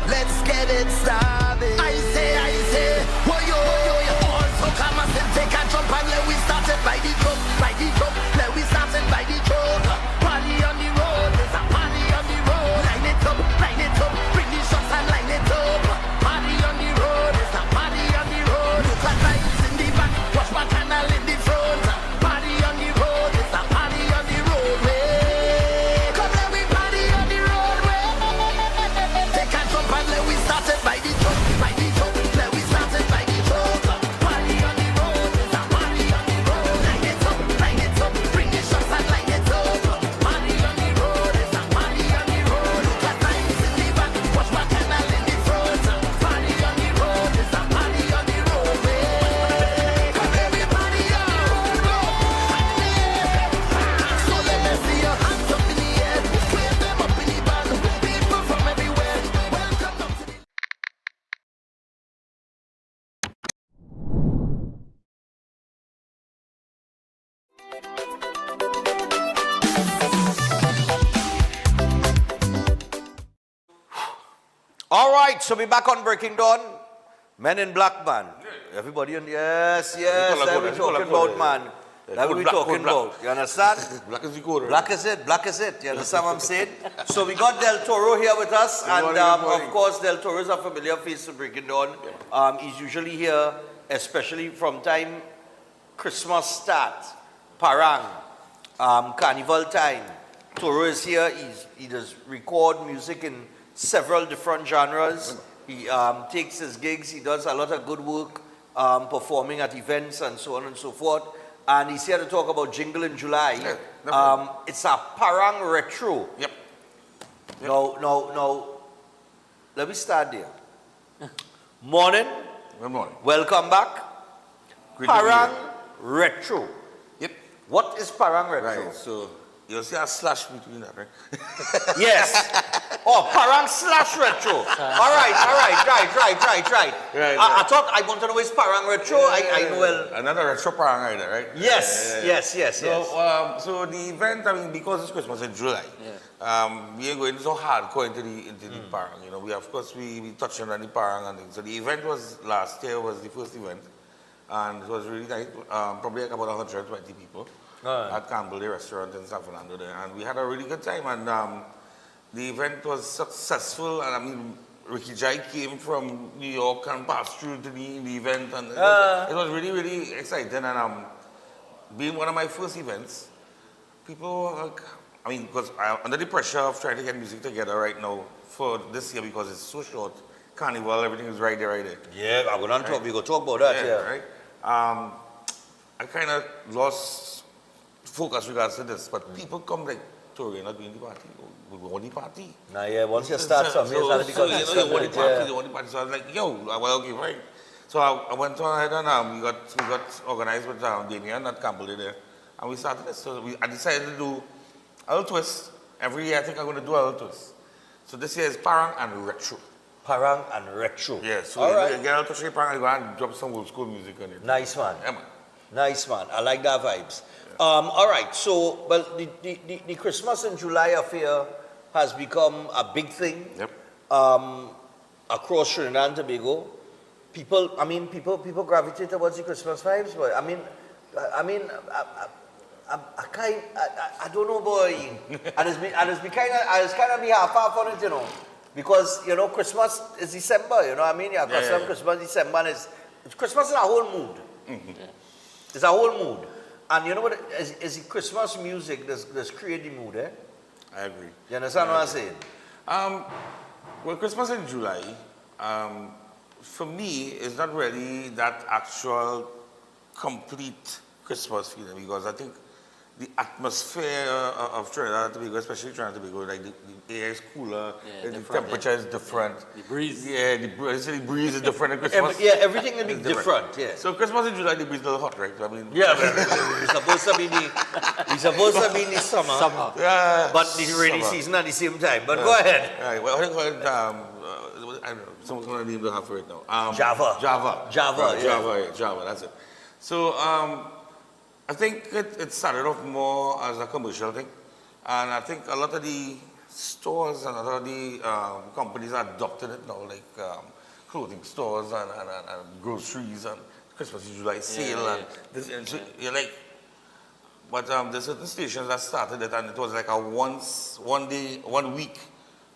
Let's get it started. I say, whoa, yo, also come and take a jump and let we start it by the drum, let we start it by the drum. Party on the road, there's a party on the road. Line it up, bring the shots and line it up. Party on the road, there's a party on the road. Look at lights in the back, watch my canal in the front. Party on the road, there's a party on the roadway. Come let we party on the roadway. Take a jump and let we start it by the drum, let we start it by the drum. Party on the road, there's a party on the road. Line it up, bring the shots and line it up. Party on the road, there's a party on the road. Look at lights in the back, watch my canal in the front. Party on the road, there's a party on the roadway. Come everybody on the road. So let me see your hands up in the air, wave them up in the band. People from everywhere, welcome down to the All right, so we're back on Breaking Dawn. Men in Black, man. Everybody on, yes, that we're talking about, man. That we're talking about. You understand? Black is the code, right? Black is it. You understand what I'm saying? So we got Del Toro here with us, and of course, Del Toro is a familiar face to Breaking Dawn. He's usually here, especially from time Christmas start, Parang, Carnival time. Toro is here. He does record music in several different genres. He takes his gigs. He does a lot of good work performing at events and so on and so forth. And he's here to talk about Jingle in July. It's a Parang Retro. Yep. Now, let me start there. Morning. Good morning. Welcome back. Parang Retro. Yep. What is Parang Retro? Right, so you'll see a slash between that, right? Yes. Oh, Parang slash Retro. All right. I thought I want to know is Parang Retro. I know well. Another Retro Parang either, right? Yes. So the event, I mean, because it's Christmas in July, we ain't going so hardcore into the Parang. You know, we touched on the Parang and things. So the event was last year was the first event, and it was really nice. Probably like about 120 people at Campbell Day Restaurant in San Fernando there, and we had a really good time. And the event was successful, and I mean, Ricky Jai came from New York and passed through to the event, and it was really, really exciting. And being one of my first events, people, I mean, because I'm under the pressure of trying to get music together right now for this year because it's so short. Carnival, everything is right there. Yeah, I'm going to talk. We go talk about that. Right. I kind of lost focus regards to this, but people come like, Tori, you're not doing the party. We want the party. Nah, yeah, once you start something, it's not because you want the party. So I was like, yo, well, okay, right. So I went ahead and we got organized with Damien at Campbell there, and we started this. So I decided to do a little twist. Every year I think I'm going to do a little twist. So this year is Parang and Retro. Parang and Retro. Yeah, so you get a little touch Parang and go and drop some old school music on it. Nice, man. Yeah, man. Nice, man. I like that vibes. All right, so, well, the Christmas in July affair has become a big thing across Trinidad and Tobago. people gravitate towards the Christmas vibes, boy. I don't know, boy. and it's kind of be half on it, you know, because you know Christmas is December, you know what I mean? Yeah, Christmas, December, and Christmas is a whole mood. It's a whole mood, and you know what? Is the Christmas music that's create the mood, eh? I agree. You understand what I'm saying? Well, Christmas in July, for me, is not really that actual complete Christmas feeling, because I think the atmosphere of Trinidad and Tobago, especially Trinidad and Tobago, like the air is cooler, the temperature is different. The breeze. Yeah, the breeze is different at Christmas. Everything will be different. Yeah. So Christmas in July, the breeze is a little hot, right? I mean, it's supposed to be in the summer. Yeah, but the rainy season at the same time. But go ahead. All right. Well, I think I don't know. Someone's going to name the half right now. Java. Java. That's it. So I think it started off more as a commercial thing, and I think a lot of the stores and a lot of the companies are adopted it now, like clothing stores and groceries and Christmas in July sale and so you're like, but there's certain stations that started it, and it was like a one week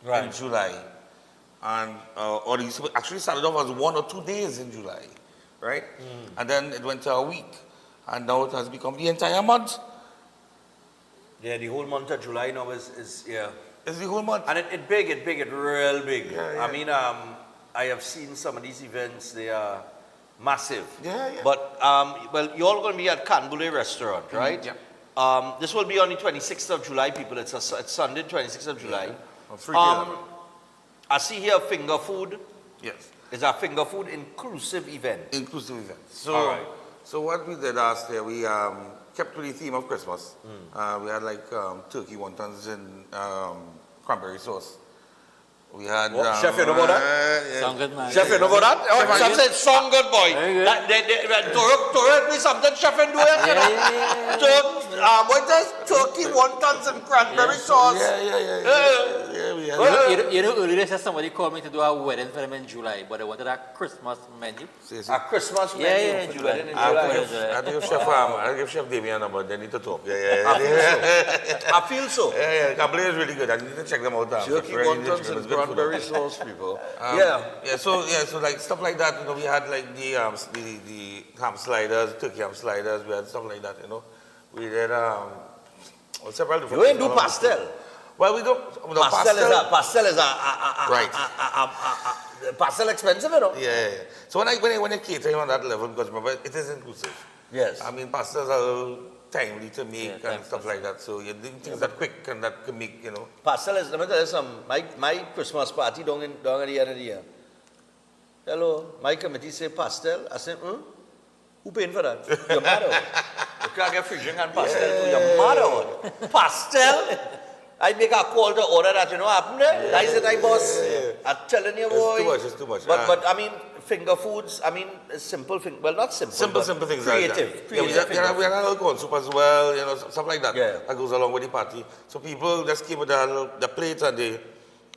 in July, and or it actually started off as 1 or 2 days in July, right? And then it went to a week. And now it has become the entire month. Yeah, the whole month of July now is It's the whole month. And it real big. Yeah. I mean, I have seen some of these events, they are massive. Yeah. But, well, you're all going to be at Canboulay Restaurant, right? Yeah. This will be on the 26th of July, people. It's Sunday, 26th of July. I see here finger food. Yes. It's a finger food inclusive event. So, all right. So what we did last year, we kept with the theme of Christmas. We had like turkey wontons in cranberry sauce. We had... Chef, you know about that? Sound good, man. Chef, you know about that? Chef said, song good, boy. Toro, please something chef and do it. What is turkey wontons and cranberry sauce? You know, earlier somebody called me to do a wedding for them in July, but they wanted a Christmas menu. A Christmas menu? In July. I give Chef Damien a number, they need to talk. I feel so. Canboulay is really good. I need to check them out. Turkey wontons and cranberry sauce, people. So like stuff like that, you know, we had like the ham sliders, turkey ham sliders, we had stuff like that, you know. We did several different. You ain't do pastel. Well, we don't. Pastel is right. Pastel expensive, you know. Yeah. So when you're catering on that level, because remember it is inclusive. Yes. I mean, pastels are timely to make and stuff like that. So you're doing things that quick and that can make, you know. Pastel is, let me tell you something. My Christmas party down at the end of the year. Hello, my committee say pastel. I said, who paying for that? You're mad out. You can't get free drink and pastel. You're mad out. Pastel? I make a call to order that, you know what happened there? That is it, boss. I'm telling you, boy. It's too much. But I mean, finger foods, I mean, simple things. Well, not simple. Simple things. Creative. We had alcohol soup as well, you know, stuff like that. Yeah. That goes along with the party. So people just came with the plates and they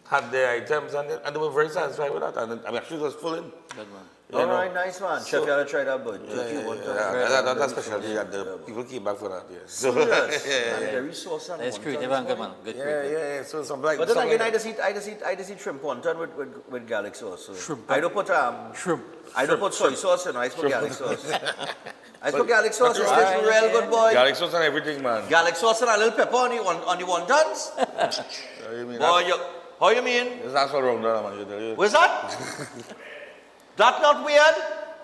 had their items and they were very satisfied with that. And I mean, actually, it was full in. Good man. All right, nice man. Chef, you gotta try that, but that's specialty. The people came back for that. Yeah. So, very sauce and that's creative and good man. Good creative. Yeah. So some like. But then again, I just eat shrimp wonton with garlic sauce. So shrimp. I don't put shrimp. I don't put soy sauce in. I put garlic sauce. I put garlic sauce. It's real good, boy. Garlic sauce and everything, man. Garlic sauce and a little pepper on the wontons. Boy, how you mean? It's not so wrong, man. What's that? That's not weird.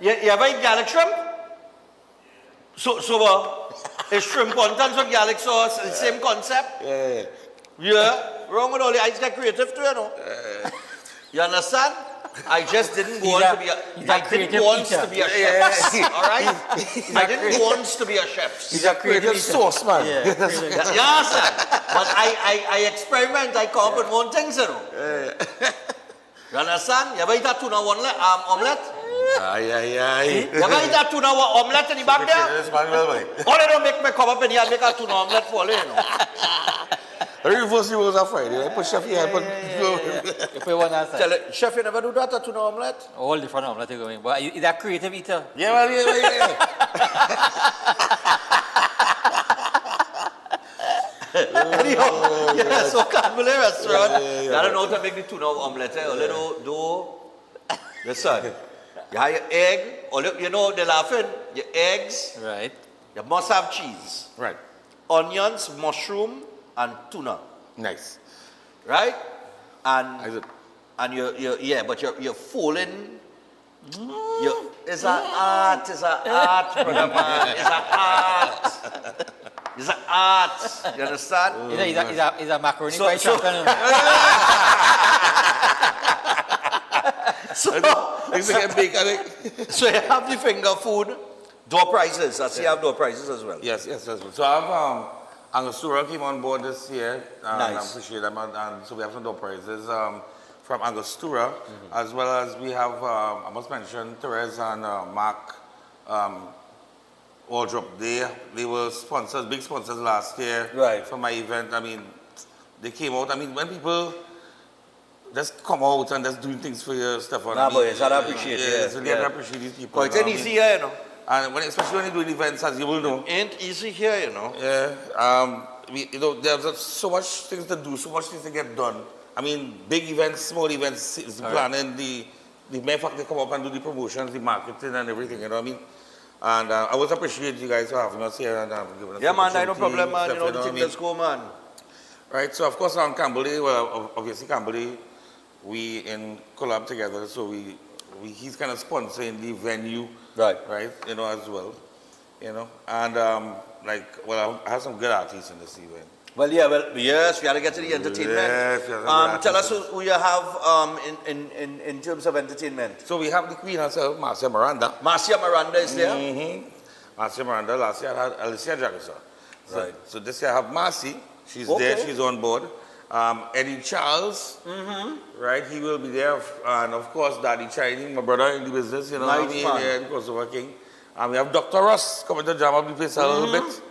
You ever eat garlic shrimp? So it's shrimp wontons with garlic sauce, the same concept. Yeah. Wrong with all the eyes get creative too, you know. You understand? I just didn't want to be a chef. All right? I didn't want to be a chef. He's a creative sauce, man. Yeah, sir. But I experiment. I come up with one thing, you know. You understand? You ever eat that tuna omelette? Aye. You ever eat that tuna omelette in the back there? Or they don't make me come up in here and make a tuna omelette for you, you know. Reverse the rules on Friday. Right? Put chef here. You put one outside. Tell it, chef, you never do that, a tuna omelette? All different omelette you're going. But is that creative eater? Yeah, well, yeah. Anyhow, yeah, so Canbule restaurant, yeah. I don't know how to make the tuna omelette, a little dough. Listen, you have your egg, or you know they're laughing, your eggs, right? You must have cheese, right? Onions, mushroom, and tuna. Nice, right? And but you're folding. It's an art, brother man. It's an art. It's an art. You understand? Is a macaroni fried champion. So you have the finger food, door prizes. I see you have door prizes as well. Yes. So I have Angostura came on board this year. Nice. I appreciate them. And so we have some door prizes from Angostura, as well as we have, I must mention, Therese and Mark Wardrop. They were sponsors, big sponsors last year for my event. I mean, they came out. I mean, when people just come out and just doing things for your stuff. Nah, boys, I appreciate it. Yeah, so they appreciate these people. It's ain't easy here, you know. And especially when you're doing events, as you will know. Ain't easy here, you know. Yeah. There's so much things to do, so much things to get done. I mean, big events, small events, the planning, the mere fact they come up and do the promotions, the marketing and everything, you know what I mean? And I always appreciate you guys for having us here and giving us yeah, man, no problem, man. You know, the thing let's go, man. Right, so of course on Camberley, well, obviously Camberley, we in collab together, so he's kind of sponsoring the venue, right, you know, as well, you know, and I have some good artists in this event. Well, yes, we got to get to the entertainment. Yes, tell us who you have in terms of entertainment. So we have the queen herself, Marcia Miranda. Marcia Miranda is there? Mm-hmm. Marcia Miranda. Last year I had Alicia Jackson. So this year I have Marcy. She's there. She's on board. Eddie Charles, right? He will be there, and of course Daddy Chinese, my brother in the business. You know what I mean? Yeah, of course, working. We have Dr. Ross coming to jam up the place a little bit.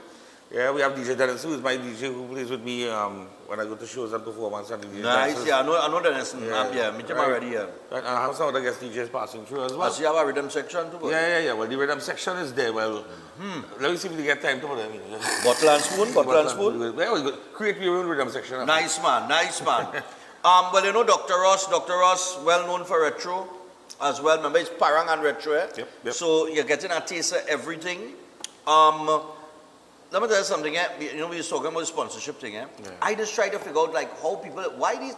Yeah, we have DJ Dennis, who is my DJ, who plays with me when I go to shows and performance. And nice, yeah, I know Dennis. Meet him already, yeah. Right, and I have some other guest DJs passing through as well. So you have a rhythm section too? Yeah. Well, the rhythm section is there. Well, let me see if we get time to put them in. Bottle and spoon? Yeah, we create your own rhythm section. Nice, man. Well, you know Dr. Ross, well known for retro as well. Remember, it's Parang and retro, eh? Yep. So you're getting a taste of everything. Let me tell you something, you know, we were talking about the sponsorship thing, I just try to figure out, like, how why these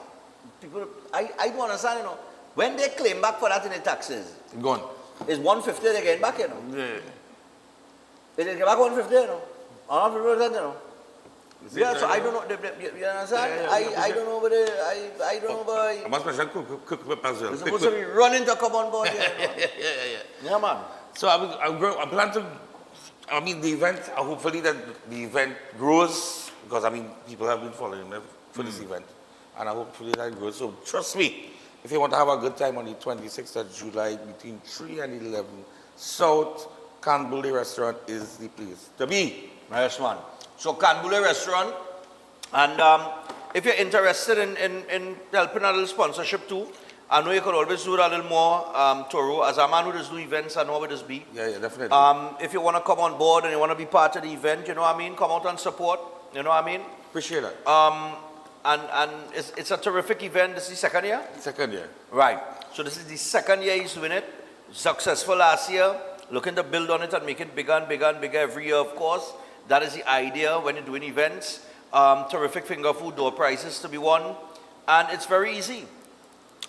people, I don't understand, you know, when they claim back for that in the taxes. Gone. It's 150 they get back, you know. Yeah. They get back 150, you know. 150%, you know. Yeah, so I don't know, you understand? I don't know, but I don't know, but I must mention cook as well. It's supposed to be running to come on board, Yeah, man. So I plan to, I mean, the event, hopefully that the event grows, because I mean, people have been following me for this event, and hopefully that grows. So trust me, if you want to have a good time on the 26th of July between 3 and 11, South Canbule Restaurant is the place to be. Yes, man. So Canbule Restaurant, and if you're interested in helping a little sponsorship too, I know you could always do a little more thorough. As a man who does do events, I know what this be. Yeah, definitely. If you want to come on board and you want to be part of the event, you know what I mean, come out and support, you know what I mean? Appreciate that. And it's a terrific event. This is the second year? Second year. Right. So this is the second year he's doing it. Successful last year. Looking to build on it and make it bigger and bigger and bigger every year, of course. That is the idea when you're doing events. Terrific finger food, door prizes to be won. And it's very easy.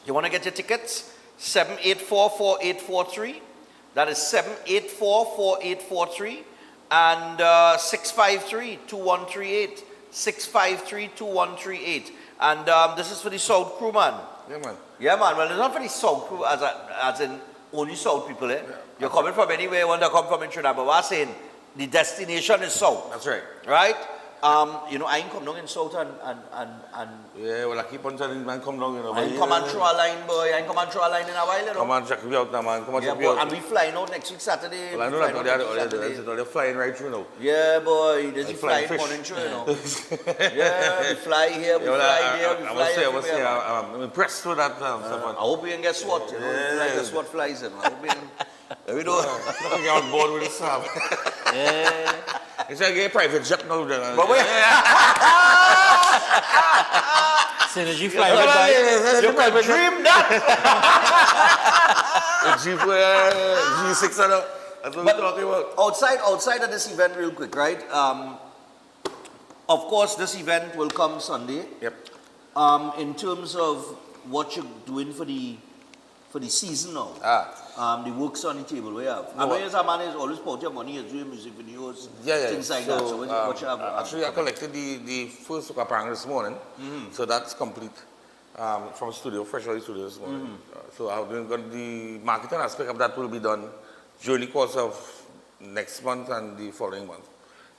You want to get your tickets? 784-4843. That is 784-4843. And 653-2138. 653-2138. And this is for the South crew, man. Yeah, man. Yeah, man. Well, it's not for the South crew as in only South people, eh? Yeah. You're coming from anywhere you want to come from in Trinidad. But what I'm saying, the destination is South. That's right. Right? You know, I ain't come down in South and Yeah, well, I keep on telling man, come down, you know. I ain't come and throw a line, boy. I ain't come and throw a line in a while, you know. Come and check me out now, man. Come and Yeah, check me boy, out. and we flying out next week Saturday. Well, I know We that, flying out next week Saturday. they're flying right through now. Yeah, boy, there's Like the flying flying fish. morning through, you know. Yeah, we fly here, we Yeah, well, fly there, we I fly must say, everywhere, man. I'm impressed with that stuff. I hope we can get SWAT, you know. Like the SWAT flies in. I hope we can. There we go. I'm get on board with this stuff. Yeah. It's like a private jet now. But wait. Synergy fly with that. You can dream that. G6 and that's what we're talking about. Outside of this event, real quick, right? Of course, this event will come Sunday. Yep. In terms of what you're doing for the season now. The works on the table we have. I know as a man is always put your money as doing music videos, things like that. So what you have? Actually, I collected the first Soca Parang this morning, so that's complete from studio, Fresh Valley Studio this morning. So I've got the marketing aspect of that will be done during the course of next month and the following month.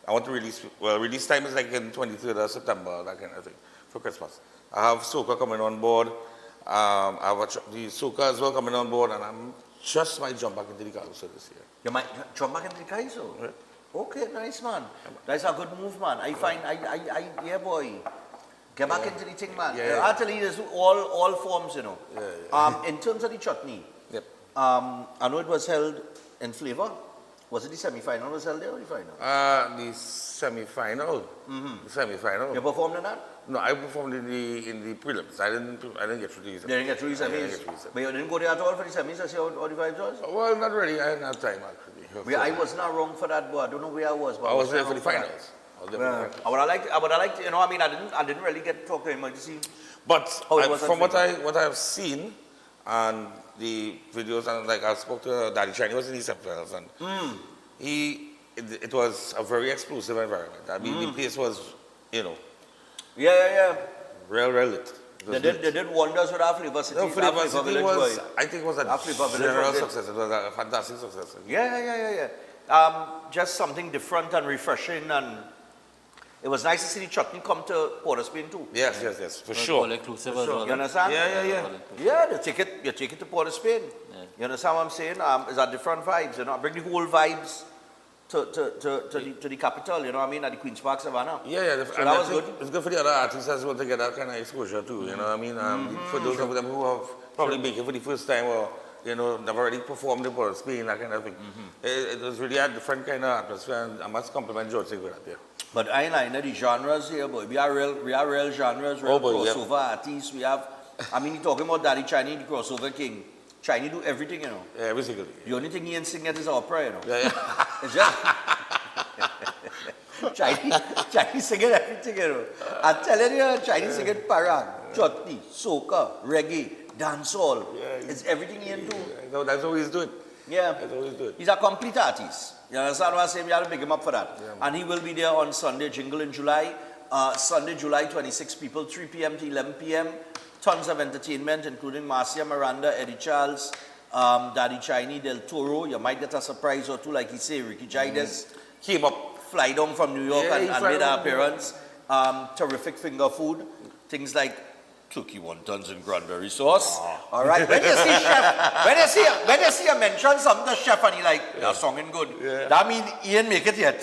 I want to release, release time is like in 23rd of September, that kind of thing, for Christmas. I have Soca coming on board. I have the Soca as well coming on board, and I'm just might jump back into the carousel this year. You might jump back into the carousel? Yeah. Okay, nice, man. That's a good move, man. I find, yeah, boy. Get back into the thing, man. Yeah. Actually, there's all forms, you know. Yeah. In terms of the chutney, yep. I know it was held in Flavor. Was it the semi-final was held there or the final? The semi-final. The semi-final. You performed in that? No, I performed in the prelims. I didn't get through the semis. You didn't get through the semis? But you didn't go there at all for the semis to see how the vibes was? Well, not really. I didn't have time, actually. I was not wrong for that, boy. I don't know where I was, but I was there for the finals. I would have liked, you know, I mean, I didn't really get to talk to him. I just see. But from what I have seen and the videos, and like I spoke to Daddy Chinese, was in the semifinals, and it was a very explosive environment. I mean, the place was, you know, real lit. They did wonders with our Flavor City. No, Flavor City was, I think, was a general success. It was a fantastic success. Yeah. Just something different and refreshing, and it was nice to see the chutney come to Port of Spain too. Yes, for sure. All inclusive as well. You understand? Yeah. Yeah, you take it to Port of Spain. Yeah. You understand what I'm saying? It's a different vibes, you know. Bring the whole vibes to the capital, you know what I mean, at the Queen's Park Savannah. Yeah. So that was good. It's good for the other artists as well to get that kind of exposure too, you know what I mean? For those of them who have probably been here for the first time or, you know, they've already performed in Port of Spain, that kind of thing. It was really a different kind of atmosphere, and I must compliment George for that there. But I know the genres here, boy. We are real genres, real crossover artists. We have, I mean, you're talking about Daddy Chinese, the crossover king. Chinese do everything, you know. Yeah, basically. The only thing he ain't sing yet is opera, you know. Yeah. It's just Chinese singing everything, you know. I'm telling you, Chinese singing parang, chutney, soca, reggae, dancehall. It's everything he ain't do. So that's what he's doing. Yeah. That's what he's doing. He's a complete artist. You understand what I'm saying? We have to pick him up for that. Yeah, and he will be there on Sunday, Jingle in July. Sunday, July 26 people, 3 p.m. to 11 p.m. Tons of entertainment, including Marcia Miranda, Eddie Charles, Daddy Chinese, Del Toro. You might get a surprise or two, like he said. Ricky Jaides came up, fly down from New York and made an appearance. Terrific finger food, things like turkey wontons and cranberry sauce. All right. When you see chef, when you see a mention something to chef and he like, you're singing good. That means he ain't make it yet.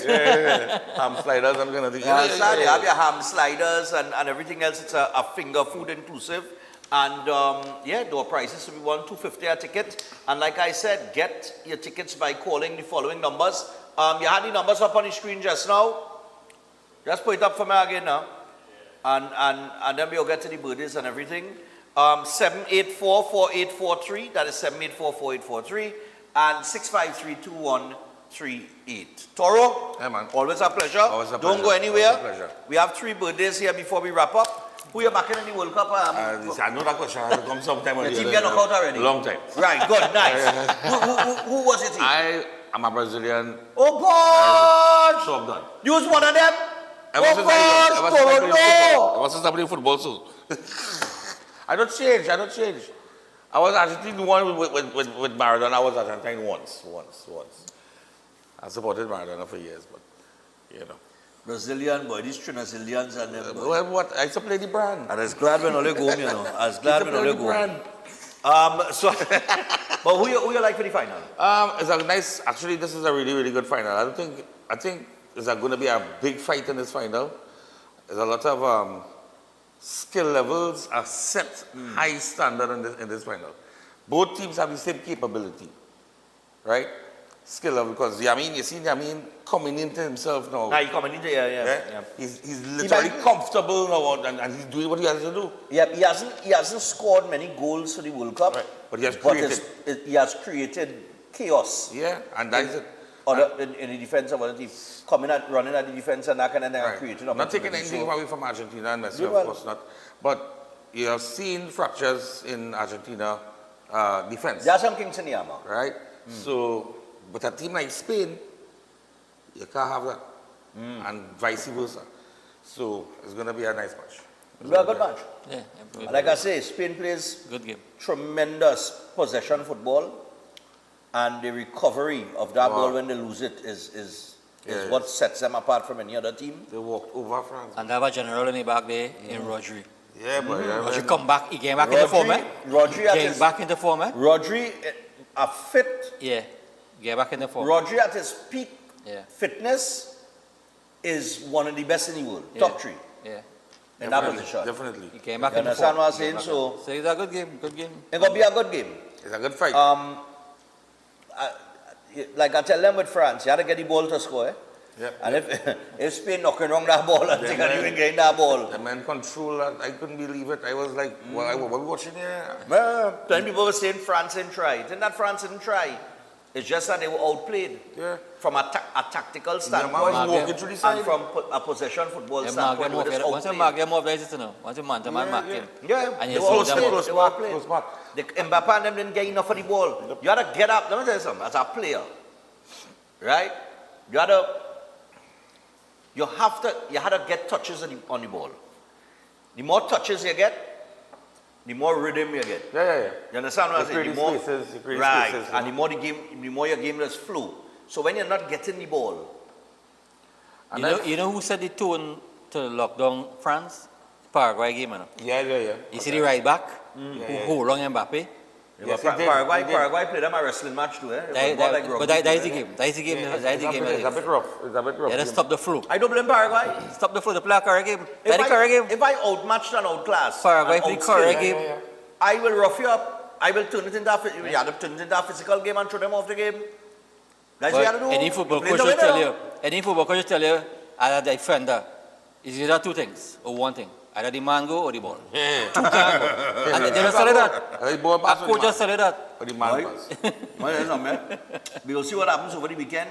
Ham sliders, I'm gonna do. You have your ham sliders and everything else. It's a finger food inclusive. And door prices will be $250 a ticket. And like I said, get your tickets by calling the following numbers. You had the numbers up on the screen just now. Just put it up for me again now. And then we'll get to the birthdays and everything. 784-4843. That is 784-4843. And 653-2138. Toro? Hey, man. Always a pleasure. Always a pleasure. Don't go anywhere. Always a pleasure. We have 3 birthdays here before we wrap up. Who you backing in the World Cup? I know that question has come sometime. The team get knocked out already? Long time. Right, good, nice. who was it? I'm a Brazilian. Oh, God! So I'm done. You was one of them? I was playing football too. I don't change. I was Argentine one with Maradona. I was Argentine once. I supported Maradona for years, but you know. Brazilian, boy, these Trinidadians and them. Boy. Well, what? I used to play the brand. And I was glad when Ole go, you know. I was glad when Ole go. Brand. But who you like for the final? It's a nice, actually this is a really, really good final. I think there's going to be a big fight in this final. There's a lot of skill levels are set high standard in this final. Both teams have the same capability, right? Skill level, because Yamin, you see Yamin coming into himself now. He's coming into, yeah. He's literally comfortable now and he's doing what he has to do. Yeah, he hasn't scored many goals for the World Cup, right. But he has created. He has created chaos. Yeah, and that's it. In the defense of other teams, running at the defense and that kind of thing, right. creating Not taking anything away from Argentina and Messi, of course not. But you have seen fractures in Argentina defense. There are some kings in the armor. Right? So, but a team like Spain, you can't have that. And vice versa. So, it's going to be a nice match. It'll be a good match. Yeah. Like I say, Spain plays good game. Tremendous possession football. And the recovery of that ball when they lose it is what sets them apart from any other team. They walked over France. And they have a general in the back there in Rodri. Yeah, but Rodri come back, he came back into form, eh? Rodri back into form, eh? Rodri, a fit. Yeah, get back into form. Rodri at his peak fitness is one of the best in the world, top 3. Yeah. In that position. Definitely. He came back you into form. understand what I'm saying? So it's a good game, good game. It's going to be a good game. It's a good fight. Like I tell them with France, you have to get the ball to score. Eh? Yep. And if Spain knocking wrong that ball and taking even getting that ball. The man control that, I couldn't believe it. I was like, what are we watching here? Then people were saying France didn't try. It's not that France didn't try. It's just that they were outplayed. Yeah. From a tactical standpoint and from a possession football standpoint. Once you mark them off, once you man-to-man mark him. Yeah, and they you were outplayed. Mbappe and them didn't get enough of the ball. You had to get up. Let me tell you something. As a player, right? You had to get touches on the ball. The more touches you get, the more rhythm you get. Yeah. You understand what I'm saying? The more, and the more your game does flow. So when you're not getting the ball, you know who set the tone to lock down France? Paraguay game, you know? Yeah. You see the right back who hold on Mbappe? Yes, Paraguay played them a wrestling match too, eh? But that is the game. That is the game. It's a bit rough. Yeah, let's stop the flow. I don't blame Paraguay. Stop the flow. The play a correct game. If I outmatched and outclassed, Paraguay play correct game. I will rough you up. I will turn it into a physical game and throw them off the game. That's what you have to do. Any football coach will tell you, as a defender, is either two things or one thing. Either the man go or the ball. Two can't go. And they just tell you that. A coach just tell you that. Or the man pass. We will see what happens over the weekend.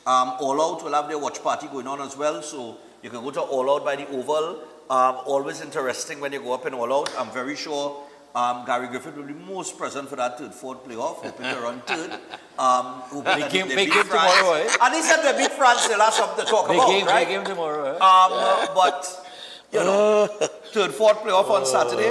All Out will have their watch party going on as well. So you can go to All Out by the Oval. Always interesting when you go up in All Out. I'm very sure Gary Griffith will be most present for that fourth playoff. Hoping to run third. Big game tomorrow, eh? And he said they beat France. They'll have something to talk about, right? Big game tomorrow, eh? But... You know, third, fourth playoff on Saturday,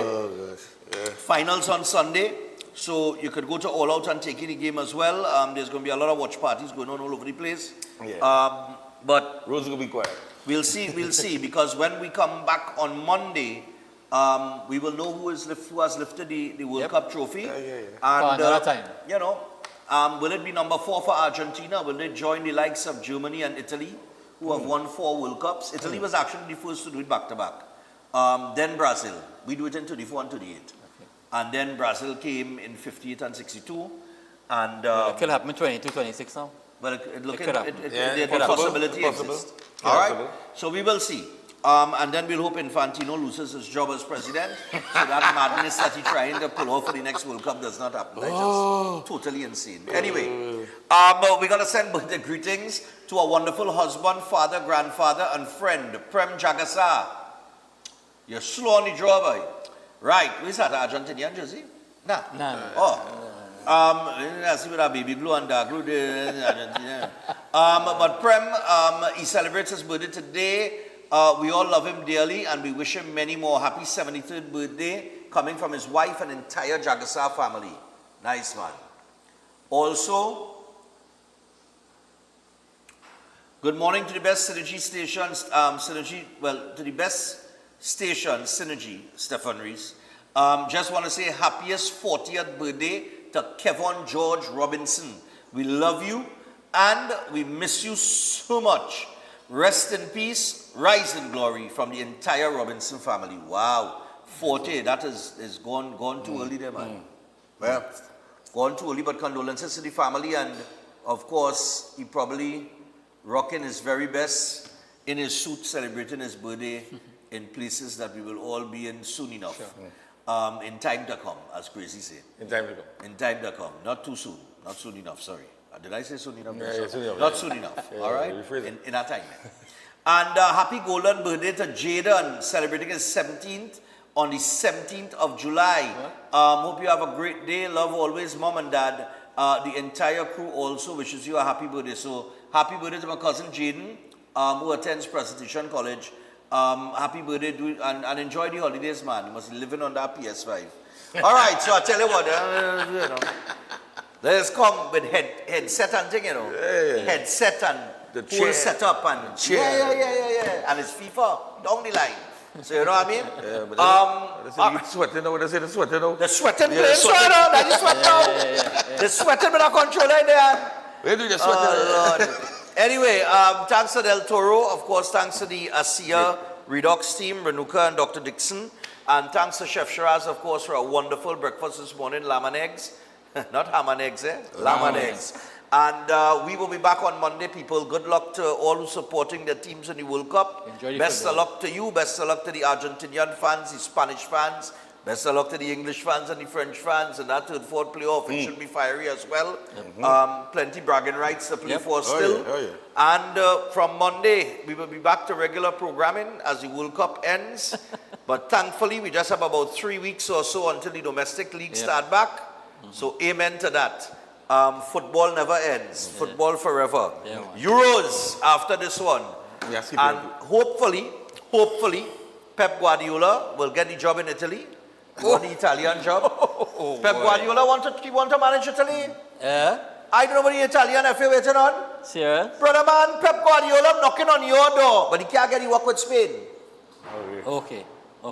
finals on Sunday. So you could go to All Out and take in the game as well. There's going to be a lot of watch parties going on all over the place. Yeah. But Rose will be quiet. We'll see. Because when we come back on Monday, we will know who has lifted the World Cup trophy. Yeah. And, another time. You know, will it be number 4 for Argentina? Will they join the likes of Germany and Italy, who have won 4 World Cups? Italy was actually the first to do it back-to-back. Then Brazil. We do it in 24 and 38. Okay. And then Brazil came in 58 and 62. And it could happen in 22, 26 now. But the possibility exists. All right? So we will see. And then we'll hope Infantino loses his job as president. So that madness that he's trying to pull off for the next World Cup does not happen. That's just totally insane. Anyway, we're going to send birthday greetings to a wonderful husband, father, grandfather, and friend, Prem Jagasa. You're slow on the draw, boy. Right. Where's that Argentinian jersey? Nah. I see with a baby blue and dark blue. But Prem, he celebrates his birthday today. We all love him dearly and we wish him many more. Happy 73rd birthday coming from his wife and entire Jagasa family. Nice man. Also, Good morning to the best Synergy stations, to the best station, Synergy, Stefan Reese. Just want to say happiest 40th birthday to Kevin George Robinson. We love you and we miss you so much. Rest in peace, rise in glory from the entire Robinson family. Wow, 40, that is gone too early there, man. Well, gone too early, but condolences to the family, and of course, he probably rocking his very best in his suit, celebrating his birthday in places that we will all be in soon enough. Sure. In time to come, as Crazy said. In time to come. In time to come. Not too soon. Not soon enough, sorry. Did I say soon enough? Yeah, soon enough. Not soon enough, Yeah, all right? rephrase it. In our time. And happy golden birthday to Jaden, celebrating his 17th on the 17th of July. Hope you have a great day. Love always, Mom and Dad. The entire crew also wishes you a happy birthday. So, happy birthday to my cousin Jaden, who attends Presentation College. Happy birthday and enjoy the holidays, man. You must be living on that PS5. All right, so I tell you what, you know, let's come with headset and thing, you know. Headset and the whole chair. setup and yeah. And it's FIFA down the line. So you know what I mean? Yeah, but it's sweating now. They say the sweating now. The sweating Yeah, playing sweating. sweater. That is sweat now. The sweating with a controller in there. Where do you sweat? Oh, Lord. Anyway, thanks to Del Toro, of course, thanks to the ASEA Redox team, Renuka and Dr. Dixon, and thanks to Chef Shiraz, of course, for a wonderful breakfast this morning, lamb and eggs. Not ham and eggs, eh? Lamb and eggs. And we will be back on Monday, people. Good luck to all who supporting their teams in the World Cup. Enjoy the Best of football. luck to you. Best of luck to the Argentinian fans, the Spanish fans. Best of luck to the English fans and the French fans. And that third, fourth playoff, it should be fiery as well. Plenty bragging rights to play for still. And from Monday, we will be back to regular programming as the World Cup ends. But thankfully, we just have about 3 weeks or so until the domestic league start back. So amen to that. Football never ends. Football forever. Euros after this one. And hopefully, Pep Guardiola will get the job in Italy. Got the Italian job. Pep Guardiola want to manage Italy. Yeah? I don't know what the Italian FA waiting on. Serious? Brother man, Pep Guardiola knocking on your door, but he can't get the work with Spain. Okay.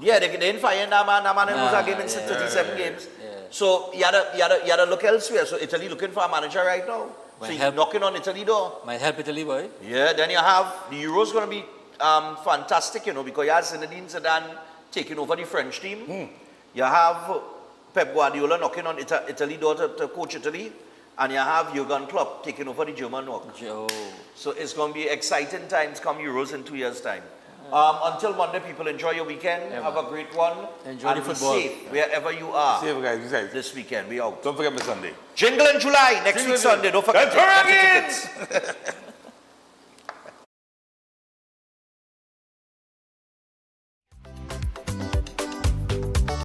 Yeah, they didn't fire that man. That man lose a game in 37 games. So he had to look elsewhere. So Italy looking for a manager right now. So he's knocking on Italy door. Might help Italy, boy. Yeah, then you have the Euros going to be fantastic, you know, because you have Zinedine Zidane taking over the French team. You have Pep Guardiola knocking on Italy door to coach Italy, and you have Jurgen Klopp taking over the German work. So it's going to be exciting times come Euros in 2 years' time. Until Monday, people, enjoy your weekend. Have a great one. Enjoy and the football. Be safe wherever you are. Safe, guys. Be safe. This weekend, we out. Don't forget my Sunday. Jingle in July, next week Sunday. Don't forget to get your tickets.